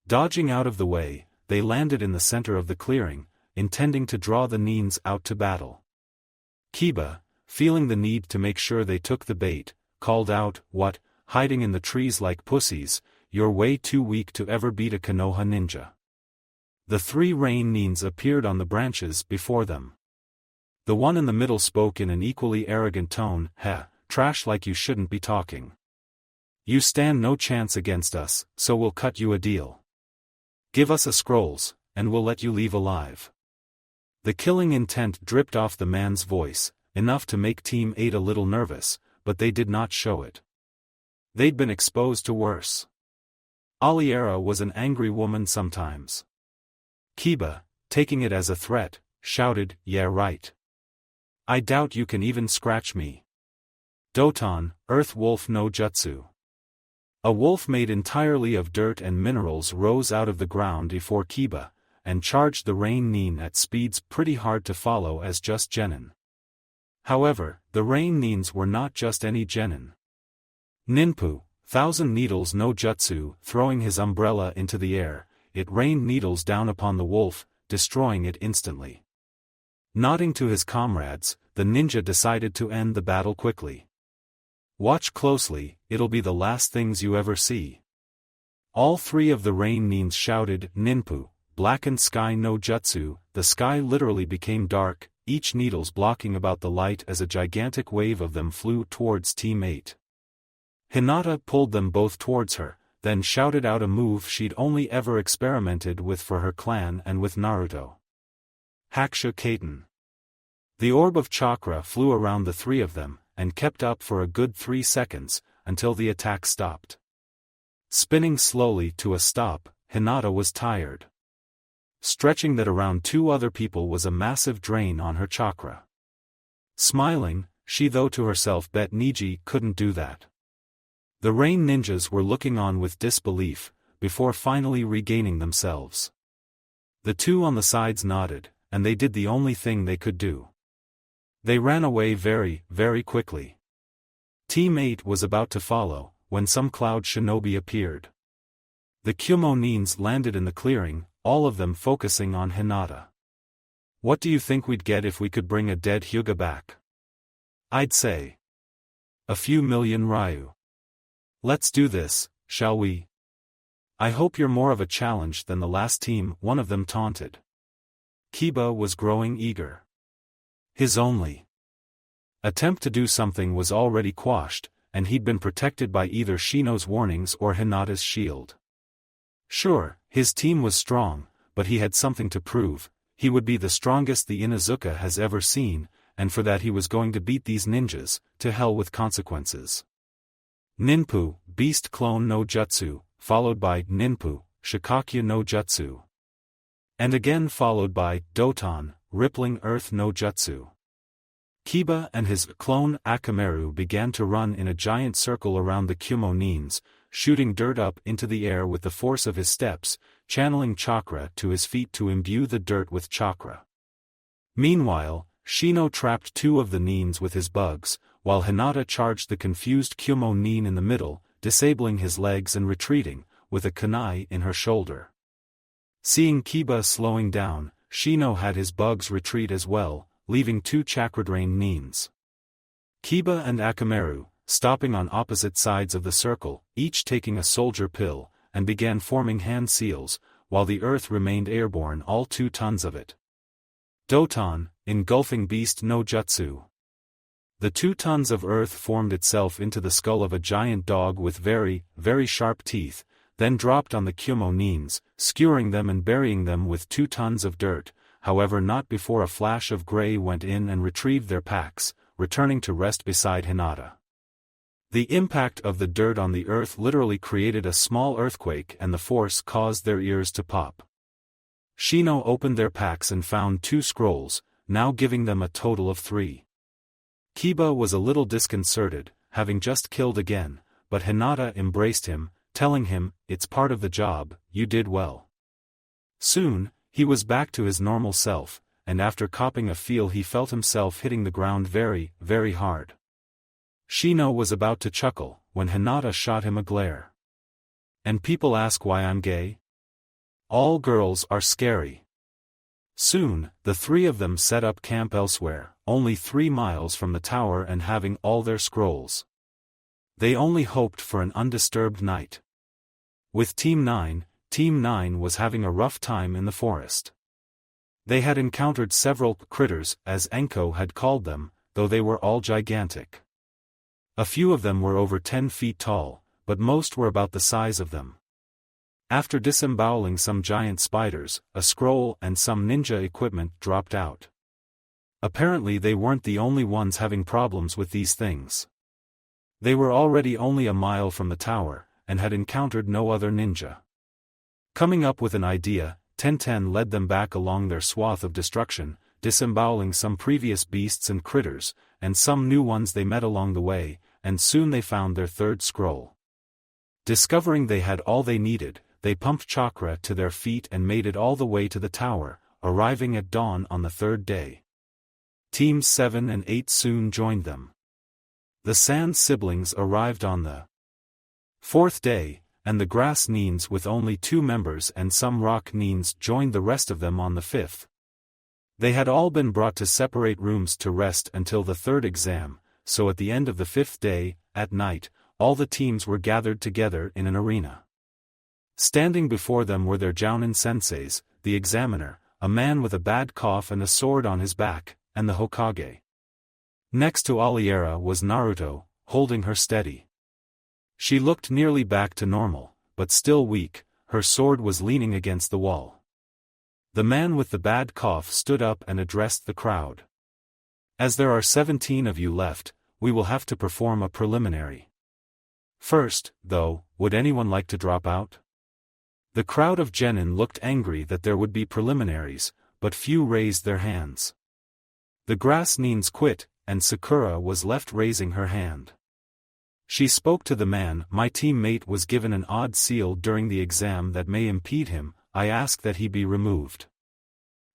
Dodging out of the way, they landed in the center of the clearing, intending to draw the nins out to battle. Kiba, feeling the need to make sure they took the bait, called out, "What, hiding in the trees like pussies, you're way too weak to ever beat a Konoha ninja." The 3 rain nins appeared on the branches before them. The one in the middle spoke in an equally arrogant tone, "Heh, trash like you shouldn't be talking. You stand no chance against us, so we'll cut you a deal. Give us a scrolls, and we'll let you leave alive." The killing intent dripped off the man's voice, enough to make Team 8 a little nervous, but they did not show it. They'd been exposed to worse. Aliera was an angry woman sometimes. Kiba, taking it as a threat, shouted, "Yeah right. I doubt you can even scratch me." Doton, Earth Wolf no Jutsu. A wolf made entirely of dirt and minerals rose out of the ground before Kiba, and charged the rain nin at speeds pretty hard to follow as just genin. However, the rain nins were not just any genin. Ninpu, Thousand Needles no Jutsu, throwing his umbrella into the air, it rained needles down upon the wolf, destroying it instantly. Nodding to his comrades, the ninja decided to end the battle quickly. "Watch closely, it'll be the last things you ever see." All 3 of the rain nins shouted, "Ninpu, blackened sky no Jutsu." The sky literally became dark, each needles blocking about the light as a gigantic wave of them flew towards Team 8. Hinata pulled them both towards her, then shouted out a move she'd only ever experimented with for her clan and with Naruto. Haksha Kaiten. The orb of chakra flew around the 3 of them, and kept up for a good 3 seconds, until the attack stopped. Spinning slowly to a stop, Hinata was tired. Stretching that around 2 other people was a massive drain on her chakra. Smiling, she though to herself bet Niji couldn't do that. The rain ninjas were looking on with disbelief, before finally regaining themselves. The two on the sides nodded, and they did the only thing they could do. They ran away very, very quickly. Team 8 was about to follow, when some cloud shinobi appeared. The Kyuubi landed in the clearing, all of them focusing on Hinata. What do you think we'd get if we could bring a dead Hyuga back? I'd say a few million ryu. Let's do this, shall we? I hope you're more of a challenge than the last team, one of them taunted. Kiba was growing eager. His only attempt to do something was already quashed, and he'd been protected by either Shino's warnings or Hinata's shield. Sure, his team was strong, but he had something to prove. He would be the strongest the Inuzuka has ever seen, and for that he was going to beat these ninjas, to hell with consequences. Ninpu, Beast Clone no Jutsu, followed by Ninpu, Shikakya no Jutsu. And again followed by Doton, Rippling Earth no Jutsu. Kiba and his clone Akamaru began to run in a giant circle around the Kyuubi, shooting dirt up into the air with the force of his steps, channeling chakra to his feet to imbue the dirt with chakra. Meanwhile, Shino trapped two of the nins with his bugs, while Hinata charged the confused Kyuubi in the middle, disabling his legs and retreating, with a kunai in her shoulder. Seeing Kiba slowing down, Shino had his bugs retreat as well, leaving two chakra-drained nins. Kiba and Akamaru, stopping on opposite sides of the circle, each taking a soldier pill, and began forming hand seals, while the earth remained airborne, all 2 tons of it. Doton, engulfing Beast no Jutsu. The 2 tons of earth formed itself into the skull of a giant dog with very, very sharp teeth, then dropped on the Kyuubi, skewering them and burying them with 2 tons of dirt, however not before a flash of gray went in and retrieved their packs, returning to rest beside Hinata. The impact of the dirt on the earth literally created a small earthquake, and the force caused their ears to pop. Shino opened their packs and found 2 scrolls, now giving them a total of 3. Kiba was a little disconcerted, having just killed again, but Hinata embraced him, telling him, "It's part of the job, you did well." Soon, he was back to his normal self, and after copping a feel he felt himself hitting the ground very, very hard. Shino was about to chuckle, when Hinata shot him a glare. "And people ask why I'm gay? All girls are scary." Soon, the 3 of them set up camp elsewhere, only 3 miles from the tower and having all their scrolls. They only hoped for an undisturbed night. With Team 9 was having a rough time in the forest. They had encountered several critters, as Enko had called them, though they were all gigantic. A few of them were over 10 feet tall, but most were about the size of them. After disemboweling some giant spiders, a scroll and some ninja equipment dropped out. Apparently they weren't the only ones having problems with these things. They were already only a mile from the tower, and had encountered no other ninja. Coming up with an idea, Tenten led them back along their swath of destruction, disemboweling some previous beasts and critters, and some new ones they met along the way, and soon they found their 3rd scroll. Discovering they had all they needed, they pumped chakra to their feet and made it all the way to the tower, arriving at dawn on the 3rd day. Teams 7 and 8 soon joined them. The Sand siblings arrived on the 4th day, and the Grass nins with only 2 members and some Rock nins joined the rest of them on the 5th. They had all been brought to separate rooms to rest until the 3rd exam, so at the end of the 5th day, at night, all the teams were gathered together in an arena. Standing before them were their Jounin senseis, the examiner, a man with a bad cough and a sword on his back, and the Hokage. Next to Aliera was Naruto, holding her steady. She looked nearly back to normal, but still weak, her sword was leaning against the wall. The man with the bad cough stood up and addressed the crowd. "As there are 17 of you left, we will have to perform a preliminary. First, though, would anyone like to drop out?" The crowd of genin looked angry that there would be preliminaries, but few raised their hands. The Grass nins quit, and Sakura was left raising her hand. She spoke to the man. "My teammate was given an odd seal during the exam that may impede him. I ask that he be removed."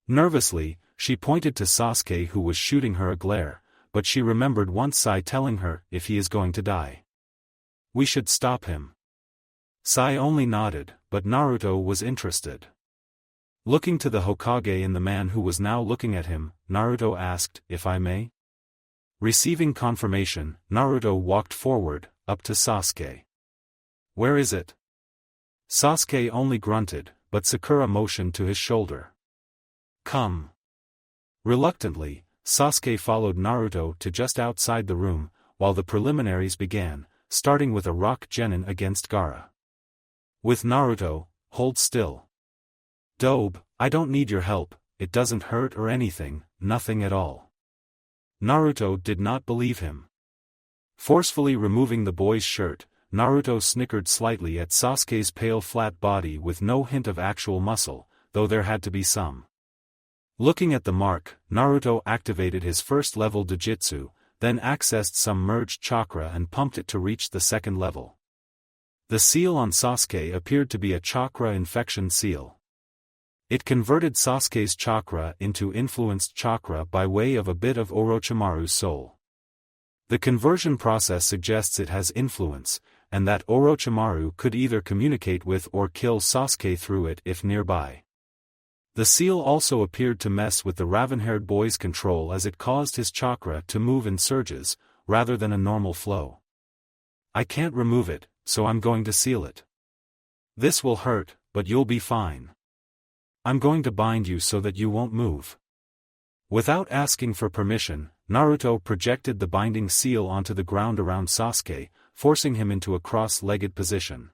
Nervously, she pointed to Sasuke who was shooting her a glare, but she remembered once Sai telling her, if he is going to die, we should stop him. Sai only nodded, but Naruto was interested. Looking to the Hokage and the man who was now looking at him, Naruto asked, if I may? Receiving confirmation, Naruto walked forward, up to Sasuke. Where is it? Sasuke only grunted, but Sakura motioned to his shoulder. Come. Reluctantly, Sasuke followed Naruto to just outside the room, while the preliminaries began, starting with a rock genin against Gaara. With Naruto, hold still. Dobe, I don't need your help, it doesn't hurt or anything, nothing at all. Naruto did not believe him. Forcefully removing the boy's shirt, Naruto snickered slightly at Sasuke's pale flat body with no hint of actual muscle, though there had to be some. Looking at the mark, Naruto activated his first-level Dojutsu, then accessed some merged chakra and pumped it to reach the second level. The seal on Sasuke appeared to be a chakra infection seal. It converted Sasuke's chakra into influenced chakra by way of a bit of Orochimaru's soul. The conversion process suggests it has influence, and that Orochimaru could either communicate with or kill Sasuke through it if nearby. The seal also appeared to mess with the raven-haired boy's control as it caused his chakra to move in surges, rather than a normal flow. I can't remove it, so I'm going to seal it. This will hurt, but you'll be fine. I'm going to bind you so that you won't move. Without asking for permission, Naruto projected the binding seal onto the ground around Sasuke, forcing him into a cross-legged position.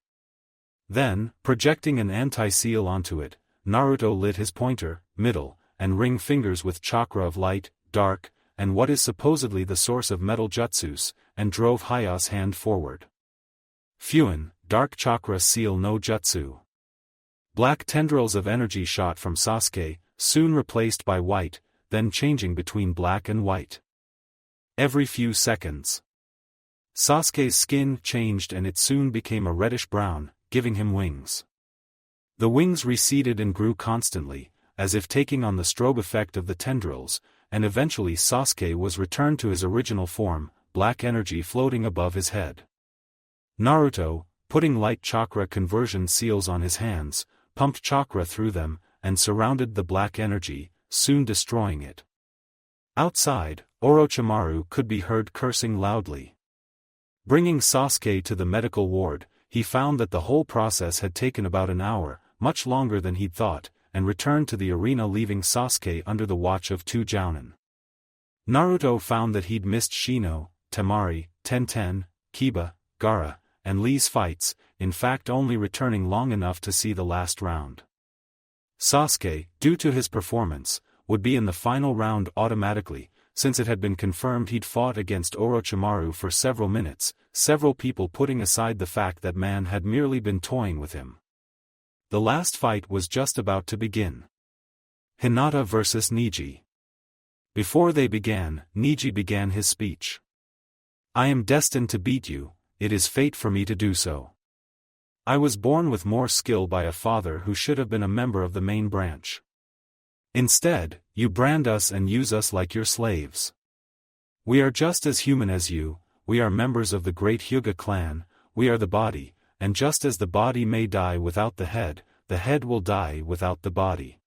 Then, projecting an anti-seal onto it, Naruto lit his pointer, middle, and ring fingers with chakra of light, dark, and what is supposedly the source of metal jutsus, and drove Haya's hand forward. Fuin, dark chakra seal no jutsu. Black tendrils of energy shot from Sasuke, soon replaced by white, then changing between black and white. Every few seconds, Sasuke's skin changed and it soon became a reddish-brown, giving him wings. The wings receded and grew constantly, as if taking on the strobe effect of the tendrils, and eventually Sasuke was returned to his original form, black energy floating above his head. Naruto, putting light chakra conversion seals on his hands, pumped chakra through them, and surrounded the black energy, soon destroying it. Outside, Orochimaru could be heard cursing loudly. Bringing Sasuke to the medical ward, he found that the whole process had taken about an hour, much longer than he'd thought, and returned to the arena leaving Sasuke under the watch of 2 jounin. Naruto found that he'd missed Shino, Temari, Tenten, Kiba, Gaara, and Lee's fights, in fact only returning long enough to see the last round. Sasuke, due to his performance, would be in the final round automatically, since it had been confirmed he'd fought against Orochimaru for several minutes, several people putting aside the fact that man had merely been toying with him. The last fight was just about to begin. Hinata versus Neji. Before they began, Neji began his speech. I am destined to beat you, it is fate for me to do so. I was born with more skill by a father who should have been a member of the main branch. Instead, you brand us and use us like your slaves. We are just as human as you, we are members of the great Hyuga clan, we are the body, and just as the body may die without the head will die without the body.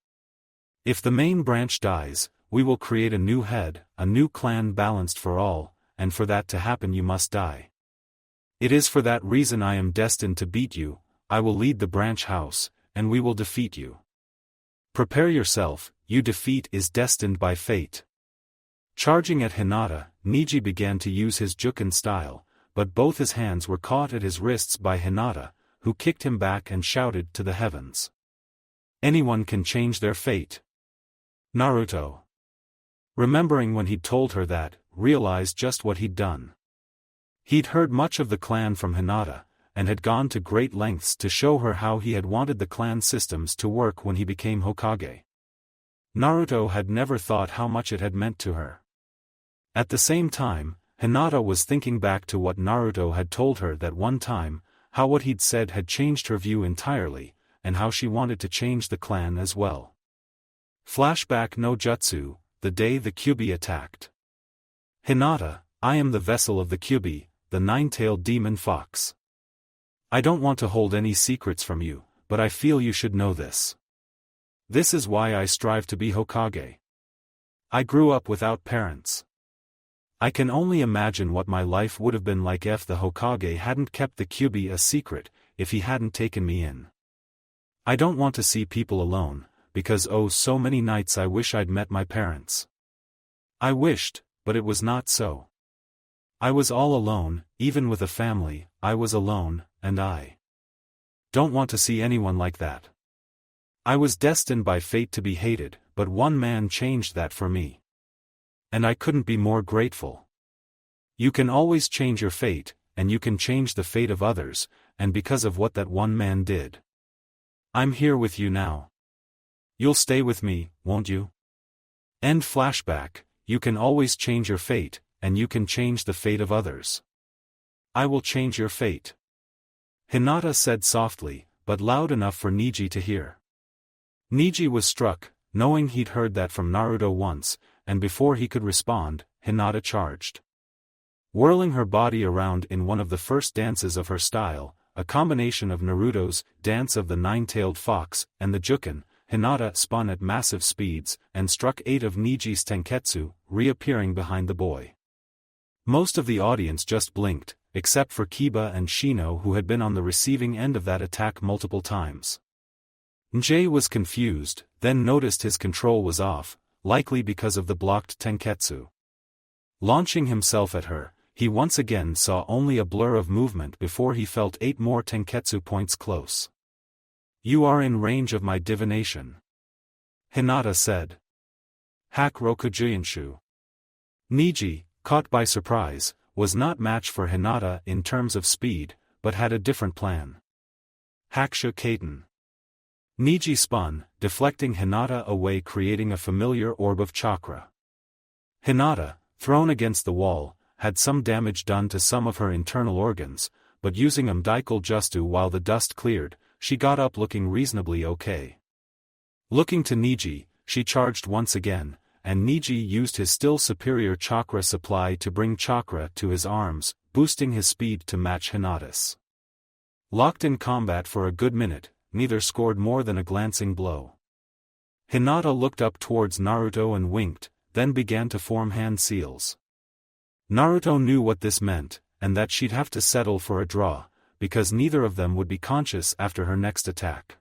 If the main branch dies, we will create a new head, a new clan balanced for all, and for that to happen you must die. It is for that reason I am destined to beat you, I will lead the branch house, and we will defeat you. Prepare yourself, your defeat is destined by fate. Charging at Hinata, Neji began to use his Juken style, but both his hands were caught at his wrists by Hinata, who kicked him back and shouted to the heavens. Anyone can change their fate. Naruto, remembering when he'd told her that, realized just what he'd done. He'd heard much of the clan from Hinata, and had gone to great lengths to show her how he had wanted the clan systems to work when he became Hokage. Naruto had never thought how much it had meant to her. At the same time, Hinata was thinking back to what Naruto had told her that one time, how what he'd said had changed her view entirely, and how she wanted to change the clan as well. Flashback no Jutsu, the day the Kyuubi attacked. Hinata, I am the vessel of the Kyuubi, the nine-tailed demon fox. I don't want to hold any secrets from you, but I feel you should know this. This is why I strive to be Hokage. I grew up without parents. I can only imagine what my life would have been like if the Hokage hadn't kept the Kyuubi a secret, if he hadn't taken me in. I don't want to see people alone, because so many nights I wish I'd met my parents. I wished, but it was not so. I was all alone, even with a family, I was alone, and I don't want to see anyone like that. I was destined by fate to be hated, but one man changed that for me. And I couldn't be more grateful. You can always change your fate, and you can change the fate of others, and because of what that one man did. I'm here with you now. You'll stay with me, won't you? End flashback, you can always change your fate, and you can change the fate of others. I will change your fate. Hinata said softly, but loud enough for Neji to hear. Neji was struck, knowing he'd heard that from Naruto once, and before he could respond, Hinata charged. Whirling her body around in one of the first dances of her style, a combination of Naruto's Dance of the Nine-Tailed Fox and the Juken, Hinata spun at massive speeds and struck 8 of Neji's Tenketsu, reappearing behind the boy. Most of the audience just blinked, except for Kiba and Shino who had been on the receiving end of that attack multiple times. Njay was confused, then noticed his control was off, likely because of the blocked Tenketsu. Launching himself at her, he once again saw only a blur of movement before he felt 8 more Tenketsu points close. You are in range of my divination. Hinata said. Hak Rokujuyenshu. Neji, caught by surprise, was not matched for Hinata in terms of speed, but had a different plan. Haksha Kaiten. Neji spun, deflecting Hinata away, creating a familiar orb of chakra. Hinata, thrown against the wall, had some damage done to some of her internal organs, but using Daikul Justu while the dust cleared, she got up looking reasonably okay. Looking to Neji, she charged once again, and Neji used his still superior chakra supply to bring chakra to his arms, boosting his speed to match Hinata's. Locked in combat for a good minute, neither scored more than a glancing blow. Hinata looked up towards Naruto and winked, then began to form hand seals. Naruto knew what this meant, and that she'd have to settle for a draw, because neither of them would be conscious after her next attack.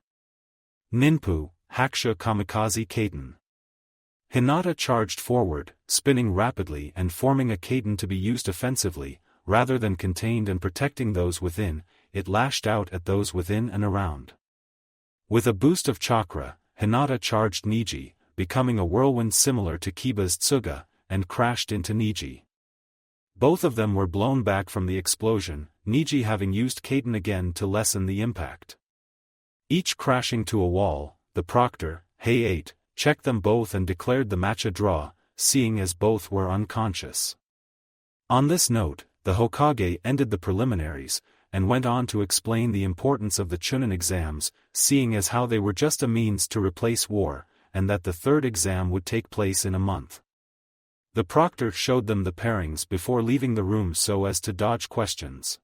Ninpu, Haksha Kamikaze Kaiten. Hinata charged forward, spinning rapidly and forming a Kaiten to be used offensively, rather than contained and protecting those within. It lashed out at those within and around. With a boost of chakra, Hinata charged Neji, becoming a whirlwind similar to Kiba's Tsuga, and crashed into Neji. Both of them were blown back from the explosion, Neji having used Kaiten again to lessen the impact. Each crashing to a wall, the proctor, Hay-8, checked them both and declared the match a draw, seeing as both were unconscious. On this note, the Hokage ended the preliminaries, and went on to explain the importance of the Chunin exams, seeing as how they were just a means to replace war, and that the third exam would take place in a month. The proctor showed them the pairings before leaving the room so as to dodge questions.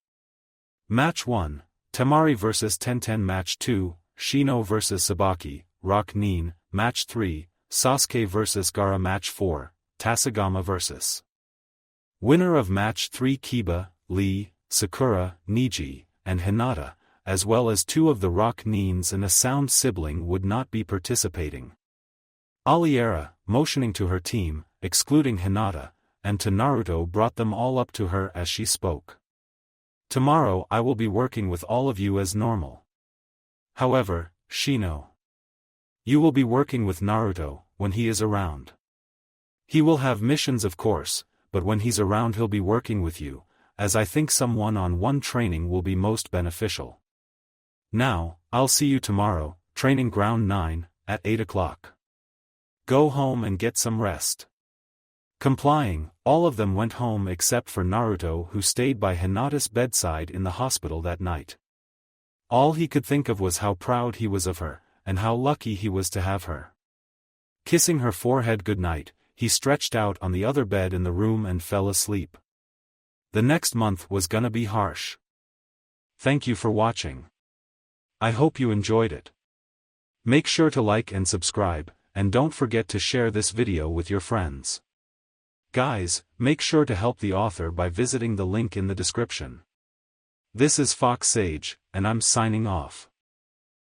Match 1, Temari vs Tenten. Match 2, Shino vs Sabaki, Rock Nin. Match 3, Sasuke vs Gaara. Match 4, Tasagama vs. Winner of Match 3 Kiba, Lee, Sakura, Neji, and Hinata, as well as 2 of the Rock Nins and a sound sibling would not be participating. Aliera, motioning to her team, excluding Hinata, and to Naruto, brought them all up to her as she spoke. Tomorrow I will be working with all of you as normal. However, Shino, you will be working with Naruto, when he is around. He will have missions of course, but when he's around he'll be working with you, as I think some one-on-one training will be most beneficial. Now, I'll see you tomorrow, Training Ground 9, at 8 o'clock. Go home and get some rest. Complying, all of them went home except for Naruto, who stayed by Hinata's bedside in the hospital that night. All he could think of was how proud he was of her, and how lucky he was to have her. Kissing her forehead goodnight, he stretched out on the other bed in the room and fell asleep. The next month was gonna be harsh. Thank you for watching. I hope you enjoyed it. Make sure to like and subscribe, and don't forget to share this video with your friends. Guys, make sure to help the author by visiting the link in the description. This is Fox Sage, and I'm signing off.